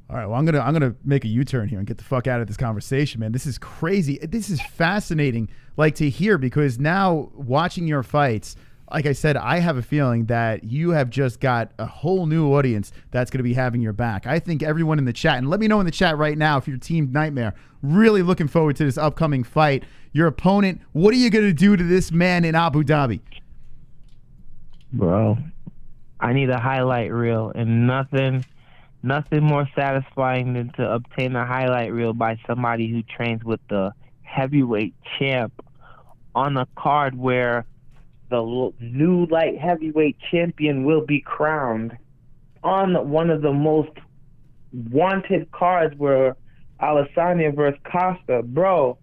All right, well, I'm gonna make a U-turn here and get the fuck out of this conversation, man. This is crazy. This is fascinating, like, to hear, because now watching your fights, like I said, I have a feeling that you have just got a whole new audience that's going to be having your back. I think everyone in the chat, and let me know in the chat right now if you're Team Nightmare, really looking forward to this upcoming fight. Your opponent, what are you going to do to this man in Abu Dhabi? Bro, I need a highlight reel, and nothing more satisfying than to obtain a highlight reel by somebody who trains with the heavyweight champ on a card where the new light heavyweight champion will be crowned, on one of the most wanted cards where Alessandro versus Costa. Bro,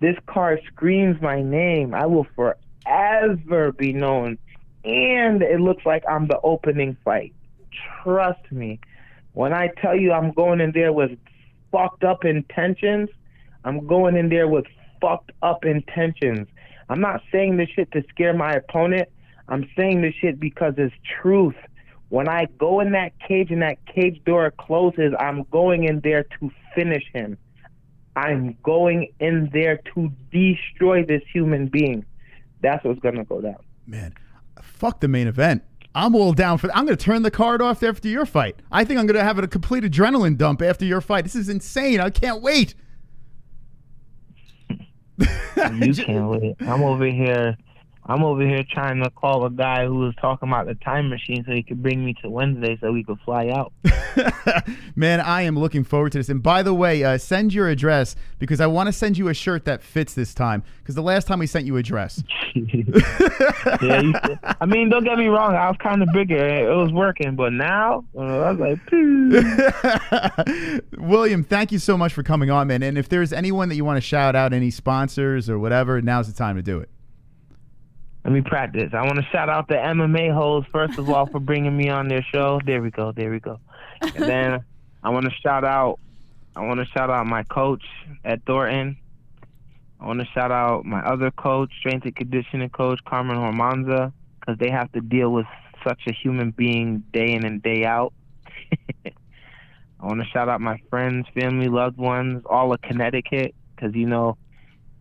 this card screams my name. I will forever be known. And it looks like I'm the opening fight. Trust me. When I tell you I'm going in there with fucked up intentions, I'm going in there with fucked up intentions. I'm not saying this shit to scare my opponent. I'm saying this shit because it's truth. When I go in that cage and that cage door closes, I'm going in there to finish him. I'm going in there to destroy this human being. That's what's going to go down. Man, fuck the main event. I'm all down for that. I'm going to turn the card off after your fight. I think I'm going to have a complete adrenaline dump after your fight. This is insane. I can't wait. You can't wait. I'm over here trying to call a guy who was talking about the time machine so he could bring me to Wednesday so we could fly out. Man, I am looking forward to this. And by the way, send your address because I want to send you a shirt that fits this time because the last time we sent you a dress. Yeah, I mean, don't get me wrong. I was kind of bigger. It was working. But now, I was like, William, thank you so much for coming on, man. And if there's anyone that you want to shout out, any sponsors or whatever, now's the time to do it. Let me practice. I want to shout out the MMA-Holes, first of all, for bringing me on their show. There we go. And then I want to shout out my coach at Thornton. I want to shout out my other coach, strength and conditioning coach, Carmen Hormanza, because they have to deal with such a human being day in and day out. I want to shout out my friends, family, loved ones, all of Connecticut, because, you know,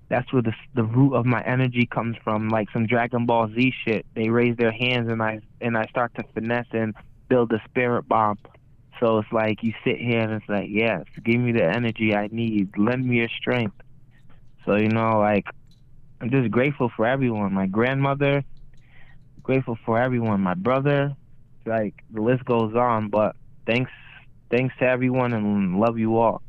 that's where the root of my energy comes from, like some Dragon Ball Z shit. They raise their hands and I start to finesse and build a spirit bomb. So it's like you sit here and it's like, yes, give me the energy I need. Lend me your strength. So, you know, like, I'm just grateful for everyone. My grandmother, grateful for everyone. My brother, like, the list goes on. But thanks to everyone and love you all.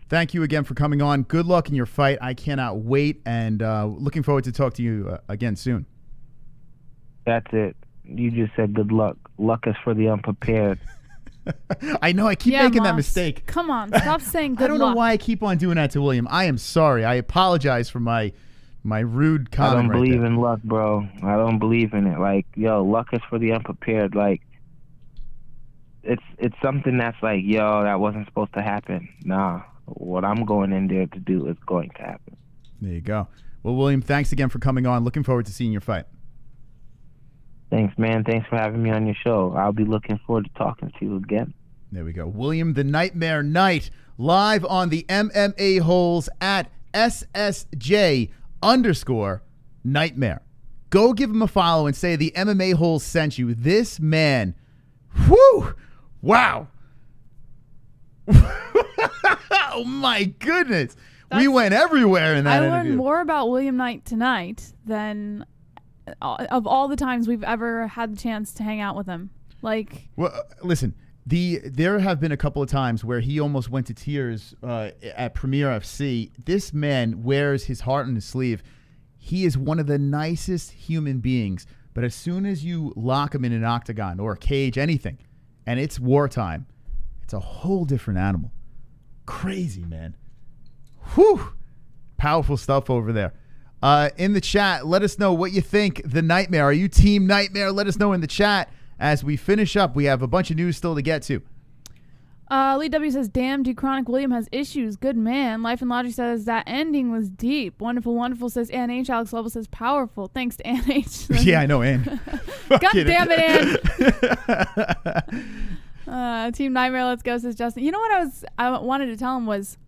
Thank you again for coming on. Good luck in your fight. I cannot wait, and looking forward to talk to you again soon. That's it. You just said good luck. Luck is for the unprepared. I know. I keep making that mistake. Come on. Stop saying good luck. I don't know why I keep on doing that to William. I am sorry. I apologize for my rude comment. I don't believe there. in luck, bro. I don't believe in it. Like, yo, luck is for the unprepared. Like, it's something that's like, yo, that wasn't supposed to happen. Nah. What I'm going in there to do is going to happen. There you go. Well, William, thanks again for coming on. Looking forward to seeing your fight. Thanks, man. Thanks for having me on your show. I'll be looking forward to talking to you again. There we go. William the Nightmare Knight, live on the MMA-Holes at SSJ_Nightmare. Go give him a follow and say the MMA-Holes sent you. This man, whoo, wow. Oh my goodness. We went everywhere in that interview. I learned more about William Knight tonight than of all the times we've ever had the chance to hang out with him. Like, well, listen, there have been a couple of times where he almost went to tears at Premier FC. This man wears his heart on his sleeve. He is one of the nicest human beings, but as soon as you lock him in an octagon or a cage, anything, and it's wartime, it's a whole different animal. Crazy, man. Whew. Powerful stuff over there. In the chat, let us know what you think. The Nightmare. Are you Team Nightmare? Let us know in the chat. As we finish up, we have a bunch of news still to get to. Lee W says, damn, dude, Chronic William has issues. Good man. Life and Logic says, that ending was deep. Wonderful, wonderful says, Ann H. Alex Level says, powerful. Thanks to Ann H. Yeah, I know, Ann. God damn it, Ann. Team Nightmare, let's go, says Justin. You know what I wanted to tell him was,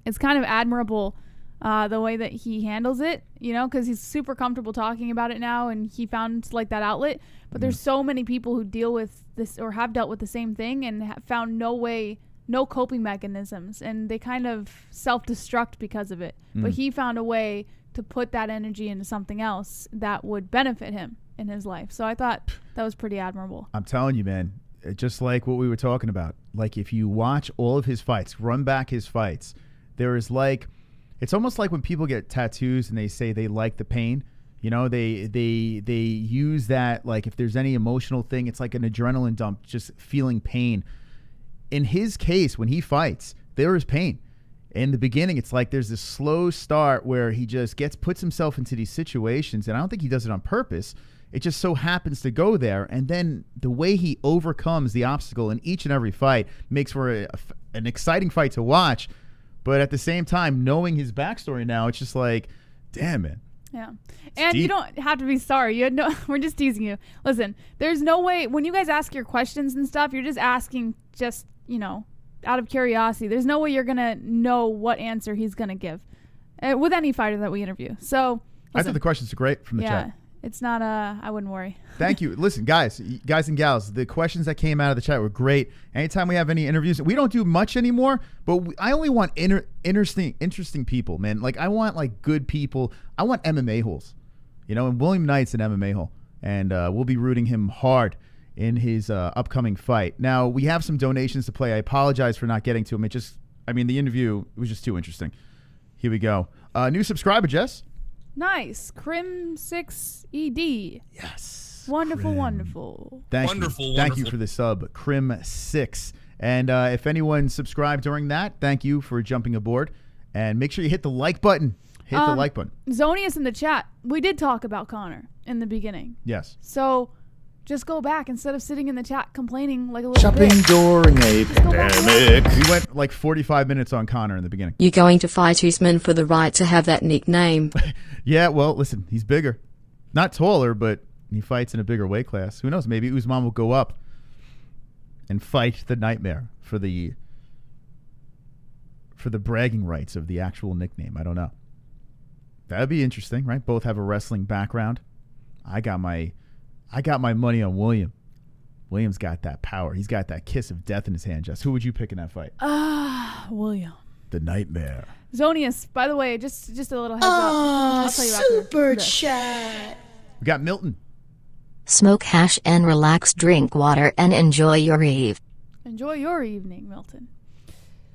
it's kind of admirable the way that he handles it, you know, because he's super comfortable talking about it now, and he found like that outlet. But there's so many people who deal with this or have dealt with the same thing and have found no coping mechanisms, and they kind of self-destruct because of it. But he found a way to put that energy into something else that would benefit him in his life. So I thought that was pretty admirable. I'm telling you, man, just like what we were talking about, like if you watch all of his fights, run back his fights, there is like, it's almost like when people get tattoos and they say they like the pain. You know, they use that, like if there's any emotional thing, it's like an adrenaline dump, just feeling pain. In his case, when he fights, there is pain. In the beginning, it's like there's this slow start where he just puts himself into these situations, and I don't think he does it on purpose. It just so happens to go there, and then the way he overcomes the obstacle in each and every fight makes for an exciting fight to watch. But at the same time, knowing his backstory now, it's just like, damn, man. Yeah. And you don't have to be sorry. We're just teasing you. Listen, there's no way, when you guys ask your questions and stuff, you're just asking you know, out of curiosity. There's no way you're going to know what answer he's going to give with any fighter that we interview. So, listen, I thought the questions are great from the chat. It's not I wouldn't worry. Thank you. Listen, guys and gals, the questions that came out of the chat were great. Anytime we have any interviews, we don't do much anymore, but I only want interesting people, man. Like I want like good people. I want MMA-Holes, you know, and William Knight's an MMA-Hole, and we'll be rooting him hard in his upcoming fight. Now, we have some donations to play. I apologize for not getting to them. The interview was just too interesting. Here we go. New subscriber, Jess. Nice. Crim6ED. Yes. Wonderful, Crim. wonderful. Thank you for the sub, Crim6. And if anyone subscribed during that, thank you for jumping aboard. And make sure you hit the like button. Hit the like button. Zonius in the chat. We did talk about Conor in the beginning. Yes. So just go back instead of sitting in the chat complaining like a little Shopping bitch. during a pandemic. We went like 45 minutes on Conor in the beginning. You're going to fight Usman for the right to have that nickname. Yeah, well, listen, he's bigger. Not taller, but he fights in a bigger weight class. Who knows? Maybe Usman will go up and fight the Nightmare for the bragging rights of the actual nickname. I don't know. That would be interesting, right? Both have a wrestling background. I got my money on William. William's got that power. He's got that kiss of death in his hand, Jess. Who would you pick in that fight? William. The Nightmare. Zonius, by the way, just a little heads up. I'll tell you super chat. We got Milton. Smoke hash and relax, drink water, and enjoy your eve. Enjoy your evening, Milton.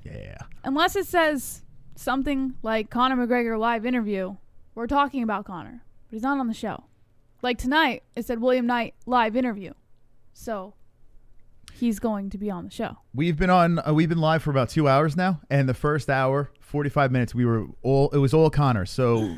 Yeah. Unless it says something like Conor McGregor live interview, we're talking about Conor, but he's not on the show. Like tonight, it said William Knight live interview. So he's going to be on the show. We've been live for about 2 hours now, and the first hour, 45 minutes, it was all Conor. So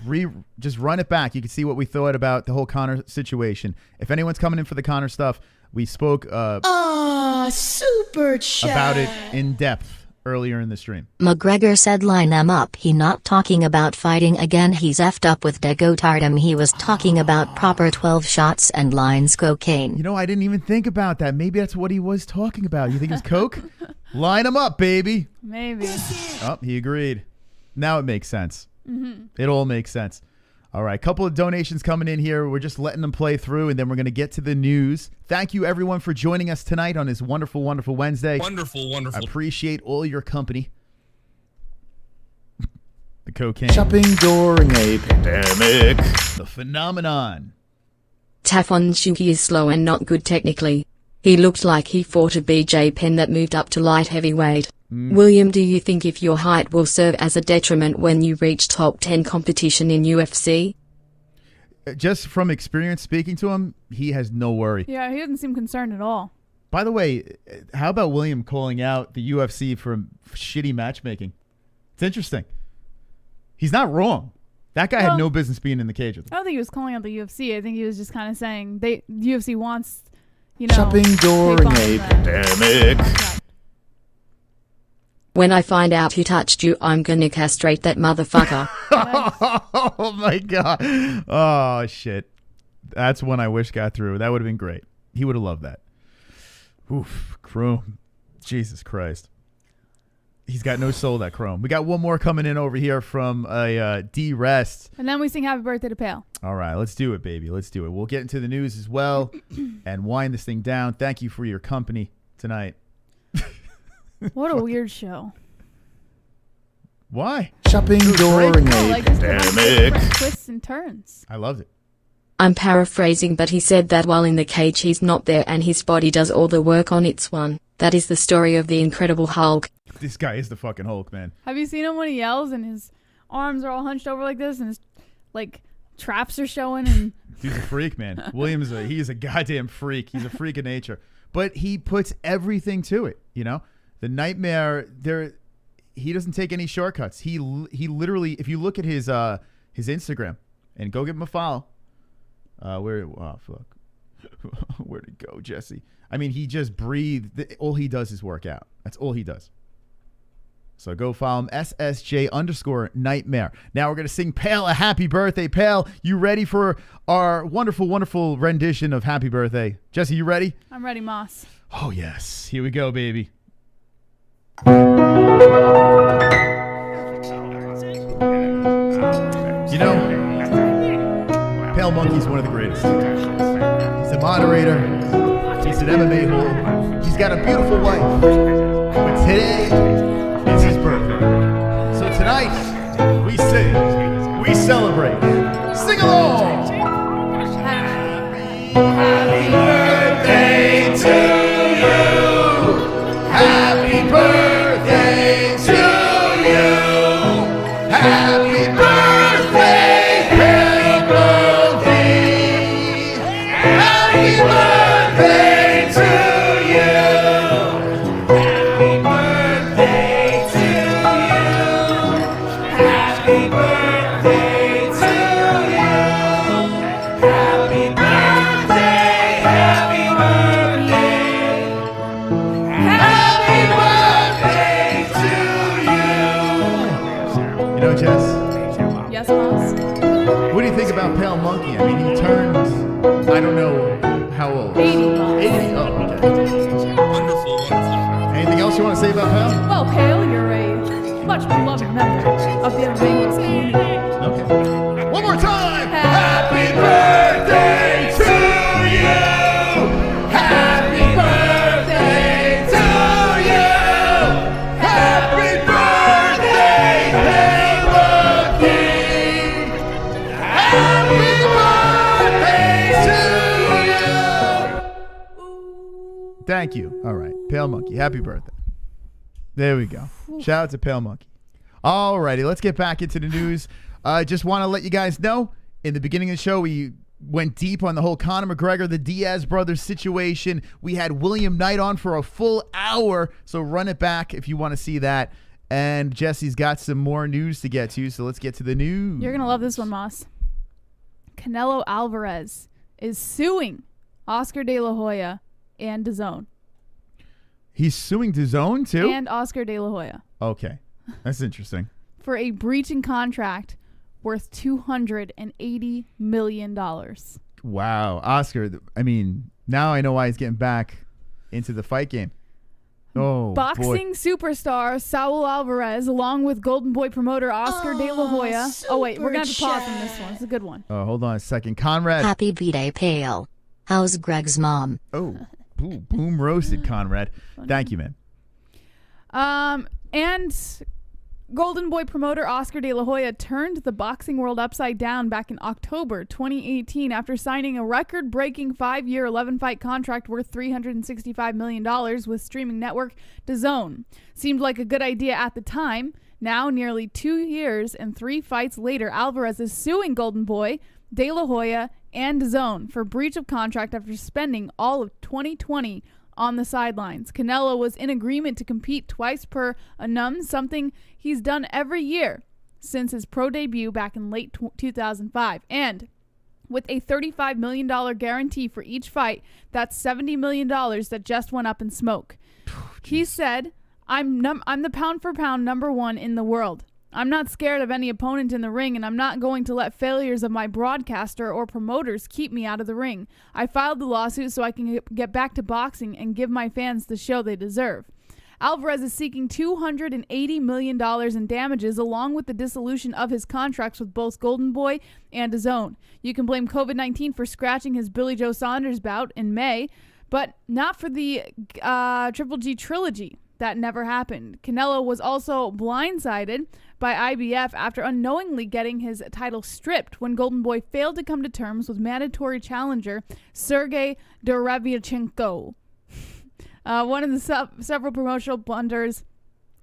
just run it back. You can see what we thought about the whole Conor situation. If anyone's coming in for the Conor stuff, we spoke super chat about it in depth earlier in the stream. McGregor said line them up. He not talking about fighting again. He's effed up with degotardum. He was talking about proper 12 shots and lines cocaine. You know, I didn't even think about that. Maybe that's what he was talking about. You think it's coke? Line them up, baby. Maybe. Oh, he agreed. Now it makes sense. Mm-hmm. It all makes sense. All right, couple of donations coming in here. We're just letting them play through, and then we're going to get to the news. Thank you, everyone, for joining us tonight on this wonderful, wonderful Wednesday. Wonderful. I appreciate all your company. The cocaine. Shopping during a pandemic. The phenomenon. Tafon Shuki is slow and not good technically. He looked like he fought a BJ Penn that moved up to light heavyweight. William, do you think if your height will serve as a detriment when you reach top 10 competition in UFC? Just from experience speaking to him, he has no worry. Yeah, he doesn't seem concerned at all. By the way, how about William calling out the UFC for shitty matchmaking? It's interesting. He's not wrong. That guy had no business being in the cage with him. I don't think he was calling out the UFC. I think he was just kind of saying UFC wants, you know, shopping during a pandemic. When I find out he touched you, I'm gonna castrate that motherfucker. Oh my God. Oh shit. That's one I wish got through. That would have been great. He would have loved that. Oof, crew. Jesus Christ. He's got no soul, that Chrome. We got one more coming in over here from D Rest. And then we sing happy birthday to Pale. All right, let's do it, baby. Let's do it. We'll get into the news as well and wind this thing down. Thank you for your company tonight. What a weird show. Why? Shopping during a pandemic. Twists and turns. I loved it. I'm paraphrasing, but he said that while in the cage he's not there and his body does all the work on its one. That is the story of the Incredible Hulk. This guy is the fucking Hulk, man. Have you seen him when he yells and his arms are all hunched over like this and his like traps are showing? And he's a freak, man. Williams, he is a goddamn freak. He's a freak of nature. But he puts everything to it, you know? The Nightmare, he doesn't take any shortcuts. He literally, if you look at his Instagram and go give him a follow. Where'd it go, Jesse? I mean, he just breathed. All he does is work out. That's all he does. So go follow him, SSJ_Nightmare. Now we're going to sing Pale a happy birthday. Pale, you ready for our wonderful, wonderful rendition of Happy Birthday? Jesse, you ready? I'm ready, Moss. Oh, yes. Here we go, baby. You know, Pale Monkey's one of the greatest. He's a moderator. He's an MMA-Hole. He's got a beautiful wife. But today is his birthday. So tonight, we sing, we celebrate. Sing along! Happy birthday to you! Happy birthday to you! Happy birthday, Pale Monkey! Happy birthday to you! Happy birthday to you! Happy birthday to you! Happy birthday, happy birthday! Happy birthday to you! You know, Jess? Yes, Moss? What do you think about Pale Monkey? I mean, he turned, I don't know how old. 80. 80? Oh, okay. Anything else you want to say about Pale? Well, Pale, you're a much beloved member of the MMA community. Okay. One more time! Happy birthday to you! Happy birthday to you! Happy birthday, Pale Monkey! Happy birthday to you! Thank you. All right. Pale Monkey, happy birthday. There we go. Shout out to Pale Monkey. All righty, let's get back into the news. Just want to let you guys know, in the beginning of the show, we went deep on the whole Conor McGregor, the Diaz brothers situation. We had William Knight on for a full hour, so run it back if you want to see that. And Jesse's got some more news to get to, so let's get to the news. You're going to love this one, Moss. Canelo Alvarez is suing Oscar De La Hoya and DAZN. He's suing DAZN too? And Oscar De La Hoya. Okay. That's interesting. For a breach in contract worth $280 million. Wow. Oscar, I mean, now I know why he's getting back into the fight game. Oh, boxing superstar Saul Alvarez, along with Golden Boy promoter Oscar De La Hoya. Oh, wait, we're going to have to pause on this one. It's a good one. Oh, hold on a second. Conrad. Happy B-Day, Pale. How's Greg's mom? Oh, boom roasted, Conrad. Thank you, man. And Golden Boy promoter Oscar De La Hoya turned the boxing world upside down back in October 2018 after signing a record-breaking 5-year 11-fight contract worth $365 million with streaming network DAZN. Seemed like a good idea at the time. Now, nearly 2 years and 3 fights later, Alvarez is suing Golden Boy, De La Hoya, and DAZN for breach of contract after spending all of 2020 on the sidelines. Canelo was in agreement to compete twice per annum, something he's done every year since his pro debut back in late 2005. And with a $35 million guarantee for each fight, that's $70 million that just went up in smoke. He said, I'm the pound for pound #1 in the world. I'm not scared of any opponent in the ring, and I'm not going to let failures of my broadcaster or promoters keep me out of the ring. I filed the lawsuit so I can get back to boxing and give my fans the show they deserve. Alvarez is seeking $280 million in damages, along with the dissolution of his contracts with both Golden Boy and DAZN. You can blame COVID-19 for scratching his Billy Joe Saunders bout in May, but not for the Triple G trilogy. That never happened. Canelo was also blindsided by IBF after unknowingly getting his title stripped when Golden Boy failed to come to terms with mandatory challenger Sergey Derevyanchenko. One of the several promotional blunders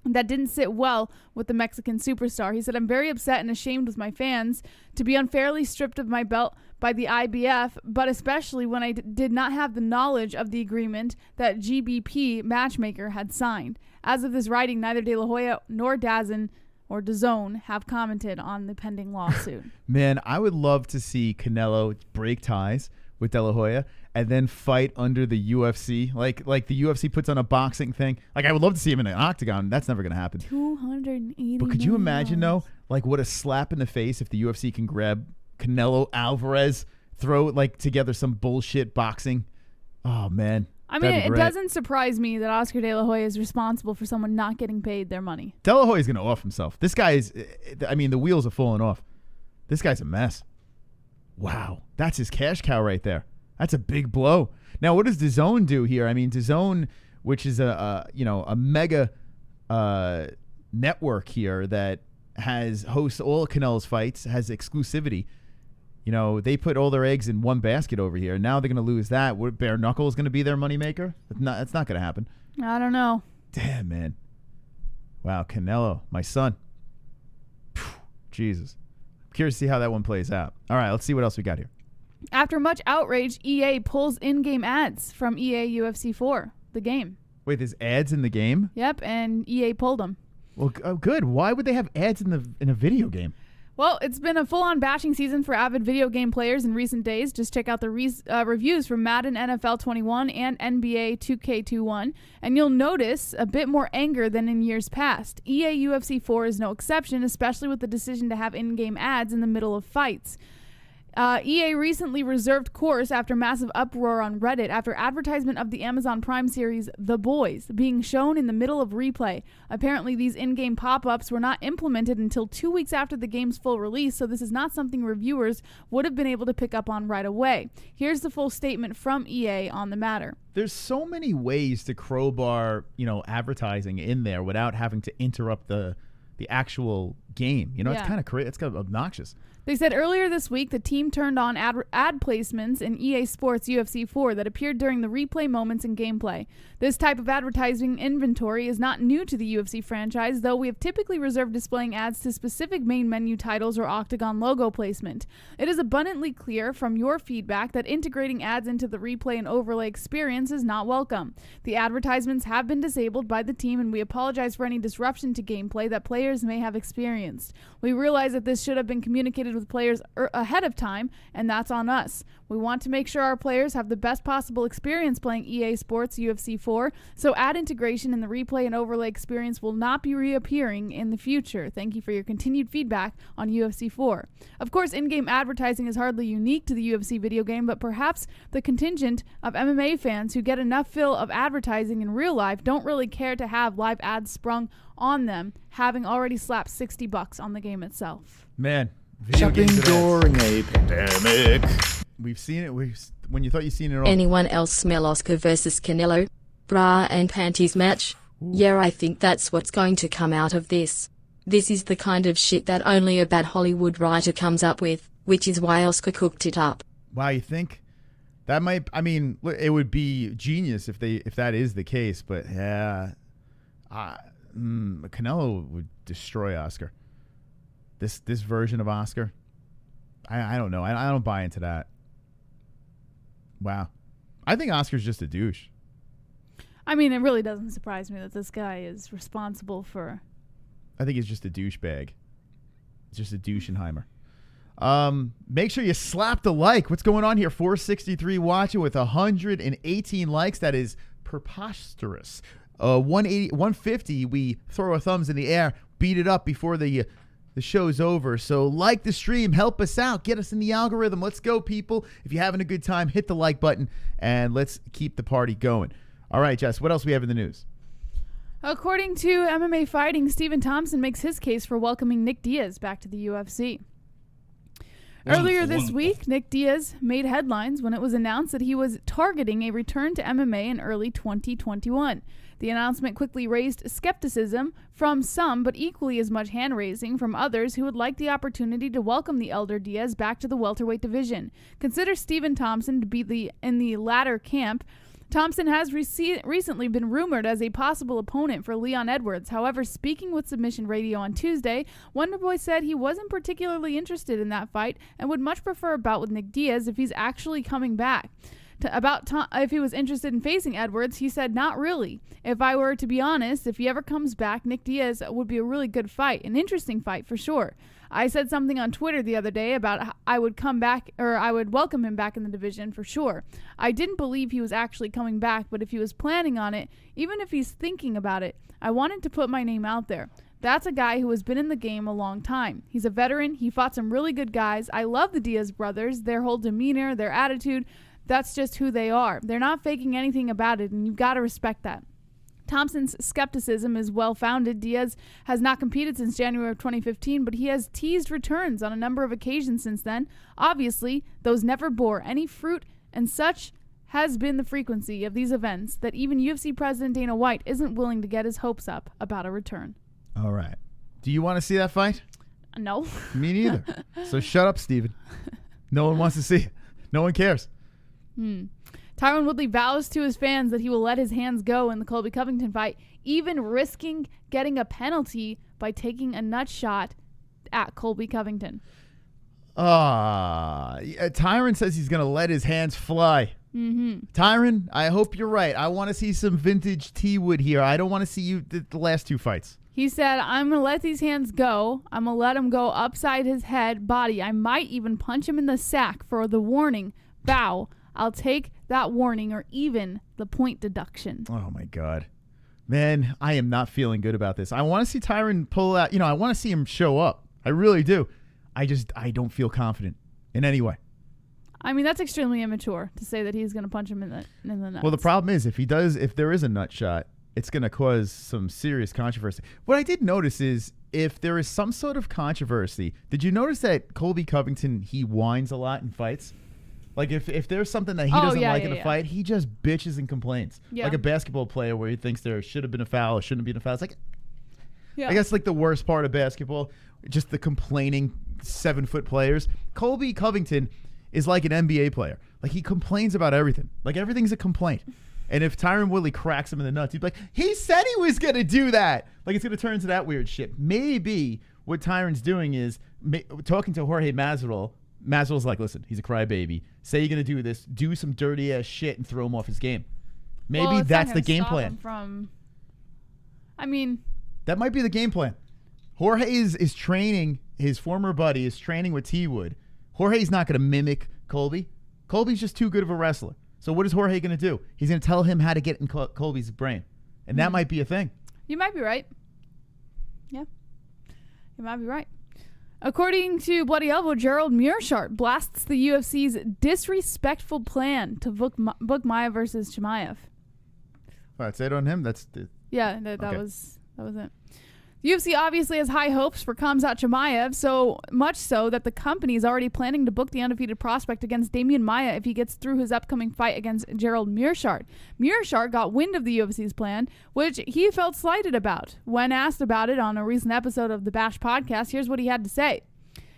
that didn't sit well with the Mexican superstar. He said, "I'm very upset and ashamed with my fans to be unfairly stripped of my belt by the IBF, but especially when I did not have the knowledge of the agreement that GBP matchmaker had signed. As of this writing, neither De La Hoya nor DAZN or DAZN have commented on the pending lawsuit." Man, I would love to see Canelo break ties with De La Hoya and then fight under the UFC. Like the UFC puts on a boxing thing. Like, I would love to see him in an octagon. That's never going to happen. $280 But could you imagine, million. though, like what a slap in the face if the UFC can grab Canelo Alvarez, throw like together some bullshit boxing. Oh, man. I mean, it doesn't surprise me that Oscar De La Hoya is responsible for someone not getting paid their money. De La Hoya's going to off himself. This guy is, I mean, the wheels are falling off. This guy's a mess. Wow. That's his cash cow right there. That's a big blow. Now, what does DAZN do here? I mean, DAZN, which is a mega network here that hosts all of Canelo's fights, has exclusivity. You know, they put all their eggs in one basket over here. Now they're going to lose that. Bare Knuckle is going to be their moneymaker? That's not going to happen. I don't know. Damn, man. Wow, Canelo, my son. Jesus. I'm curious to see how that one plays out. All right, let's see what else we got here. After much outrage, EA pulls in-game ads from EA UFC 4, the game. Wait, there's ads in the game? Yep, and EA pulled them. Well, good. Why would they have ads in a video game? Well, it's been a full-on bashing season for avid video game players in recent days. Just check out the reviews from Madden NFL 21 and NBA 2K21, and you'll notice a bit more anger than in years past. EA UFC 4 is no exception, especially with the decision to have in-game ads in the middle of fights. EA recently reserved course after massive uproar on Reddit after advertisement of the Amazon Prime series The Boys being shown in the middle of replay. Apparently, these in-game pop-ups were not implemented until 2 weeks after the game's full release, so this is not something reviewers would have been able to pick up on right away. Here's the full statement from EA on the matter. There's so many ways to crowbar, advertising in there without having to interrupt the actual game. It's kind of crazy. It's kind of obnoxious. They said earlier this week the team turned on ad placements in EA Sports UFC 4 that appeared during the replay moments in gameplay. This type of advertising inventory is not new to the UFC franchise, though we have typically reserved displaying ads to specific main menu titles or Octagon logo placement. It is abundantly clear from your feedback that integrating ads into the replay and overlay experience is not welcome. The advertisements have been disabled by the team, and we apologize for any disruption to gameplay that players may have experienced. We realize that this should have been communicated with players ahead of time, and that's on us. We want to make sure our players have the best possible experience playing EA Sports UFC 4, so ad integration in the replay and overlay experience will not be reappearing in the future. Thank you for your continued feedback on UFC 4. Of course, in-game advertising is hardly unique to the UFC video game, but perhaps the contingent of MMA fans who get enough fill of advertising in real life don't really care to have live ads sprung on them, having already slapped $60 on the game itself. Man, Shipping during a pandemic. We've seen it. When you thought you'd seen it all. Anyone else smell Oscar versus Canelo? Bra and panties match? Ooh. Yeah, I think that's what's going to come out of this. This is the kind of shit that only a bad Hollywood writer comes up with, which is why Oscar cooked it up. Wow, you think? That might, it would be genius if that is the case, but yeah. Canelo would destroy Oscar. This version of Oscar, I don't know. I don't buy into that. Wow. I think Oscar's just a douche. I mean, it really doesn't surprise me that this guy is responsible for... I think he's just a douchebag. He's just a douchenheimer. Make sure you slap the like. What's going on here? 463 watching with 118 likes. That is preposterous. 150, we throw our thumbs in the air, beat it up before the show's over. So like the stream, help us out, get us in the algorithm. Let's go, people. If you're having a good time, hit the like button, and let's keep the party going. All right, Jess, what else we have in the news? According to MMA Fighting, Stephen Thompson makes his case for welcoming Nick Diaz back to the UFC. Earlier this week, Nick Diaz made headlines when it was announced that he was targeting a return to MMA in early 2021. The announcement quickly raised skepticism from some, but equally as much hand-raising from others who would like the opportunity to welcome the elder Diaz back to the welterweight division. Consider Stephen Thompson to be in the latter camp. Thompson has recently been rumored as a possible opponent for Leon Edwards. However, speaking with Submission Radio on Tuesday, Wonderboy said he wasn't particularly interested in that fight and would much prefer a bout with Nick Diaz if he's actually coming back. If he was interested in facing Edwards, he said, not really. If I were to be honest, if he ever comes back, Nick Diaz would be a really good fight, an interesting fight for sure. I said something on Twitter the other day about I would welcome him back in the division for sure. I didn't believe he was actually coming back, but if he was planning on it, even if he's thinking about it, I wanted to put my name out there. That's a guy who has been in the game a long time. He's a veteran. He fought some really good guys. I love the Diaz brothers, their whole demeanor, their attitude. That's just who they are. They're not faking anything about it, and you've got to respect that. Thompson's skepticism is well-founded. Diaz has not competed since January of 2015, but he has teased returns on a number of occasions since then. Obviously, those never bore any fruit, and such has been the frequency of these events that even UFC President Dana White isn't willing to get his hopes up about a return. All right. Do you want to see that fight? No. Me neither. So shut up, Steven. No one wants to see it. No one cares. Tyron Woodley vows to his fans that he will let his hands go in the Colby Covington fight, even risking getting a penalty by taking a nut shot at Colby Covington. Tyron says he's going to let his hands fly. Tyron, I hope you're right. I want to see some vintage T-Wood here. I don't want to see you the last two fights. He said, I'm going to let these hands go. I'm going to let him go upside his head, body. I might even punch him in the sack for the warning. Bow. I'll take that warning or even the point deduction. Oh, my God. Man, I am not feeling good about this. I want to see Tyron pull out. I want to see him show up. I really do. I don't feel confident in any way. I mean, that's extremely immature to say that he's going to punch him in the nuts. Well, the problem is if there is a nut shot, it's going to cause some serious controversy. What I did notice is if there is some sort of controversy, did you notice that Colby Covington, he whines a lot in fights? Like if there's something that he doesn't like in a fight, he just bitches and complains. Yeah. Like a basketball player where he thinks there should have been a foul or shouldn't have been a foul. It's like, I guess like the worst part of basketball, just the complaining 7-foot players. Colby Covington is like an NBA player. Like he complains about everything. Like everything's a complaint. And if Tyron Woodley cracks him in the nuts, he'd be like, he said he was going to do that. Like it's going to turn into that weird shit. Maybe what Tyron's doing is talking to Jorge Masvidal. Masvidal's like, listen, he's a crybaby. Say you're going to do this, do some dirty ass shit and throw him off his game. Maybe that's the game plan. That might be the game plan. Jorge is training, his former buddy is training with T-Wood. Jorge's not going to mimic Colby. Colby's just too good of a wrestler. So what is Jorge going to do? He's going to tell him how to get in Colby's brain. And that might be a thing. You might be right. Yeah. You might be right. According to Bloody Elbow, Gerald Meerschaert blasts the UFC's disrespectful plan to book Maia versus Chimaev. That's it on him? That was it. The UFC obviously has high hopes for Khamzat Chimaev, so much so that the company is already planning to book the undefeated prospect against Damian Maia if he gets through his upcoming fight against Gerald Meerschaert. Meerschaert got wind of the UFC's plan, which he felt slighted about. When asked about it on a recent episode of the Bash podcast, here's what he had to say.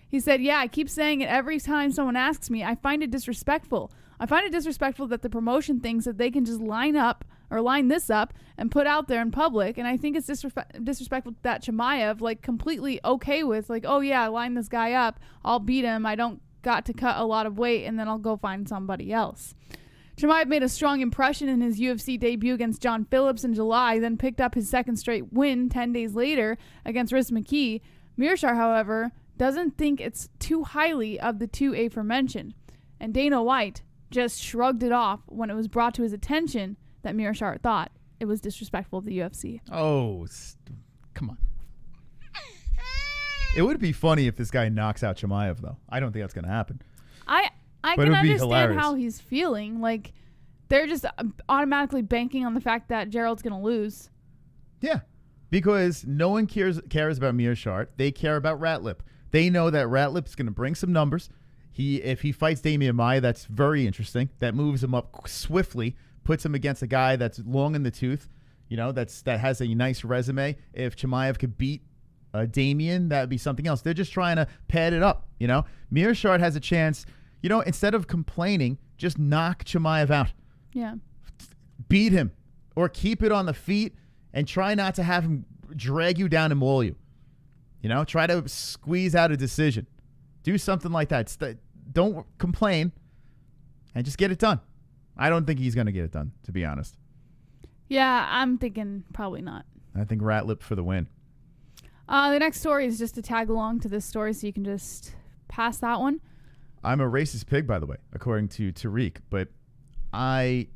He said, I keep saying it every time someone asks me. I find it disrespectful. I find it disrespectful that the promotion thinks that they can just line this up and put out there in public. And I think it's disrespectful that Chimaev, completely okay with, line this guy up. I'll beat him. I don't got to cut a lot of weight, and then I'll go find somebody else. Chimaev made a strong impression in his UFC debut against John Phillips in July, then picked up his second straight win 10 days later against Rhys McKee. Meerschaert, however, doesn't think it's too highly of the two aforementioned. And Dana White just shrugged it off when it was brought to his attention that Meerschaert thought it was disrespectful of the UFC. Oh, come on. It would be funny if this guy knocks out Chimaev, though. I don't think that's going to happen. I can understand how he's feeling. They're just automatically banking on the fact that Gerald's going to lose. Yeah, because no one cares about Meerschaert. They care about Ratlip. They know that Ratlip's going to bring some numbers. If he fights Damian Maia, that's very interesting. That moves him up swiftly, puts him against a guy that's long in the tooth, that has a nice resume. If Chimaev could beat Damian, that would be something else. They're just trying to pad it up, Meerschaert has a chance, instead of complaining, just knock Chimaev out. Yeah. Beat him or keep it on the feet and try not to have him drag you down and maul you. Try to squeeze out a decision. Do something like that. Don't complain and just get it done. I don't think he's going to get it done, to be honest. Yeah, I'm thinking probably not. I think Ratlip for the win. The next story is just to tag along to this story so you can just pass that one. I'm a racist pig, by the way, according to Tariq, but I'm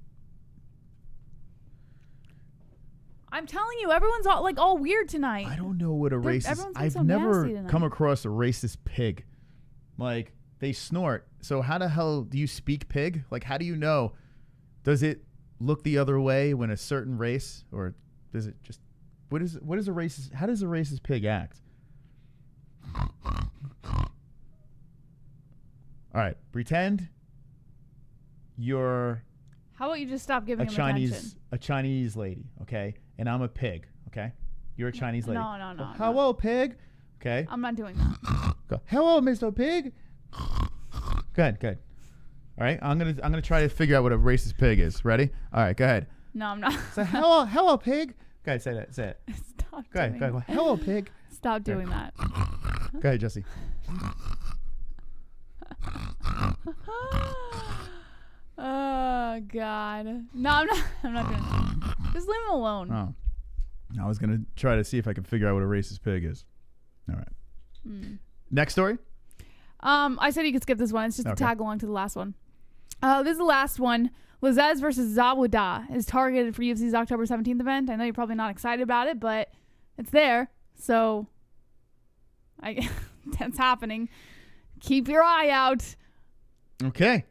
telling you, everyone's all weird tonight. I don't know what a racist... I've never come across a racist pig. They snort. So how the hell do you speak pig? How do you know? Does it look the other way when a certain race, or does it just... What is a racist... How does a racist pig act? All right, pretend you're... How about you just stop giving him attention? A Chinese lady, okay? And I'm a pig, okay? You're a Chinese lady. No. Hello, pig. Okay. I'm not doing that. Go. Hello, Mr. Pig. Good. All right. I'm gonna try to figure out what a racist pig is. Ready? All right. Go ahead. No, I'm not. So hello, pig. Go ahead. Say that. Say it. Stop. Go ahead. Go. Hello, pig. Stop doing that. Go ahead, Jesse. Oh God. No, I'm not. I'm not doing that. Just leave him alone. Oh. I was gonna try to see if I could figure out what a racist pig is. All right. Next story. I said you could skip this one. It's just to tag along to the last one. This is the last one. Lazez versus Zawada is targeted for UFC's October 17th event. I know you're probably not excited about it, but it's there. So that's happening. Keep your eye out. Okay.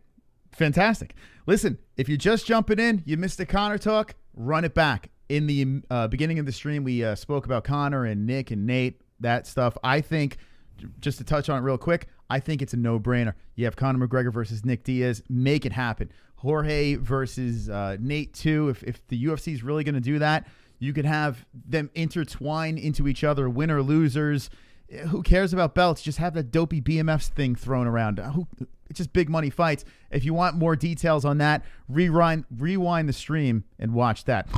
Fantastic. Listen, if you're just jumping in, you missed the Conor talk, run it back. In the beginning of the stream, we spoke about Conor and Nick and Nate, that stuff. I think, just to touch on it real quick, I think it's a no-brainer. You have Conor McGregor versus Nick Diaz. Make it happen. Jorge versus Nate, too. If the UFC is really going to do that, you could have them intertwine into each other, winner losers. Who cares about belts? Just have that dopey BMF thing thrown around. It's just big money fights. If you want more details on that, rewind the stream and watch that.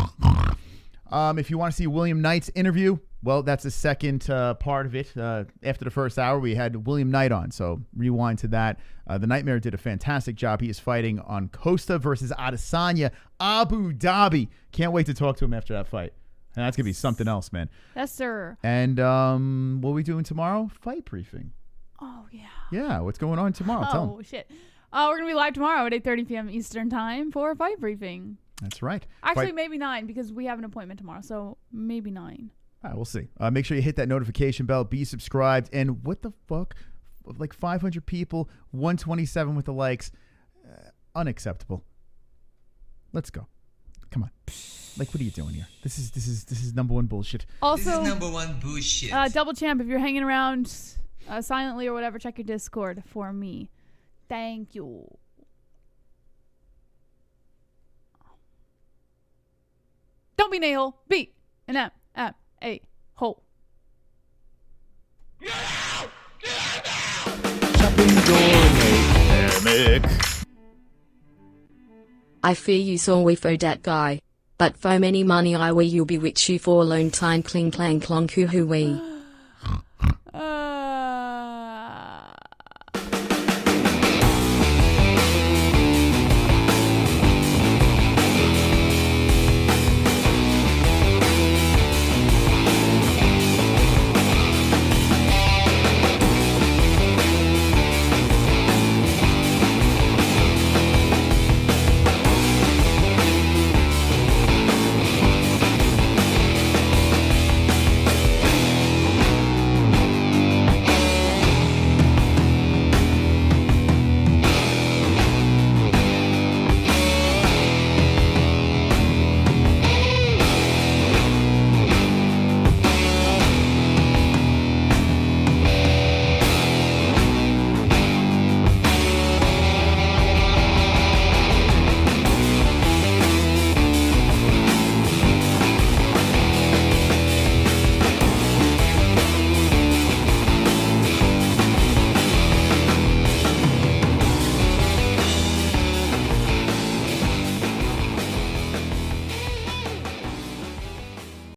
If you want to see William Knight's interview, well, that's the second part of it. After the first hour, we had William Knight on, so rewind to that. The Nightmare did a fantastic job. He is fighting on Costa versus Adesanya, Abu Dhabi. Can't wait to talk to him after that fight. And that's going to be something else, man. Yes, sir. And what are we doing tomorrow? Fight briefing. Oh, yeah. Yeah, what's going on tomorrow? Tell 'em. Oh, shit. We're going to be live tomorrow at 8:30 p.m. Eastern Time for a fight briefing. That's right. Actually, maybe 9 because we have an appointment tomorrow, so maybe 9. All right, we'll see. Make sure you hit that notification bell, be subscribed, and what the fuck? 500 people, 127 with the likes. Unacceptable. Let's go. Come on. What are you doing here? This is number one bullshit. Also, this is number one bullshit. Double Champ, if you're hanging around silently or whatever, check your Discord for me. Thank you. Don't be an a-hole. Be an M-M-A-hole. Get out! Get out! Shopping pandemic. I fear you saw we for that guy. But for many money I will you be with you for a long time cling clang clonk hoo hoo wee.